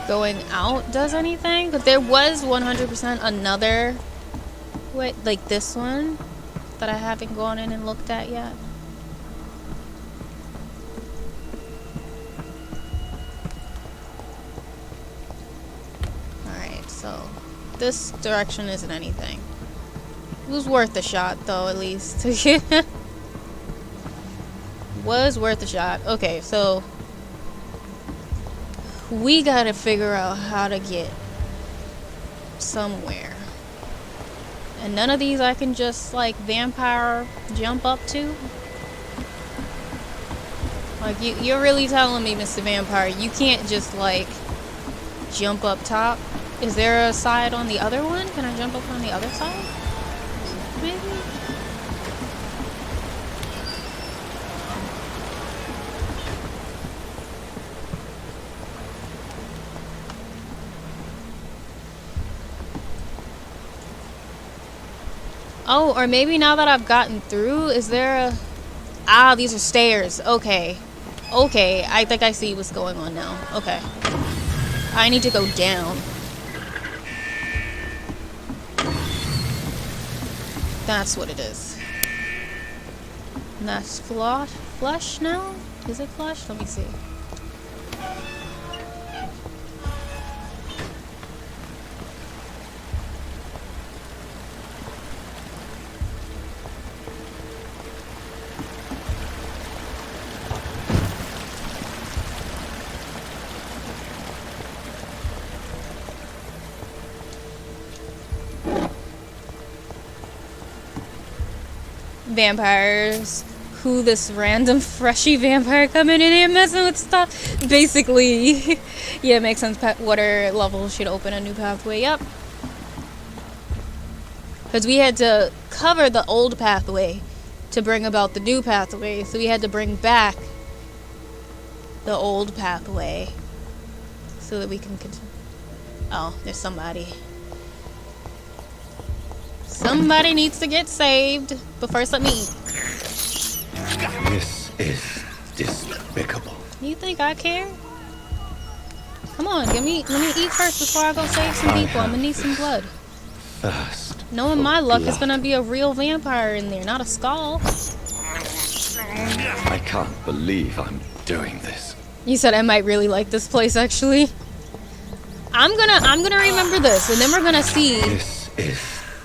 going out does anything. But there was 100% another way, like this one, that I haven't gone in and looked at yet. So, this direction isn't anything. It was worth a shot, though, at least. Was worth a shot. Okay, so we gotta figure out how to get somewhere. And none of these I can just, like, vampire jump up to. Like, you're really telling me, Mr. Vampire, you can't just, like, jump up top. Is there a side on the other one? Can I jump up on the other side? Maybe? Oh, or maybe now that I've gotten through, is there a... Ah, these are stairs. Okay. Okay, I think I see what's going on now. Okay. I need to go down. That's what it is. And that's flush now? Is it flush? Let me see. Vampires. Who this random freshy vampire coming in here messing with stuff? Basically. Yeah, it makes sense. Water level should open a new pathway. Yep. Because we had to cover the old pathway to bring about the new pathway. So we had to bring back the old pathway so that we can continue. Oh, there's somebody. Somebody needs to get saved. But first, let me eat. This is despicable. You think I care? Come on, let me eat first before I go save some people. I'm gonna need some blood. Thirst. Knowing my luck, it's gonna be a real vampire in there, not a skull. I can't believe I'm doing this. You said I might really like this place, actually. I'm gonna remember this, and then we're gonna see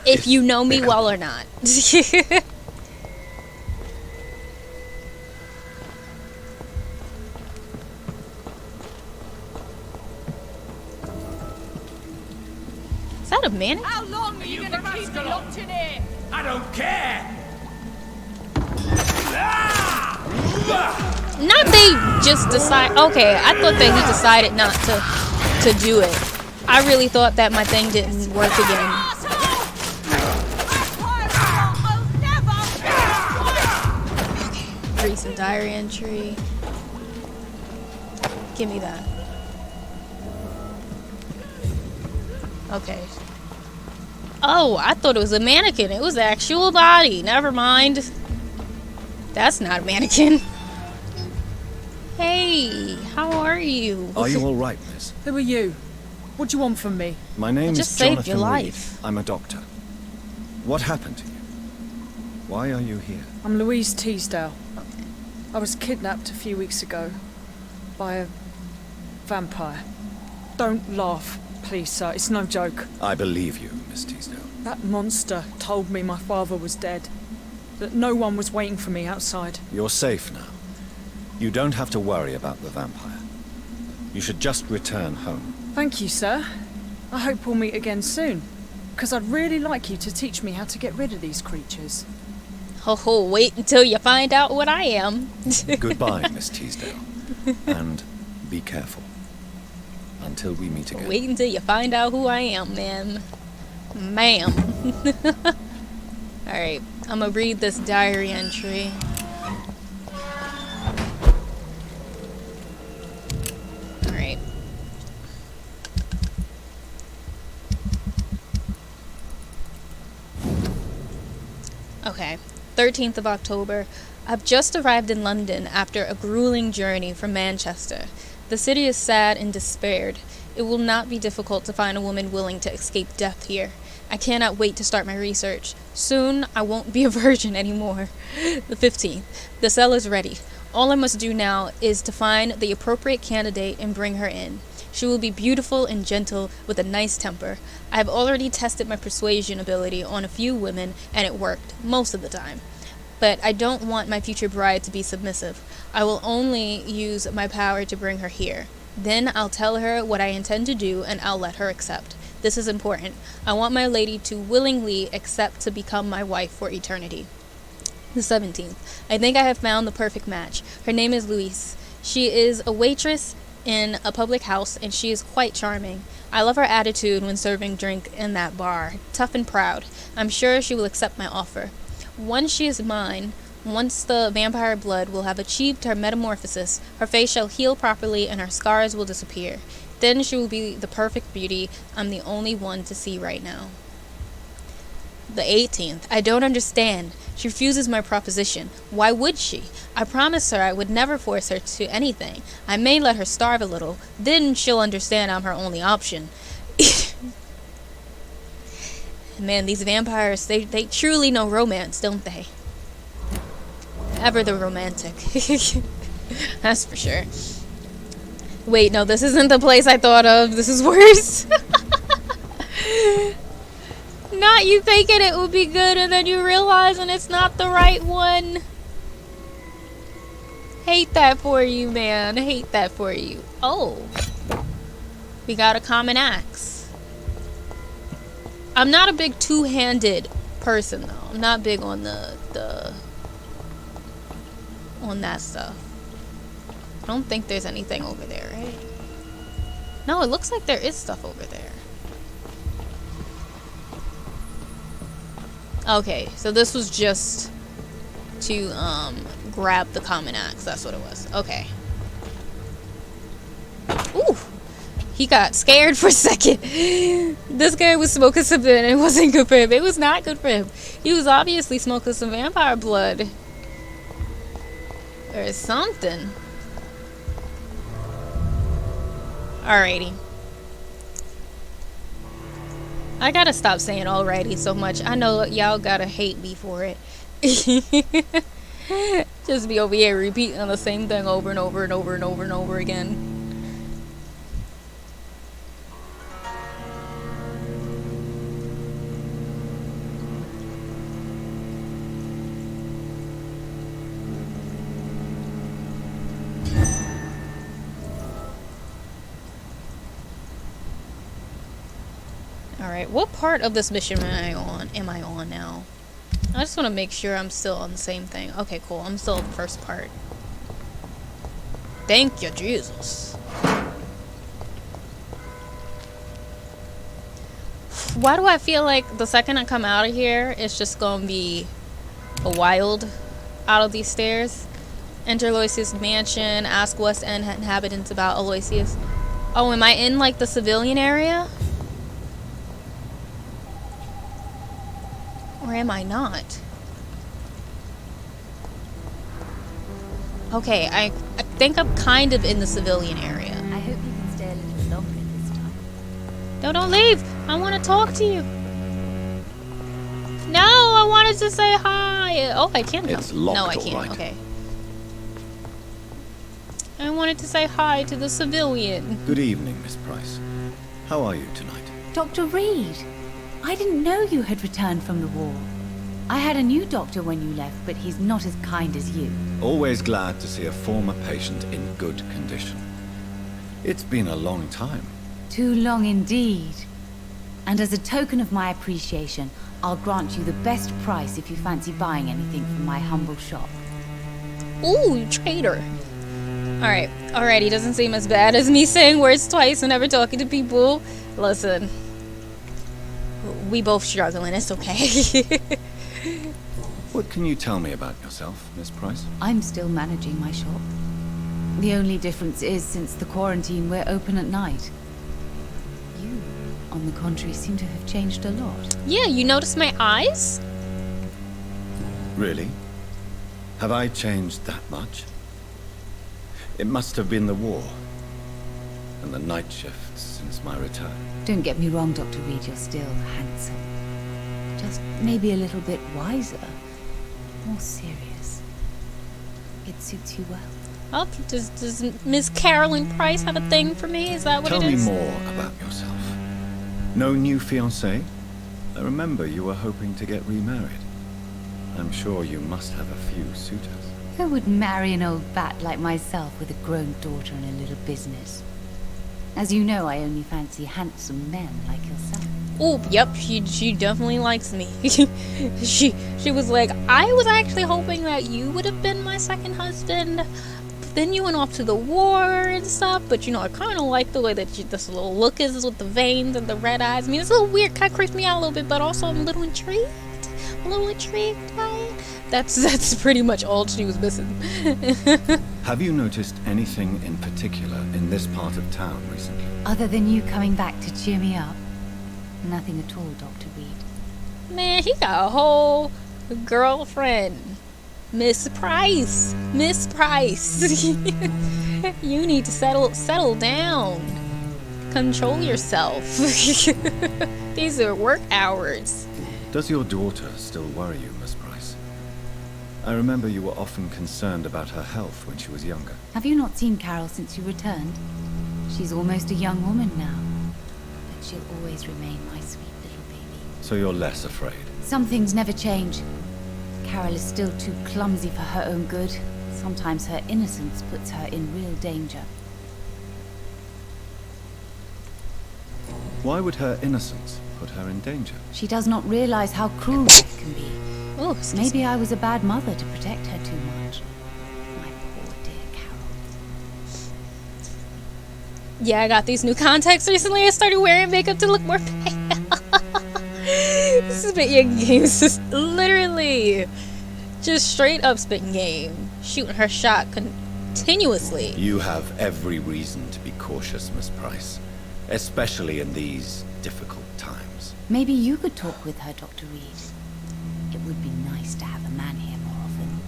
if you know me well or not. Is that a mannequin? How long are you gonna keep me locked in here? I don't care. Not they just decide. Okay, I thought that he decided not to do it. I really thought that my thing didn't work again. Okay, recent diary entry. Give me that. Okay. Oh, I thought it was a mannequin. It was the actual body. Never mind. That's not a mannequin. Hey, how are you? Are you all right, miss? Who are you? What do you want from me? My name just is saved Jonathan your Reed. life. I'm a doctor. What happened to you? Why are you here? I'm Louise Teasdale. I was kidnapped a few weeks ago by a vampire. Don't laugh, please, sir. It's no joke. I believe you, Miss Teasdale. That monster told me my father was dead. That no one was waiting for me outside. You're safe now. You don't have to worry about the vampire. You should just return home. Thank you, sir. I hope we'll meet again soon. Because I'd really like you to teach me how to get rid of these creatures. Oh, wait until you find out what I am. Goodbye, Miss Teasdale. And be careful. Until we meet again. Wait until you find out who I am, ma'am. Ma'am. Alright, I'm gonna read this diary entry. Alright. Okay, 13th of October. I've just arrived in London after a grueling journey from Manchester. The city is sad and despaired. It will not be difficult to find a woman willing to escape death here. I cannot wait to start my research. Soon, I won't be a virgin anymore. The 15th. The cell is ready. All I must do now is to find the appropriate candidate and bring her in. She will be beautiful and gentle with a nice temper. I have already tested my persuasion ability on a few women, and it worked, most of the time. But I don't want my future bride to be submissive. I will only use my power to bring her here. Then I'll tell her what I intend to do, and I'll let her accept. This is important. I want my lady to willingly accept to become my wife for eternity. The 17th. I think I have found the perfect match. Her name is Louise. She is a waitress in a public house, and she is quite charming. I love her attitude when serving drink in that bar. Tough and proud. I'm sure she will accept my offer. Once she is mine, once the vampire blood will have achieved her metamorphosis, her face shall heal properly and her scars will disappear. Then she will be the perfect beauty I'm the only one to see right now. The 18th. I don't understand. She refuses my proposition. Why would she? I promised her I would never force her to anything. I may let her starve a little. Then she'll understand I'm her only option. Man, these vampires, they truly know romance, don't they? Ever the romantic. That's for sure. Wait, no, this isn't the place I thought of. This is worse. Not you thinking it would be good and then you realizing it's not the right one. Hate that for you, man. Hate that for you. Oh. We got a common axe. I'm not a big two-handed person, though. I'm not big on on that stuff. I don't think there's anything over there, right? No, it looks like there is stuff over there. Okay, so this was just to grab the common axe. That's what it was. Okay. Ooh, he got scared for a second. This guy was smoking something and it wasn't good for him. It was not good for him. He was obviously smoking some vampire blood or something. Alrighty. I gotta stop saying alrighty so much. I know y'all gotta hate me for it. Just be over here repeating the same thing over and over and over and over and over again. Alright, what part of this mission am I on now? I just want to make sure I'm still on the same thing. Okay, cool. I'm still on the first part. Thank you, Jesus. Why do I feel like the second I come out of here, it's just going to be a wild out of these stairs? Enter Aloysius' mansion. Ask West End inhabitants about Aloysius. Oh, am I in, like, the civilian area? Or am I not? Okay, I think I'm kind of in the civilian area. I hope you can stay a little longer this time. No, don't leave. I want to talk to you. No, I wanted to say hi. Oh, I can't. It's locked, no, I can't. all right. Okay. I wanted to say hi to the civilian. Good evening, Miss Price. How are you tonight? Dr. Reed, I didn't know you had returned from the war. I had a new doctor when you left, but he's not as kind as you. Always glad to see a former patient in good condition. It's been a long time. Too long indeed. And as a token of my appreciation, I'll grant you the best price if you fancy buying anything from my humble shop. Ooh, you traitor. Alright, alrighty, doesn't seem as bad as me saying words twice whenever talking to people. Listen. We both struggling, it's okay. What can you tell me about yourself, Miss Price? I'm still managing my shop. The only difference is, since the quarantine, we're open at night. You, on the contrary, seem to have changed a lot. Yeah, you noticed my eyes? Really? Have I changed that much? It must have been the war and the night shifts since my return. Don't get me wrong, Dr. Reed, you're still handsome. Just maybe a little bit wiser. More serious. It suits you well. Oh, does Miss Carolyn Price have a thing for me? Is that what Tell it is? me more about yourself. No new fiancé? I remember you were hoping to get remarried. I'm sure you must have a few suitors. Who would marry an old bat like myself with a grown daughter and a little business? As you know, I only fancy handsome men like yourself. Oh, yep, she definitely likes me. she was like, I was actually hoping that you would have been my second husband. Then you went off to the war and stuff, but I kind of like the way that this little look is with the veins and the red eyes. I mean, it's a little weird, kind of creeps me out a little bit, but also I'm a little intrigued. By it. That's pretty much all she was missing. Have you noticed anything in particular in this part of town recently? Other than you coming back to cheer me up? Nothing at all, Dr. Reed. Man, he got a whole girlfriend. Miss Price. Miss Price. You need to settle down. Control yourself. These are work hours. Does your daughter still worry you, Miss Price? I remember you were often concerned about her health when she was younger. Have you not seen Carol since you returned? She's almost a young woman now. But she'll always remain my sweet little baby. So you're less afraid? Some things never change. Carol is still too clumsy for her own good. Sometimes her innocence puts her in real danger. Why would her innocence put her in danger? She does not realize how cruel life can be. Oh, maybe I was a bad mother to protect her too much. My poor dear Carol. Yeah, I got these new contacts recently. I started wearing makeup to look more pale. This is spitting game. This is literally just straight up spitting game. Shooting her shot continuously. You have every reason to be cautious, Miss Price. Especially in these difficult times. Maybe you could talk with her, Dr. Reed. It would be nice to have a man here more often.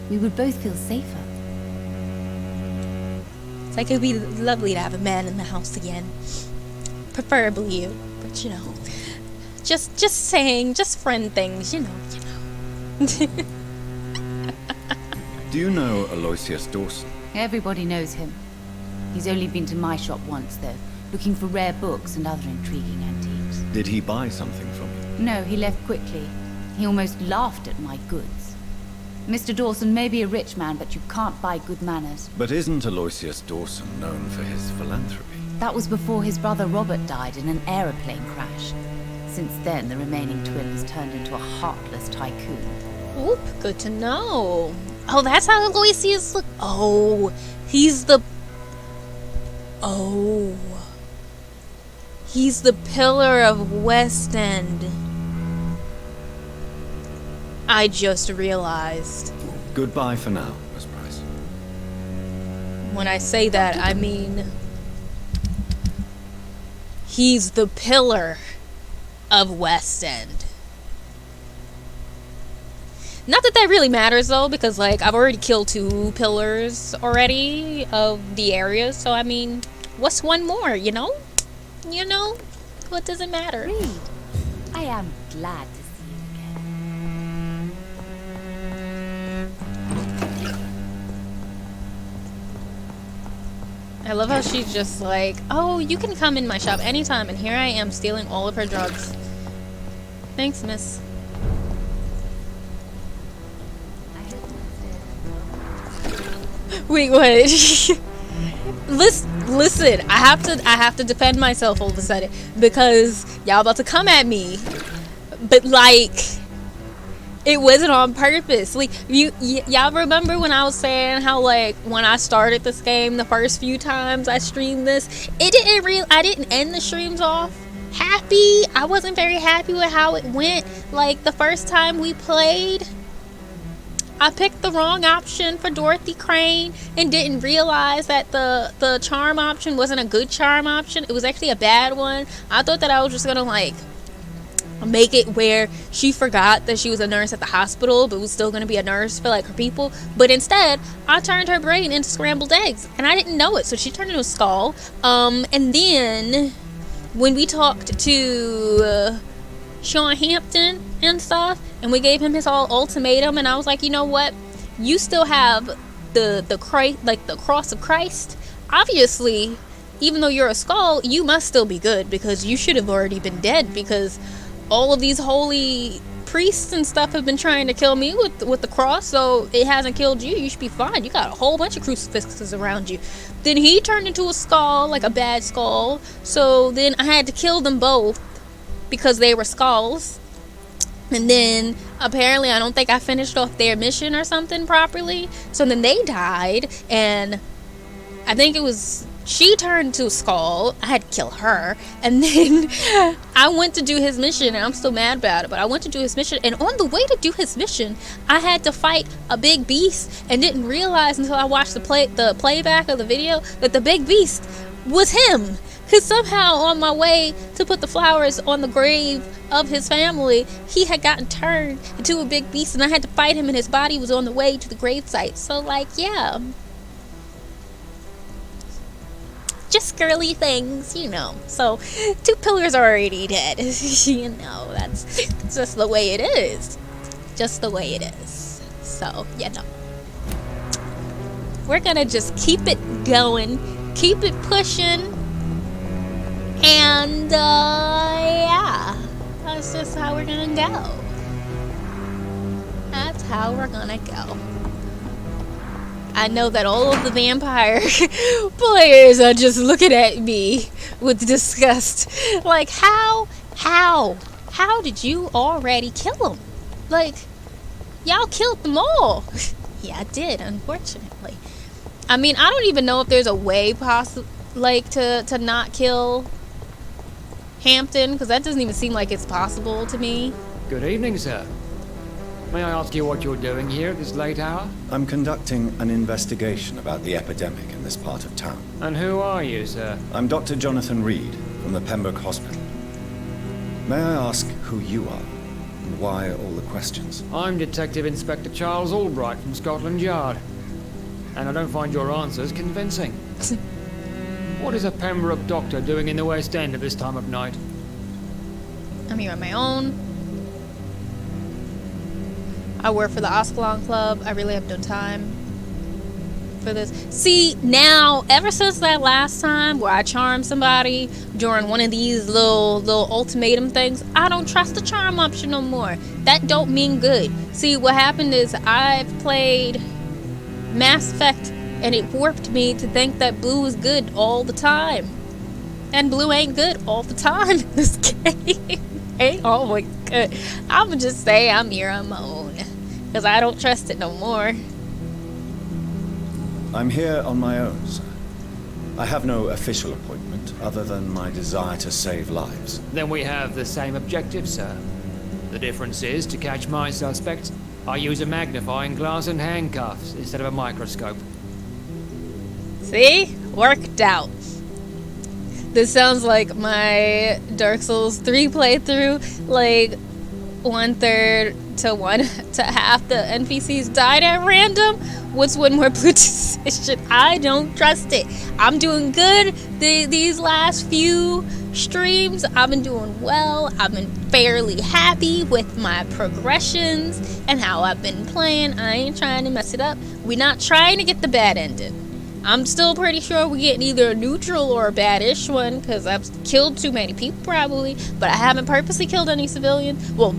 We would both feel safer. It's like it would be lovely to have a man in the house again. Preferably you, but just saying, just friend things, you know. Do you know Aloysius Dawson? Everybody knows him. He's only been to my shop once, though, looking for rare books and other intriguing antiques. Did he buy something from you? No, he left quickly. He almost laughed at my goods. Mr. Dawson may be a rich man, but you can't buy good manners. But isn't Aloysius Dawson known for his philanthropy? That was before his brother Robert died in an aeroplane crash. Since then, the remaining twin has turned into a heartless tycoon. Oop, good to know. Oh, that's how Aloysius look. Oh, he's the... Oh... He's the pillar of West End. I just realized. Goodbye for now, Miss Price. When I say that, I mean... He's the pillar of West End. Not that really matters, though, because, like, I've already killed 2 pillars already of the area, so, I mean, what's one more, you know? You know, what does it matter? Reed, I am glad to see you again. I love how she's just like, oh, you can come in my shop anytime, and here I am stealing all of her drugs. Thanks, miss. Wait, what? Listen, I have to defend myself all of a sudden because y'all about to come at me, but like it wasn't on purpose. Like y'all remember when I was saying how like when I started this game the first few times I streamed this, I didn't end the streams off happy. I wasn't very happy with how it went. Like the first time we played, I picked the wrong option for Dorothy Crane and didn't realize that the charm option wasn't a good charm option. It was actually a bad one. I thought that I was just gonna like make it where she forgot that she was a nurse at the hospital but was still gonna be a nurse for like her people. But instead, I turned her brain into scrambled eggs and I didn't know it. So she turned into a skull. And then when we talked to Sean Hampton and stuff, and we gave him his whole ultimatum, and I was like, you know what? You still have the cross of Christ. Obviously, even though you're a skull, you must still be good because you should have already been dead because all of these holy priests and stuff have been trying to kill me with the cross, so it hasn't killed you. You should be fine. You got a whole bunch of crucifixes around you. Then he turned into a skull, like a bad skull, so then I had to kill them both because they were skulls. And then apparently I don't think I finished off their mission or something properly. So then they died, and I think it was she turned to Skull. I had to kill her, and then I went to do his mission, and I'm still mad about it, but I went to do his mission, and on the way to do his mission I had to fight a big beast, and didn't realize until I watched the playback of the video that the big beast was him. Because somehow on my way to put the flowers on the grave of his family, he had gotten turned into a big beast, and I had to fight him, and his body was on the way to the gravesite. So, like, yeah. Just girly things, you know. So, 2 pillars are already dead. You know, that's just the way it is. Just the way it is. So, yeah, no. We're gonna just keep it going. Keep it pushing. And, yeah. That's just how we're gonna go. That's how we're gonna go. I know that all of the vampire players are just looking at me with disgust. Like, how did you already kill them? Like, y'all killed them all. Yeah, I did, unfortunately. I mean, I don't even know if there's a way to not kill Hampton, because that doesn't even seem like it's possible to me. Good evening, sir. May I ask you what you're doing here at this late hour? I'm conducting an investigation about the epidemic in this part of town. And who are you, sir? I'm Dr. Jonathan Reed from the Pembroke Hospital. May I ask who you are and why all the questions? I'm Detective Inspector Charles Albright from Scotland Yard. And I don't find your answers convincing. What is a Pembroke doctor doing in the West End at this time of night? I'm here on my own. I work for the Ascalon Club. I really have no time for this. See, now, ever since that last time where I charmed somebody during one of these little ultimatum things, I don't trust the charm option no more. That don't mean good. See, what happened is I've played Mass Effect, and it warped me to think that blue is good all the time. And blue ain't good all the time in this game. Ain't always good. I'ma just say I'm here on my own. Because I don't trust it no more. I'm here on my own, sir. I have no official appointment other than my desire to save lives. Then we have the same objective, sir. The difference is, to catch my suspects, I use a magnifying glass and handcuffs instead of a microscope. See? Worked out. This sounds like my Dark Souls 3 playthrough. Like, 1/3 to half the NPCs died at random. What's one more blue decision? I don't trust it. I'm doing good these last few streams. I've been doing well. I've been fairly happy with my progressions and how I've been playing. I ain't trying to mess it up. We're not trying to get the bad ending. I'm still pretty sure we get either a neutral or a bad-ish one, because I've killed too many people probably, but I haven't purposely killed any civilians. Well,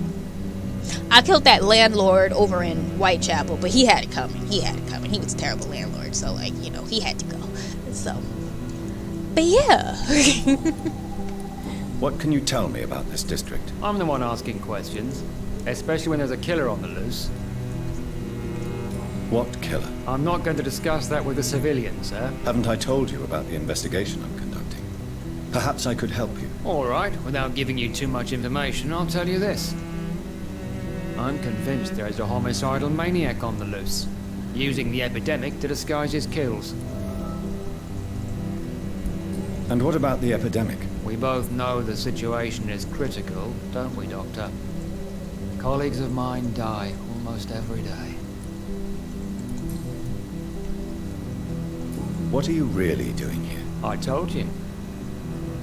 I killed that landlord over in Whitechapel, but he had it coming. He was a terrible landlord, so, like, you know, he had to go. So, but yeah. What can you tell me about this district? I'm the one asking questions, especially when there's a killer on the loose. What killer? I'm not going to discuss that with the civilians, sir. Haven't I told you about the investigation I'm conducting? Perhaps I could help you. All right, without giving you too much information, I'll tell you this. I'm convinced there is a homicidal maniac on the loose, using the epidemic to disguise his kills. And what about the epidemic? We both know the situation is critical, don't we, Doctor? Colleagues of mine die almost every day. What are you really doing here? I told you.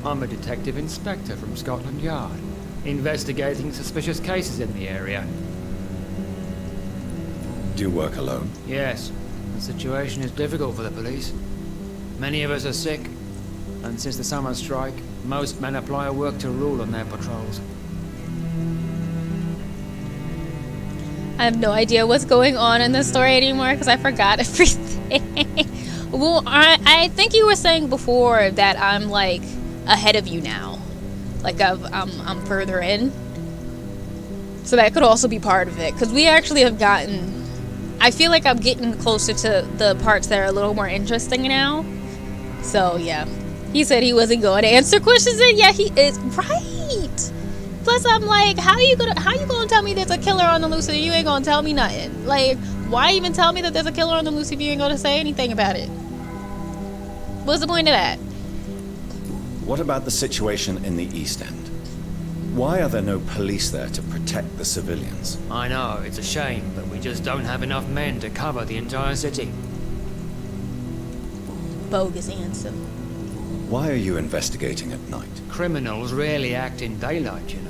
I'm a detective inspector from Scotland Yard, investigating suspicious cases in the area. Do you work alone? Yes. The situation is difficult for the police. Many of us are sick, and since the summer strike, most men apply a work to rule on their patrols. I have no idea what's going on in the story anymore because I forgot everything. Well, I think you were saying before that I'm like ahead of you now, like I'm further in. So that could also be part of it. Because we actually have gotten... I feel like I'm getting closer to the parts that are a little more interesting now. So, yeah. He said he wasn't going to answer questions, and yeah, he is. Right! Plus, I'm like, how you gonna tell me there's a killer on the loose and you ain't gonna tell me nothing? Like, why even tell me that there's a killer on the loose if you ain't gonna say anything about it? What's the point of that? What about the situation in the East End? Why are there no police there to protect the civilians? I know, it's a shame, but we just don't have enough men to cover the entire city. Bogus answer. Why are you investigating at night? Criminals rarely act in daylight, you know.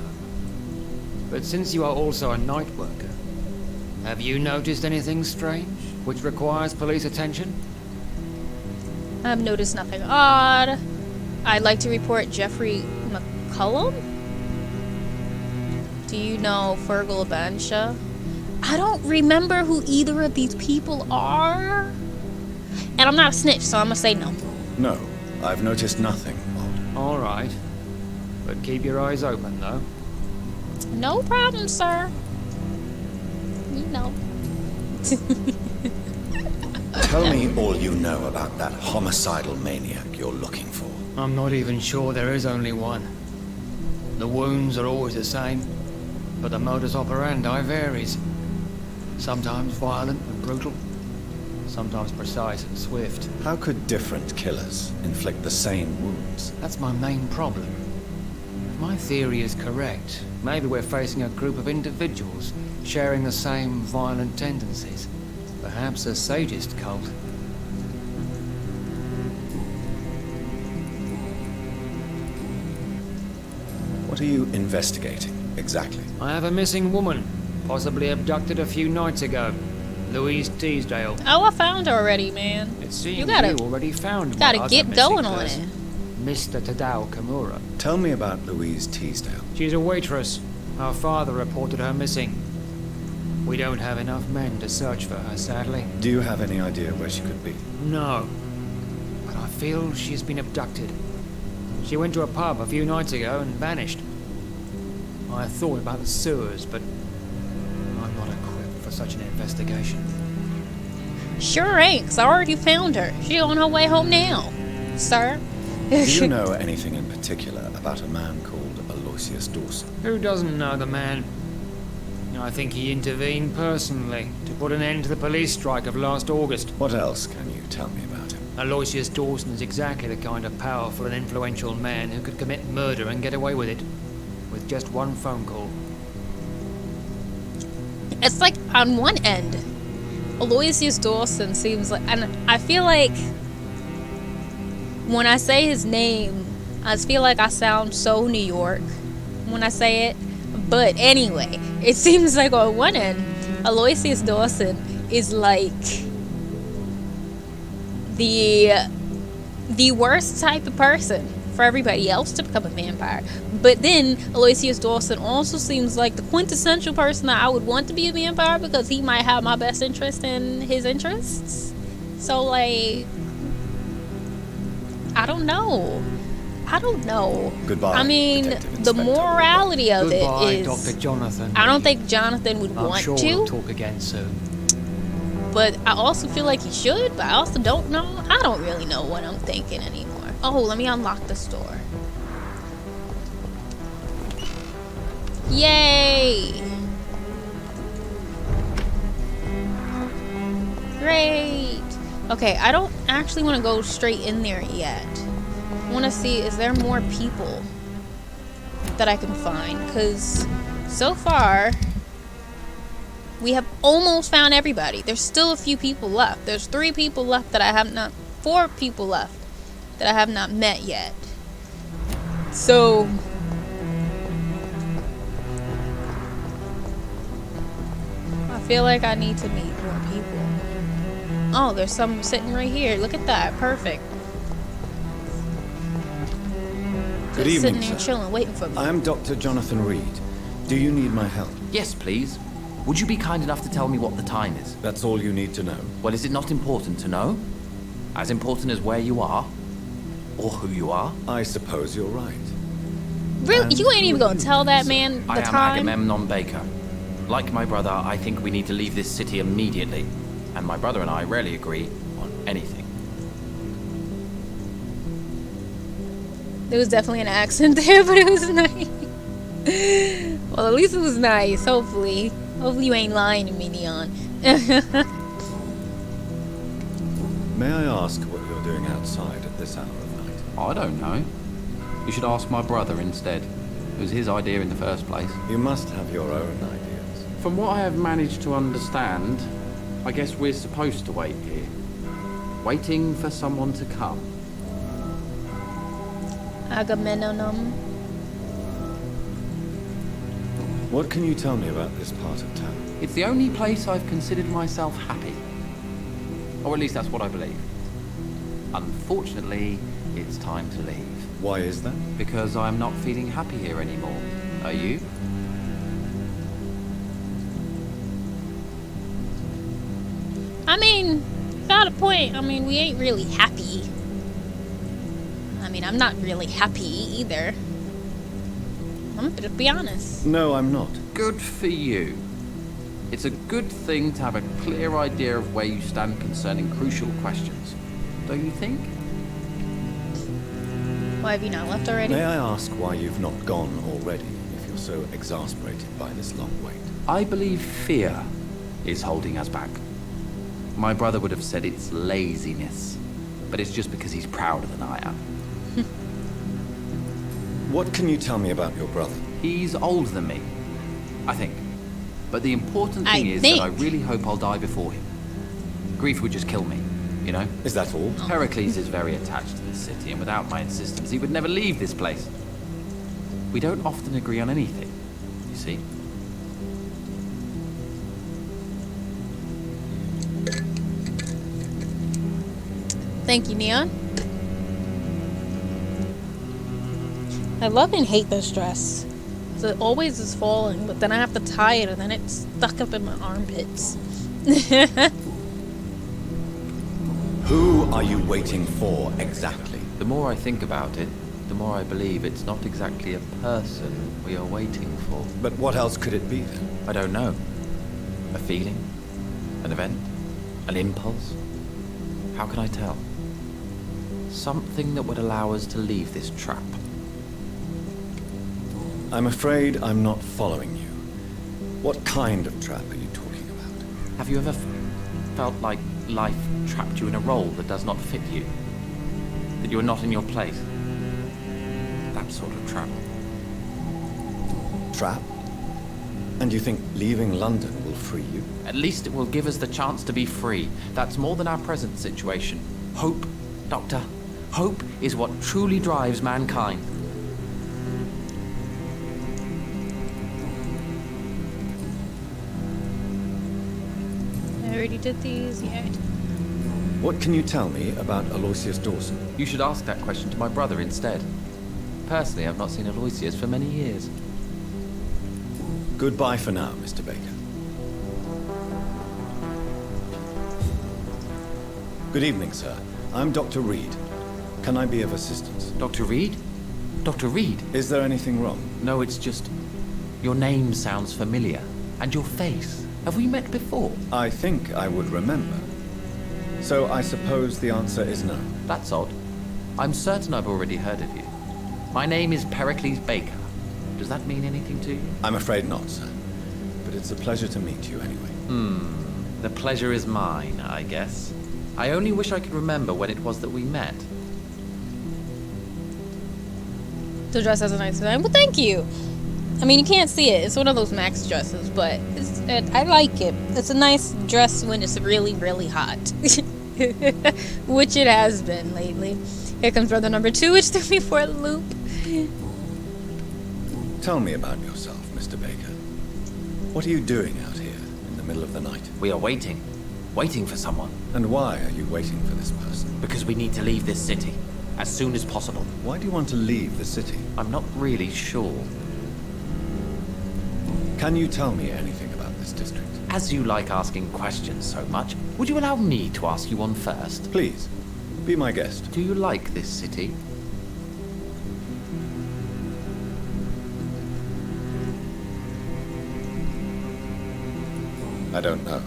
But since you are also a night worker, have you noticed anything strange which requires police attention? I've noticed nothing odd. I'd like to report Jeffrey McCullum? Do you know Fergal Bansha? I don't remember who either of these people are. And I'm not a snitch, so I'm gonna say no. No, I've noticed nothing odd. All right. But keep your eyes open, though. No problem, sir. You know. Tell me all you know about that homicidal maniac you're looking for. I'm not even sure there is only one. The wounds are always the same, but the modus operandi varies. Sometimes violent and brutal, sometimes precise and swift. How could different killers inflict the same wounds? That's my main problem. If my theory is correct, maybe we're facing a group of individuals sharing the same violent tendencies. Perhaps a sadist cult. What are you investigating, exactly? I have a missing woman, possibly abducted a few nights ago. Louise Teasdale. Oh, I found her already, man. It seems you gotta already found gotta get going on it. Mr. Tadao Kimura. Tell me about Louise Teasdale. She's a waitress. Our father reported her missing. We don't have enough men to search for her, sadly. Do you have any idea where she could be? No. But I feel she's been abducted. She went to a pub a few nights ago and vanished. I thought about the sewers, but I'm not equipped for such an investigation. Sure ain't, 'cause I already found her. She's on her way home now, sir. Do you know anything in particular about a man called Aloysius Dawson? Who doesn't know the man? I think he intervened personally to put an end to the police strike of last August. What else can you tell me about him? Aloysius Dawson is exactly the kind of powerful and influential man who could commit murder and get away with it. With just one phone call. It's like, on one end, Aloysius Dawson seems like... And I feel like... When I say his name, I feel like I sound so New York when I say it. But anyway, it seems like on one end, Aloysius Dawson is like the worst type of person for everybody else to become a vampire. But then Aloysius Dawson also seems like the quintessential person that I would want to be a vampire because he might have my best interest in his interests. So like, I don't know. Goodbye. I mean, the morality of Goodbye, it is... Dr. Jonathan. I don't think Jonathan would want sure to. We'll talk again soon. But I also feel like he should, but I also don't know. I don't really know what I'm thinking anymore. Oh, let me unlock this door. Yay! Great! Okay, I don't actually want to go straight in there yet. I want to see, is there more people that I can find? Because so far, we have almost found everybody. There's still a few people left. There's 3 people left that I have not... 4 people left that I have not met yet. So... I feel like I need to meet more people. Oh, there's some sitting right here. Look at that. Perfect. Good Just evening, sitting there sir. chilling, waiting for me. I am Dr. Jonathan Reed. Do you need my help? Yes, please. Would you be kind enough to tell me what the time is? That's all you need to know. Well, is it not important to know? As important as where you are? Or who you are? I suppose you're right. Really? You ain't even gonna tell that man the I am time? Agamemnon Baker, Like my brother, I think we need to leave this city immediately. And my brother and I rarely agree on anything. There was definitely an accent there, but it was nice. Well, at least it was nice, hopefully. Hopefully you ain't lying to me, Neon. May I ask what you're doing outside at this hour of night? I don't know. You should ask my brother instead. It was his idea in the first place. You must have your own ideas. From what I have managed to understand, I guess we're supposed to wait here. Waiting for someone to come. Agamemnon. What can you tell me about this part of town? It's the only place I've considered myself happy. Or at least that's what I believe. Unfortunately, it's time to leave. Why is that? Because I'm not feeling happy here anymore. Are you? I mean, without a point, I mean, we ain't really happy. I mean, I'm not really happy either. I'm gonna be honest. No, I'm not. Good for you. It's a good thing to have a clear idea of where you stand concerning crucial questions. Don't you think? Why have you not left already? May I ask why you've not gone already, if you're so exasperated by this long wait? I believe fear is holding us back. My brother would have said it's laziness, but it's just because he's prouder than I am. What can you tell me about your brother? He's older than me, I think. But the important thing is that I really hope I'll die before him. Grief would just kill me, you know? Is that all? Pericles is very attached to this city, and without my insistence, he would never leave this place. We don't often agree on anything, you see? Thank you, Neon. I love and hate this dress. So it always is falling, but then I have to tie it, and then it's stuck up in my armpits. Who are you waiting for, exactly? The more I think about it, the more I believe it's not exactly a person we are waiting for. But what else could it be, then? I don't know. A feeling? An event? An impulse? How can I tell? Something that would allow us to leave this trap. I'm afraid I'm not following you. What kind of trap are you talking about? Have you ever felt like life trapped you in a role that does not fit you? That you are not in your place? That sort of trap. Trap? And you think leaving London will free you? At least it will give us the chance to be free. That's more than our present situation. Hope, Doctor. Hope is what truly drives mankind. I already did these, yeah. What can you tell me about Aloysius Dawson? You should ask that question to my brother instead. Personally, I've not seen Aloysius for many years. Goodbye for now, Mr. Baker. Good evening, sir. I'm Dr. Reed. Can I be of assistance? Dr. Reed? Dr. Reed? Is there anything wrong? No, it's just... your name sounds familiar. And your face. Have we met before? I think I would remember. So I suppose the answer is no. That's odd. I'm certain I've already heard of you. My name is Pericles Baker. Does that mean anything to you? I'm afraid not, sir. But it's a pleasure to meet you anyway. The pleasure is mine, I guess. I only wish I could remember when it was that we met. The dress has a nice design. Well, thank you. I mean, you can't see it. It's one of those Max dresses, but I like it. It's a nice dress when it's really, really hot. Which it has been lately. Here comes brother number 2, which threw me for a loop. Tell me about yourself, Mr. Baker. What are you doing out here in the middle of the night? We are waiting. Waiting for someone. And why are you waiting for this person? Because we need to leave this city. As soon as possible. Why do you want to leave the city? I'm not really sure. Can you tell me anything about this district? As you like asking questions so much, would you allow me to ask you one first? Please, be my guest. Do you like this city? I don't know.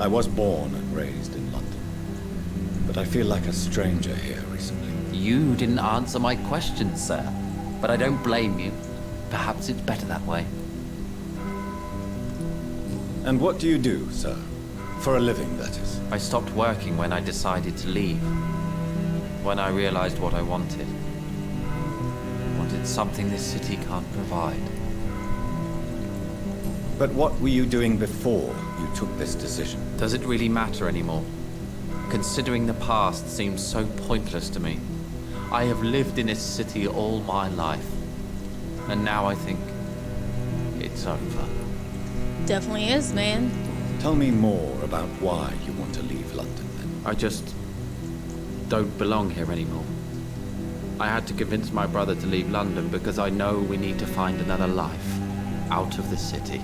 I was born and raised in London, but I feel like a stranger here recently. You didn't answer my question, sir. But I don't blame you. Perhaps it's better that way. And what do you do, sir? For a living, that is. I stopped working when I decided to leave. When I realized what I wanted. Wanted something this city can't provide. But what were you doing before you took this decision? Does it really matter anymore? Considering the past seems so pointless to me. I have lived in this city all my life. And now I think it's over. Definitely is, man. Tell me more about why you want to leave London, then. I just don't belong here anymore. I had to convince my brother to leave London because I know we need to find another life out of the city.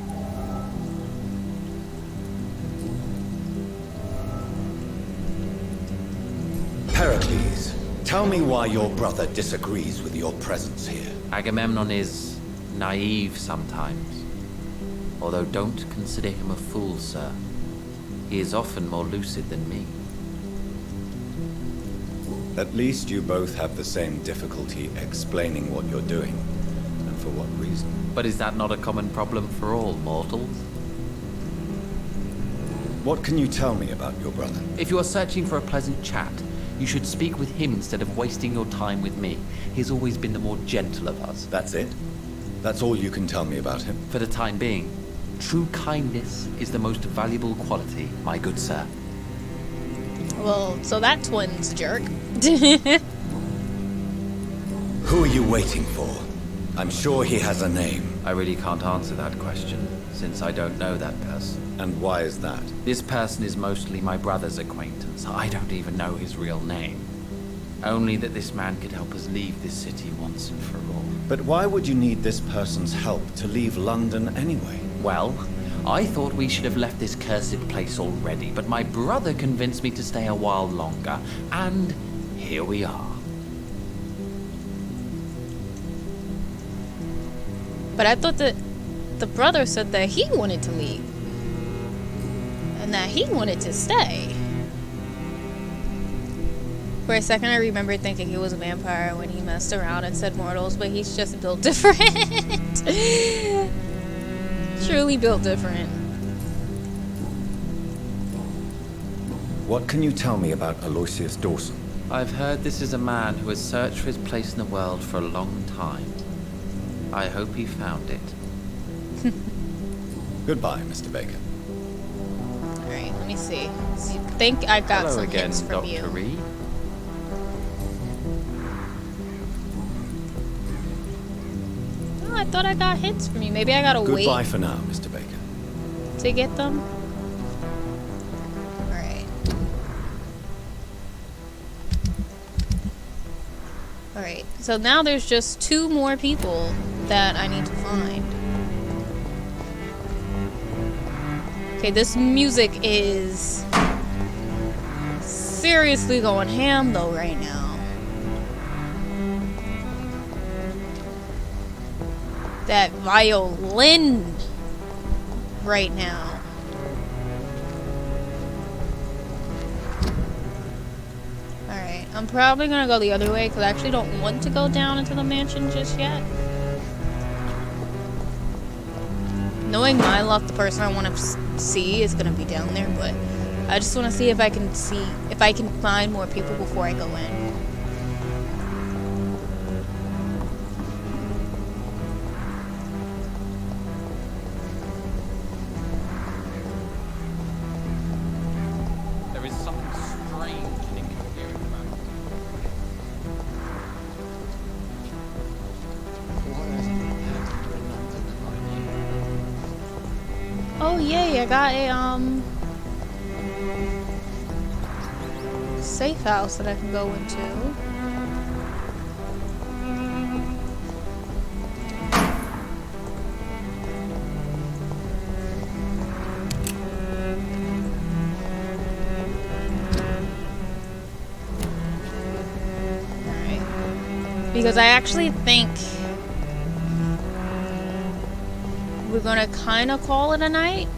Pericles, tell me why your brother disagrees with your presence here. Agamemnon is naive sometimes. Although don't consider him a fool, sir. He is often more lucid than me. At least you both have the same difficulty explaining what you're doing, and for what reason. But is that not a common problem for all mortals? What can you tell me about your brother? If you are searching for a pleasant chat, you should speak with him instead of wasting your time with me. He's always been the more gentle of us. That's it? That's all you can tell me about him? For the time being. True kindness is the most valuable quality, my good sir. Well, so that twin's a jerk. Who are you waiting for? I'm sure he has a name. I really can't answer that question, since I don't know that person. And why is that? This person is mostly my brother's acquaintance. I don't even know his real name. Only that this man could help us leave this city once and for all. But why would you need this person's help to leave London anyway? Well, I thought we should have left this cursed place already, but my brother convinced me to stay a while longer, and here we are. But I thought that the brother said that he wanted to leave. And that he wanted to stay. For a second I remember thinking he was a vampire when he messed around and said mortals, but he's just built different. Truly built different. What can you tell me about Aloysius Dawson? I've heard this is a man who has searched for his place in the world for a long time. I hope he found it. Goodbye, Mr. Baker. Alright, let me see. I think I've got Hello some again, hints from Dr. you. Reed. Oh, I thought I got hints from you. Maybe I gotta wait. Goodbye for now, Mr. Baker. To get them? Alright. Alright, so now there's just 2 more people that I need to find. Okay, this music is seriously going ham though right now. That violin right now. Alright, I'm probably gonna go the other way because I actually don't want to go down into the mansion just yet. Knowing my luck, the person I want to see is gonna be down there, but I just want to see if I can find more people before I go in. There is something strange and incoherent about it. Oh yay, I got a safe house that I can go into. Alright. Because I actually think we're gonna kinda call it a night.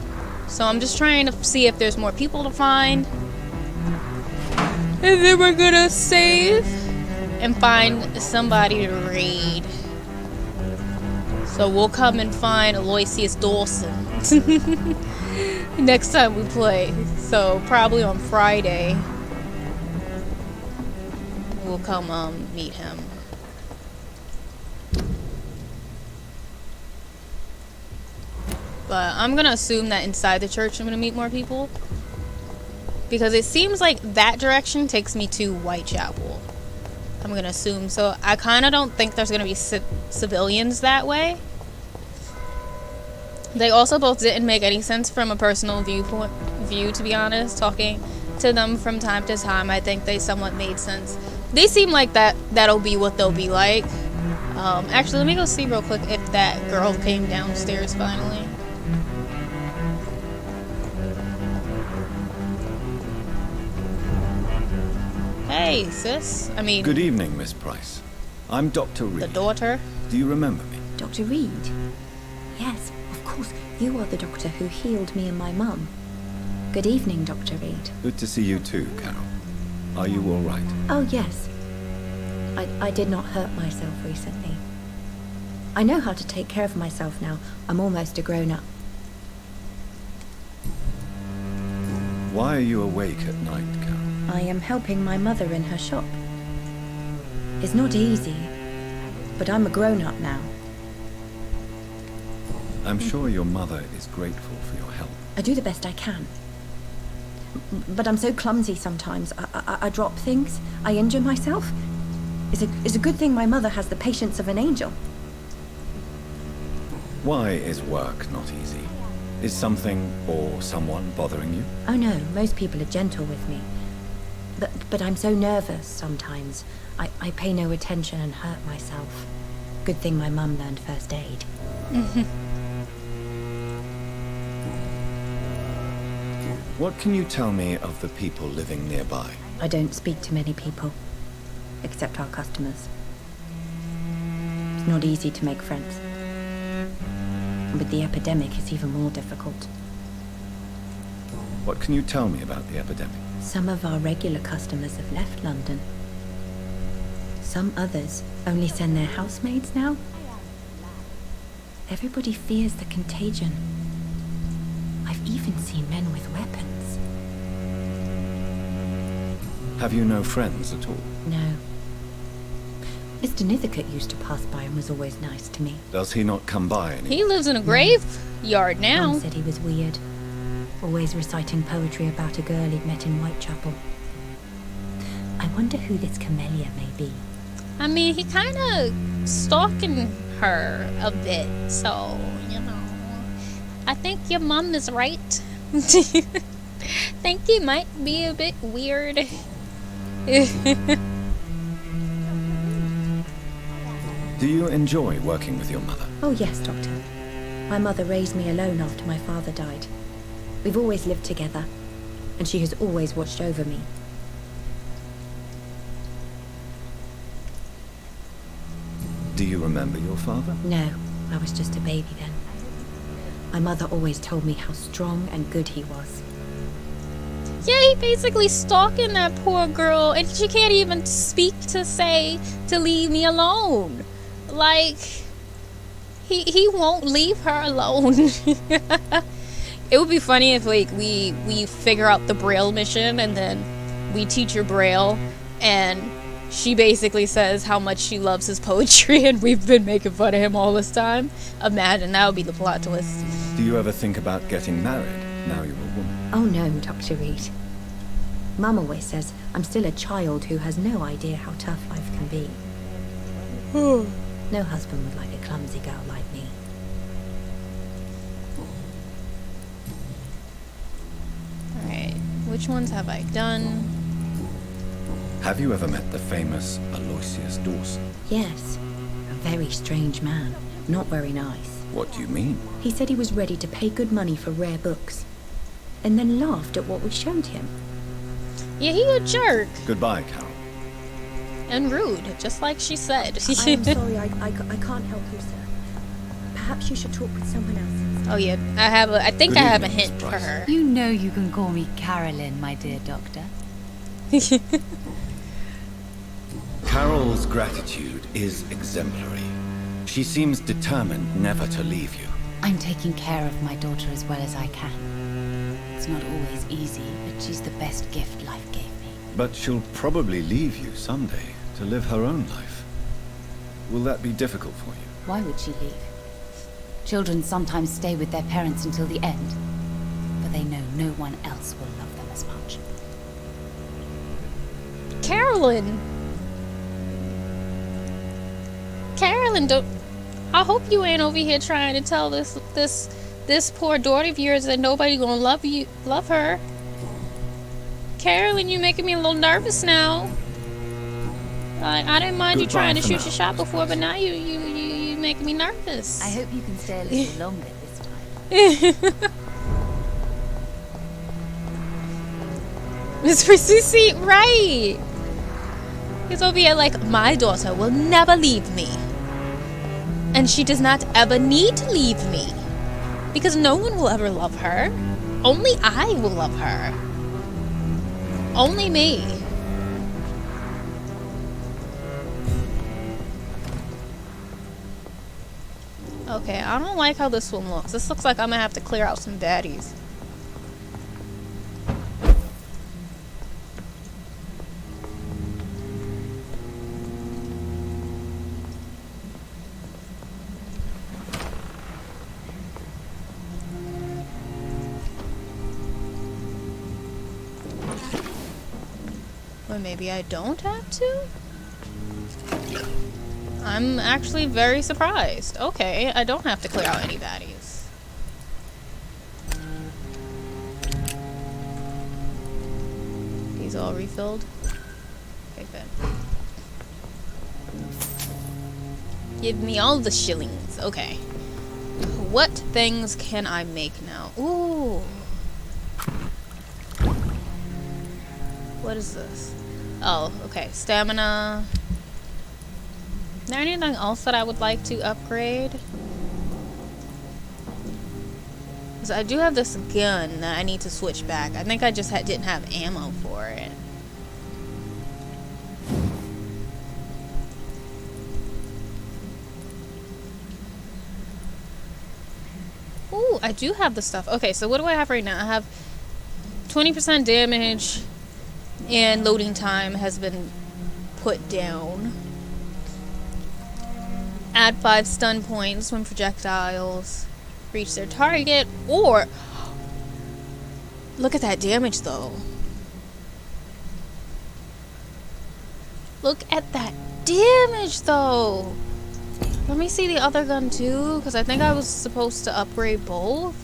So I'm just trying to see if there's more people to find. And then we're gonna save and find somebody to raid. So we'll come and find Aloysius Dawson next time we play. So probably on Friday we'll come meet him. But I'm gonna assume that inside the church I'm gonna meet more people, because it seems like that direction takes me to Whitechapel. I'm gonna assume. So I kind of don't think there's gonna be civilians that way. They also both didn't make any sense from a personal view, to be honest. Talking to them from time to time, I think they somewhat made sense. They seem like that'll be what they'll be like. Actually, let me go see real quick if that girl came downstairs finally. Hey, sis. I mean... Good evening, Miss Price. I'm Dr. Reed. The daughter. Do you remember me? Dr. Reed? Yes, of course. You are the doctor who healed me and my mum. Good evening, Dr. Reed. Good to see you too, Carol. Are you all right? Oh, yes. I did not hurt myself recently. I know how to take care of myself now. I'm almost a grown-up. Why are you awake at night, Carol? I am helping my mother in her shop. It's not easy, but I'm a grown-up now. I'm sure your mother is grateful for your help. I do the best I can. But I'm so clumsy sometimes. I drop things. I injure myself. It's a good thing my mother has the patience of an angel. Why is work not easy? Is something or someone bothering you? Oh no, most people are gentle with me. But I'm so nervous sometimes. I pay no attention and hurt myself. Good thing my mum learned first aid. What can you tell me of the people living nearby? I don't speak to many people, except our customers. It's not easy to make friends. And with the epidemic, it's even more difficult. What can you tell me about the epidemic? Some of our regular customers have left London. Some others only send their housemaids now. Everybody fears the contagion. I've even seen men with weapons. Have you no friends at all? No. Mr. Nithercote used to pass by and was always nice to me. Does he not come by anymore? He lives in a graveyard now. Mum said he was weird. Always reciting poetry about a girl he'd met in Whitechapel. I wonder who this camellia may be. I mean, he kind of stalking her a bit, so, you know. I think your mum is right. Think he might be a bit weird. Do you enjoy working with your mother? Oh yes, Doctor. My mother raised me alone after my father died. We've always lived together, and she has always watched over me. Do you remember your father? No, I was just a baby then. My mother always told me how strong and good he was. Yeah, he basically stalking that poor girl, and she can't even speak to say to leave me alone. Like, he won't leave her alone. It would be funny if, like, we figure out the Braille mission, and then we teach her Braille, and she basically says how much she loves his poetry, and we've been making fun of him all this time. Imagine, that would be the plot twist. Do you ever think about getting married, now you're a woman? Oh no, Dr. Reed. Mum always says I'm still a child who has no idea how tough life can be. No husband would like a clumsy girl like me. Alright, which ones have I done? Have you ever met the famous Aloysius Dawson? Yes, a very strange man. Not very nice. What do you mean? He said he was ready to pay good money for rare books, and then laughed at what we showed him. Yeah, he a jerk. Goodbye, Carol. And rude, just like she said. I'm sorry, I can't help you, sir. Perhaps you should talk with someone else. Oh yeah, I think I have a hint for her. You know you can call me Carolyn, my dear doctor. Carol's gratitude is exemplary. She seems determined never to leave you. I'm taking care of my daughter as well as I can. It's not always easy, but she's the best gift life gave me. But she'll probably leave you someday to live her own life. Will that be difficult for you? Why would she leave? Children sometimes stay with their parents until the end, but they know no one else will love them as much. Carolyn, don't. I hope you ain't over here trying to tell this poor daughter of yours that nobody gonna love her. Carolyn, you making me a little nervous now. I didn't mind you trying to shoot your shot before, but now you making me nervous. I hope you can stay a little longer this time. Miss Risusi, right? He's over here like, my daughter will never leave me. And she does not ever need to leave me. Because no one will ever love her. Only I will love her. Only me. Okay, I don't like how this one looks. This looks like I'm gonna have to clear out some baddies. Or maybe I don't have to? I'm actually very surprised. Okay, I don't have to clear out any baddies. These all refilled? Okay, good. Give me all the shillings. Okay. What things can I make now? Ooh. What is this? Oh, okay. Stamina. Is there anything else that I would like to upgrade? Because I do have this gun that I need to switch back. I think I just didn't have ammo for it. Ooh, I do have the stuff. Okay, so what do I have right now? I have 20% damage and loading time has been put down. Add 5 stun points when projectiles reach their target, or look at that damage though. Look at that damage though. Let me see the other gun too, because I think I was supposed to upgrade both.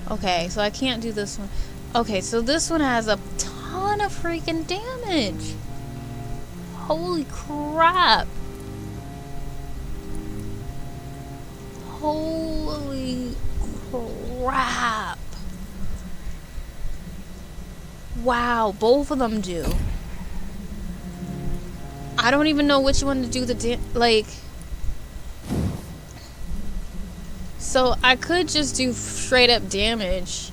Okay, so I can't do this one. Okay, so this one has a ton of freaking damage. Holy crap. Holy crap. Wow, both of them do. I don't even know which one to do the like. So I could just do straight up damage,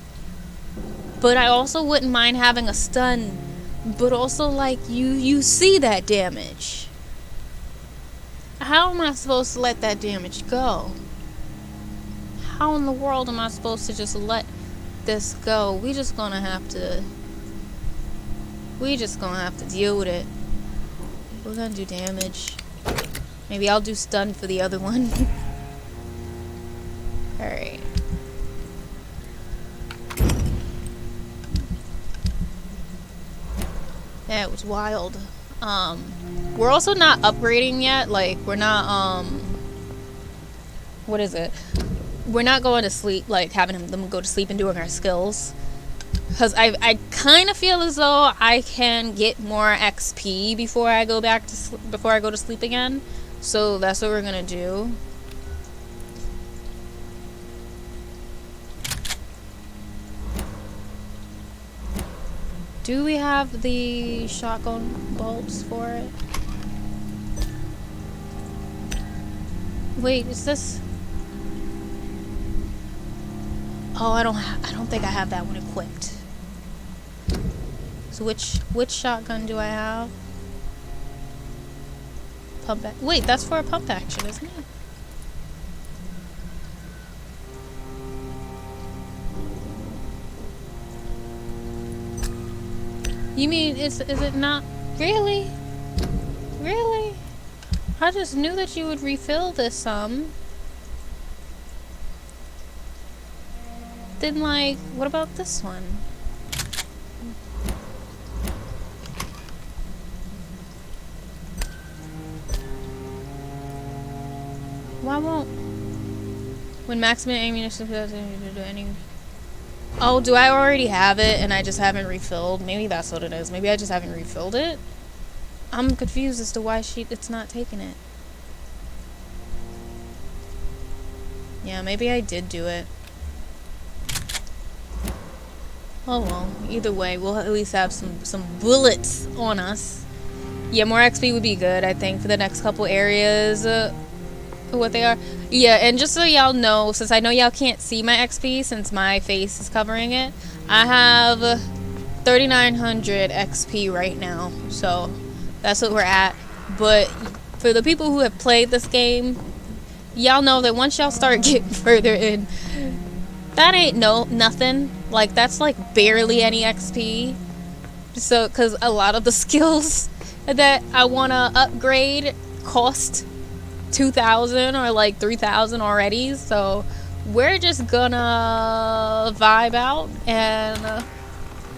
but I also wouldn't mind having a stun. But also, like, you see that damage. How am I supposed to let that damage go? How in the world am I supposed to just let this go? We just gonna have to deal with it. We're gonna do damage. Maybe I'll do stun for the other one. Alright. Yeah, it was wild. We're also not upgrading yet. Like, we're not, what is it? We're not going to sleep, like, having them go to sleep and doing our skills. Because I kind of feel as though I can get more XP before I go back to before I go to sleep again. So that's what we're gonna do. Do we have the shotgun bolts for it? Wait, is this? Oh, I don't think I have that one equipped. So which shotgun do I have? Pump. Wait, that's for a pump action, isn't it? You mean is it not really? Really? I just knew that you would refill this some. Then like, what about this one? Why won't when maximum ammunition doesn't do any? Oh, do I already have it and I just haven't refilled? Maybe that's what it is. Maybe I just haven't refilled it. I'm confused as to why it's not taking it. Yeah, maybe I did do it. Oh well, either way, we'll at least have some bullets on us. Yeah, more XP would be good, I think, for the next couple areas. What they are. Yeah, and just so y'all know, since I know y'all can't see my XP since my face is covering it, I have 3,900 XP right now. So that's what we're at. But for the people who have played this game, y'all know that once y'all start getting further in, that ain't nothing. Like, that's like barely any XP. So, because a lot of the skills that I want to upgrade cost 2,000 or like 3,000 already. So we're just gonna vibe out and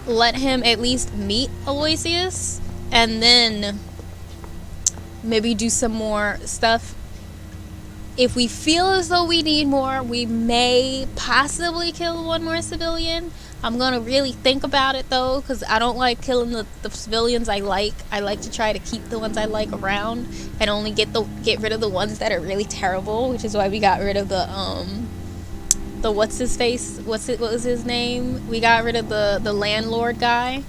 let him at least meet Aloysius, and then maybe do some more stuff. If we feel as though we need more, we may possibly kill one more civilian. I'm gonna really think about it though, because I don't like killing the civilians I like. I like to try to keep the ones I like around and only get rid of the ones that are really terrible, which is why we got rid of the what's his face? What was his name? We got rid of the landlord guy.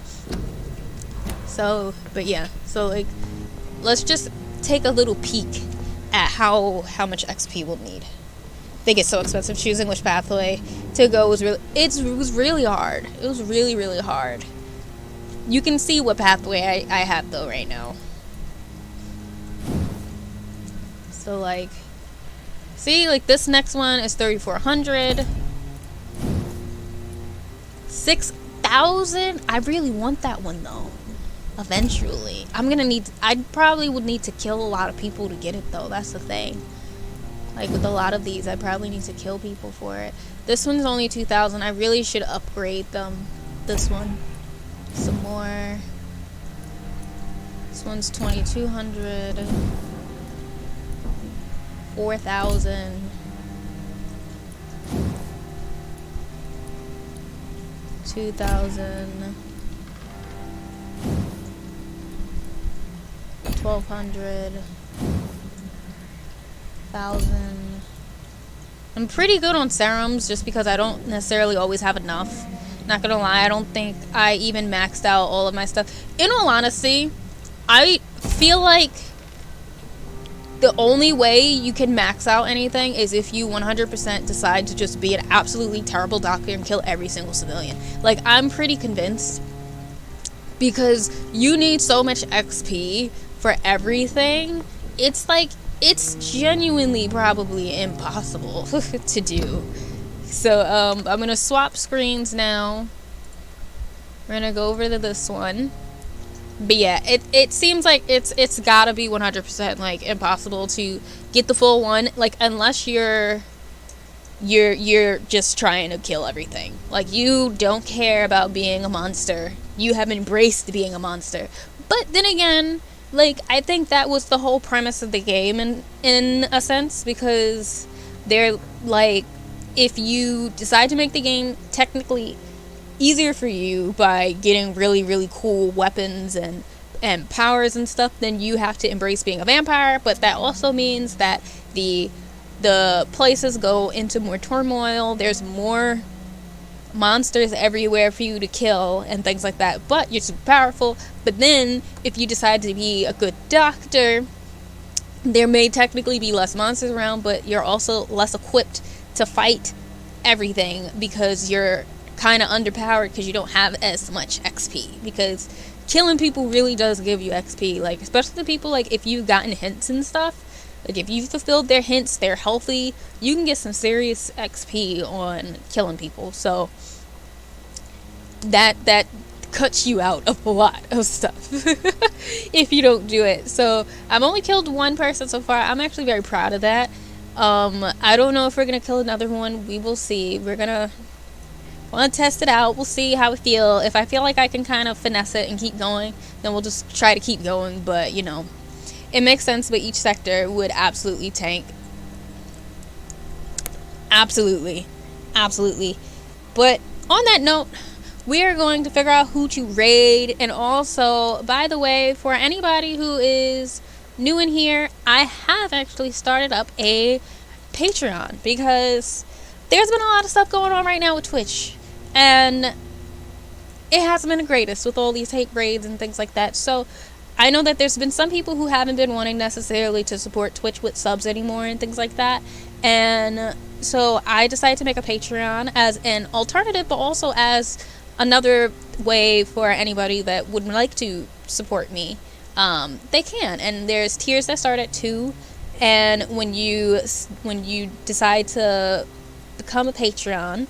So, but yeah, so like, let's just take a little peek at how much XP we'll need. They get so expensive. Choosing which pathway to go was really really hard. It was really, really hard. You can see what pathway I have though right now. So like, see, like this next one is 3,400. 6,000. I really want that one though. Eventually, I probably would need to kill a lot of people to get it though. That's the thing. Like with a lot of these, I probably need to kill people for it. This one's only 2,000. I really should upgrade them. This one, some more. This one's 2,200. 4,000. 2,000. 1,200. 1,000. I'm pretty good on serums just because I don't necessarily always have enough. Not gonna lie, I don't think I even maxed out all of my stuff. In all honesty, I feel like the only way you can max out anything is if you 100% decide to just be an absolutely terrible doctor and kill every single civilian. Like, I'm pretty convinced, because you need so much XP for everything. It's like, it's genuinely probably impossible to do. So I'm gonna swap screens now. We're gonna go over to this one. But yeah, it seems like it's gotta be 100% like impossible to get the full one, like, unless you're just trying to kill everything. Like, you don't care about being a monster. You have embraced being a monster. But then again, like, I think that was the whole premise of the game in a sense, because they're like, if you decide to make the game technically easier for you by getting really, really cool weapons and powers and stuff, then you have to embrace being a vampire. But that also means that the places go into more turmoil. There's more monsters everywhere for you to kill and things like that, but you're super powerful. But then if you decide to be a good doctor there may technically be less monsters around, but you're also less equipped to fight everything because you're kind of underpowered because you don't have as much XP. Because killing people really does give you XP, like especially the people, like if you've gotten hints and stuff, like if you've fulfilled their hints, they're healthy, you can get some serious XP on killing people. So that cuts you out of a lot of stuff if you don't do it. So I've only killed one person so far. I'm actually very proud of that. I don't know if we're gonna kill another one. We will see. We're gonna want to test it out. We'll see how we feel. If I feel like I can kind of finesse it and keep going, then we'll just try to keep going. But you know, it makes sense, but each sector would absolutely tank. Absolutely. But on that note, we are going to figure out who to raid. And also, by the way, for anybody who is new in here, I have actually started up a Patreon because there's been a lot of stuff going on right now with Twitch, and it hasn't been the greatest with all these hate raids and things like that. So I know that there's been some people who haven't been wanting necessarily to support Twitch with subs anymore and things like that, and so I decided to make a Patreon as an alternative, but also as another way for anybody that would like to support me. They can, and there's tiers that start at $2, and when you decide to become a Patreon,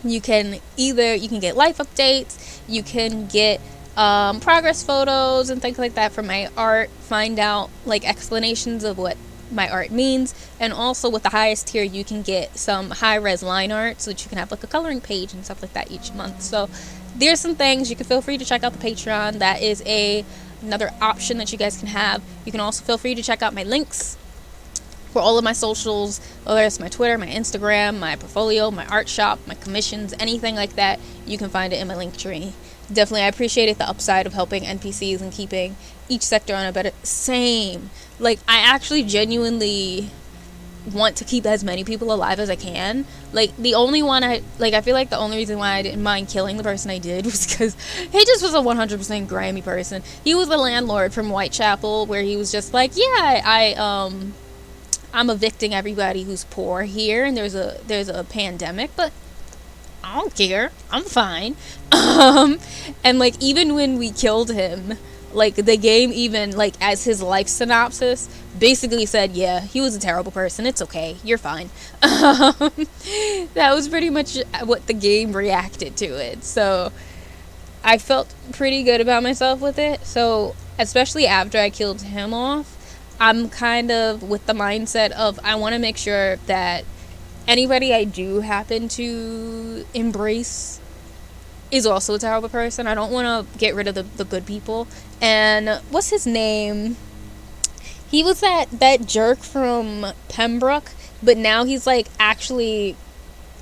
you can get life updates, you can get progress photos and things like that from my art, find out like explanations of what my art means, and also with the highest tier you can get some high-res line art so that you can have like a coloring page and stuff like that each month. So there's some things. You can feel free to check out the Patreon. That is another option that you guys can have. You can also feel free to check out my links for all of my socials, whether it's my Twitter, my Instagram, my portfolio, my art shop, my commissions, anything like that. You can find it in my link tree. Definitely, I appreciated the upside of helping NPCs and keeping each sector on a better... Same. Like, I actually genuinely want to keep as many people alive as I can. Like, the only one I feel like the only reason why I didn't mind killing the person I did was because he just was a 100% grimy person. He was the landlord from Whitechapel, where he was just like, yeah, I'm evicting everybody who's poor here, and there's a pandemic, but I don't care. I'm fine. And like, even when we killed him, like the game, even like as his life synopsis basically said, yeah, he was a terrible person, it's okay, you're fine. That was pretty much what the game reacted to it. So I felt pretty good about myself with it. So especially after I killed him off, I'm kind of with the mindset of I want to make sure that anybody I do happen to embrace is also a terrible person. I don't want to get rid of the good people. And what's his name? He was that jerk from Pembroke, but now he's like I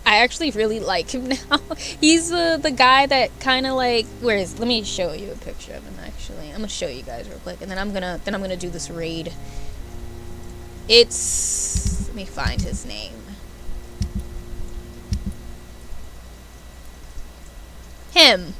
actually really like him now. He's the guy that kind of like, let me show you a picture of him actually. I'm gonna show you guys real quick, and then I'm gonna do this raid. Let me find his name. Him,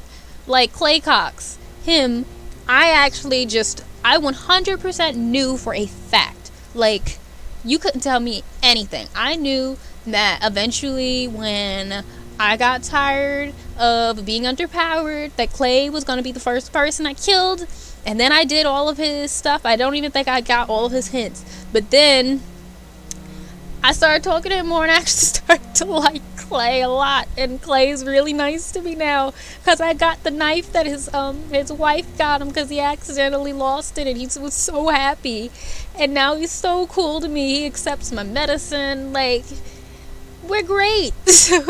like Clay Cox. Him, I 100% knew for a fact. Like, you couldn't tell me anything. I knew that eventually when I got tired of being underpowered, that Clay was going to be the first person I killed. And then I did all of his stuff. I don't even think I got all of his hints. But then I started talking to him more and actually started to like Clay a lot. And Clay's really nice to me now because I got the knife that his wife got him because he accidentally lost it, and he was so happy. And now he's so cool to me. He accepts my medicine. Like, we're great. So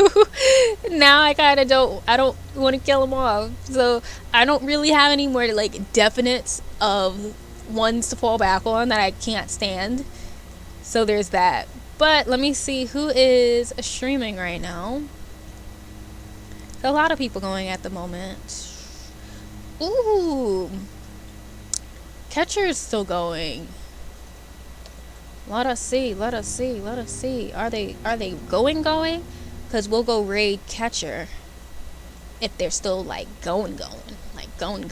now I don't want to kill him off. So I don't really have any more like definites of ones to fall back on that I can't stand. So there's that. But let me see who is streaming right now. There's a lot of people going at the moment. Ooh, Catcher is still going. Let us see. Are they going? Because we'll go raid Catcher if they're still like going. Like going.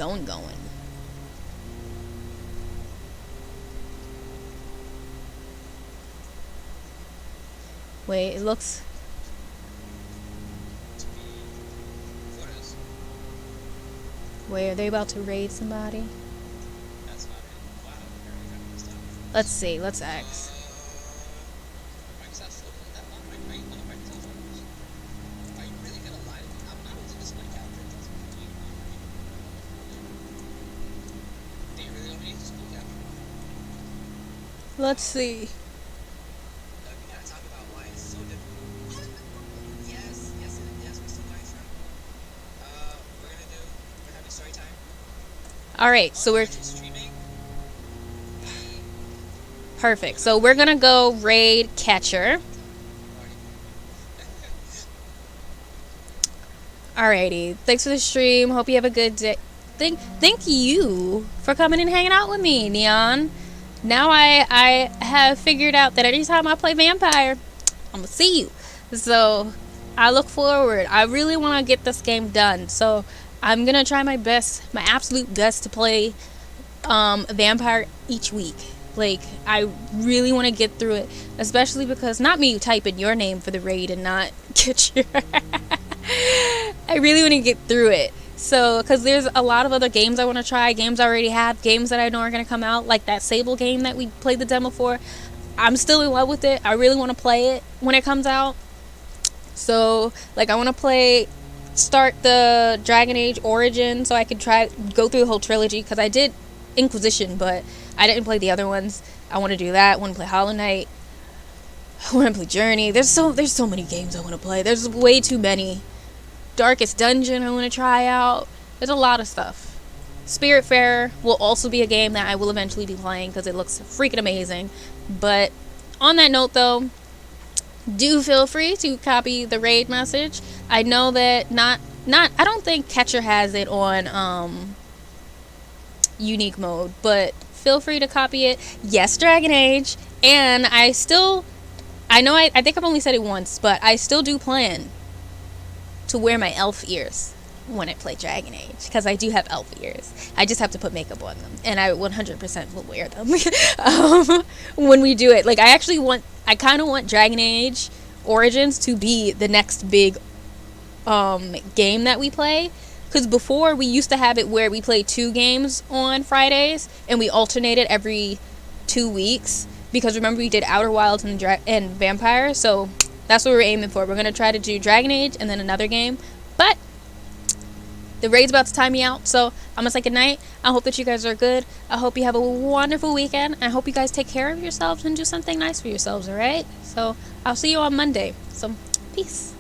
Wait, it looks... Wait, are they about to raid somebody? Let's see, let's X. Let's see. Alright, so we're... Perfect. So we're gonna go raid Catcher. Alrighty. Thanks for the stream. Hope you have a good day. Thank you for coming and hanging out with me, Neon. Now I have figured out that anytime I play Vampyr, I'm gonna see you. So I look forward. I really want to get this game done. So I'm gonna try my best, my absolute best, to play Vampyr each week. Like, I really want to get through it, especially because not me typing your name for the raid and not get your... I really want to get through it. So, because there's a lot of other games I want to try, games I already have, games that I know are going to come out, like that Sable game that we played the demo for. I'm still in love with it. I really want to play it when it comes out. So, like, I want to start the Dragon Age Origin so I could go through the whole trilogy, because I did Inquisition, but I didn't play the other ones. I want to do that. I want to play Hollow Knight. I want to play Journey. There's so many games I want to play. There's way too many. Darkest Dungeon I want to try out. There's a lot of stuff. Spiritfarer will also be a game that I will eventually be playing because it looks freaking amazing. But on that note, though, do feel free to copy the raid message. I know that I don't think Catcher has it on unique mode, but feel free to copy it. Yes, Dragon Age. And I think I've only said it once, but I still do plan to wear my elf ears when I play Dragon Age, because I do have elf ears. I just have to put makeup on them, and I 100% will wear them when we do it. Like, I kind of want Dragon Age Origins to be the next big game that we play, because before we used to have it where we played 2 games on Fridays and we alternated every 2 weeks, because remember we did Outer Wilds and Vampyr. So that's what we're aiming for. We're going to try to do Dragon Age and then another game. But the raid's about to time me out, so I'm going to say goodnight. I hope that you guys are good. I hope you have a wonderful weekend. I hope you guys take care of yourselves and do something nice for yourselves, alright? So I'll see you on Monday. So, peace.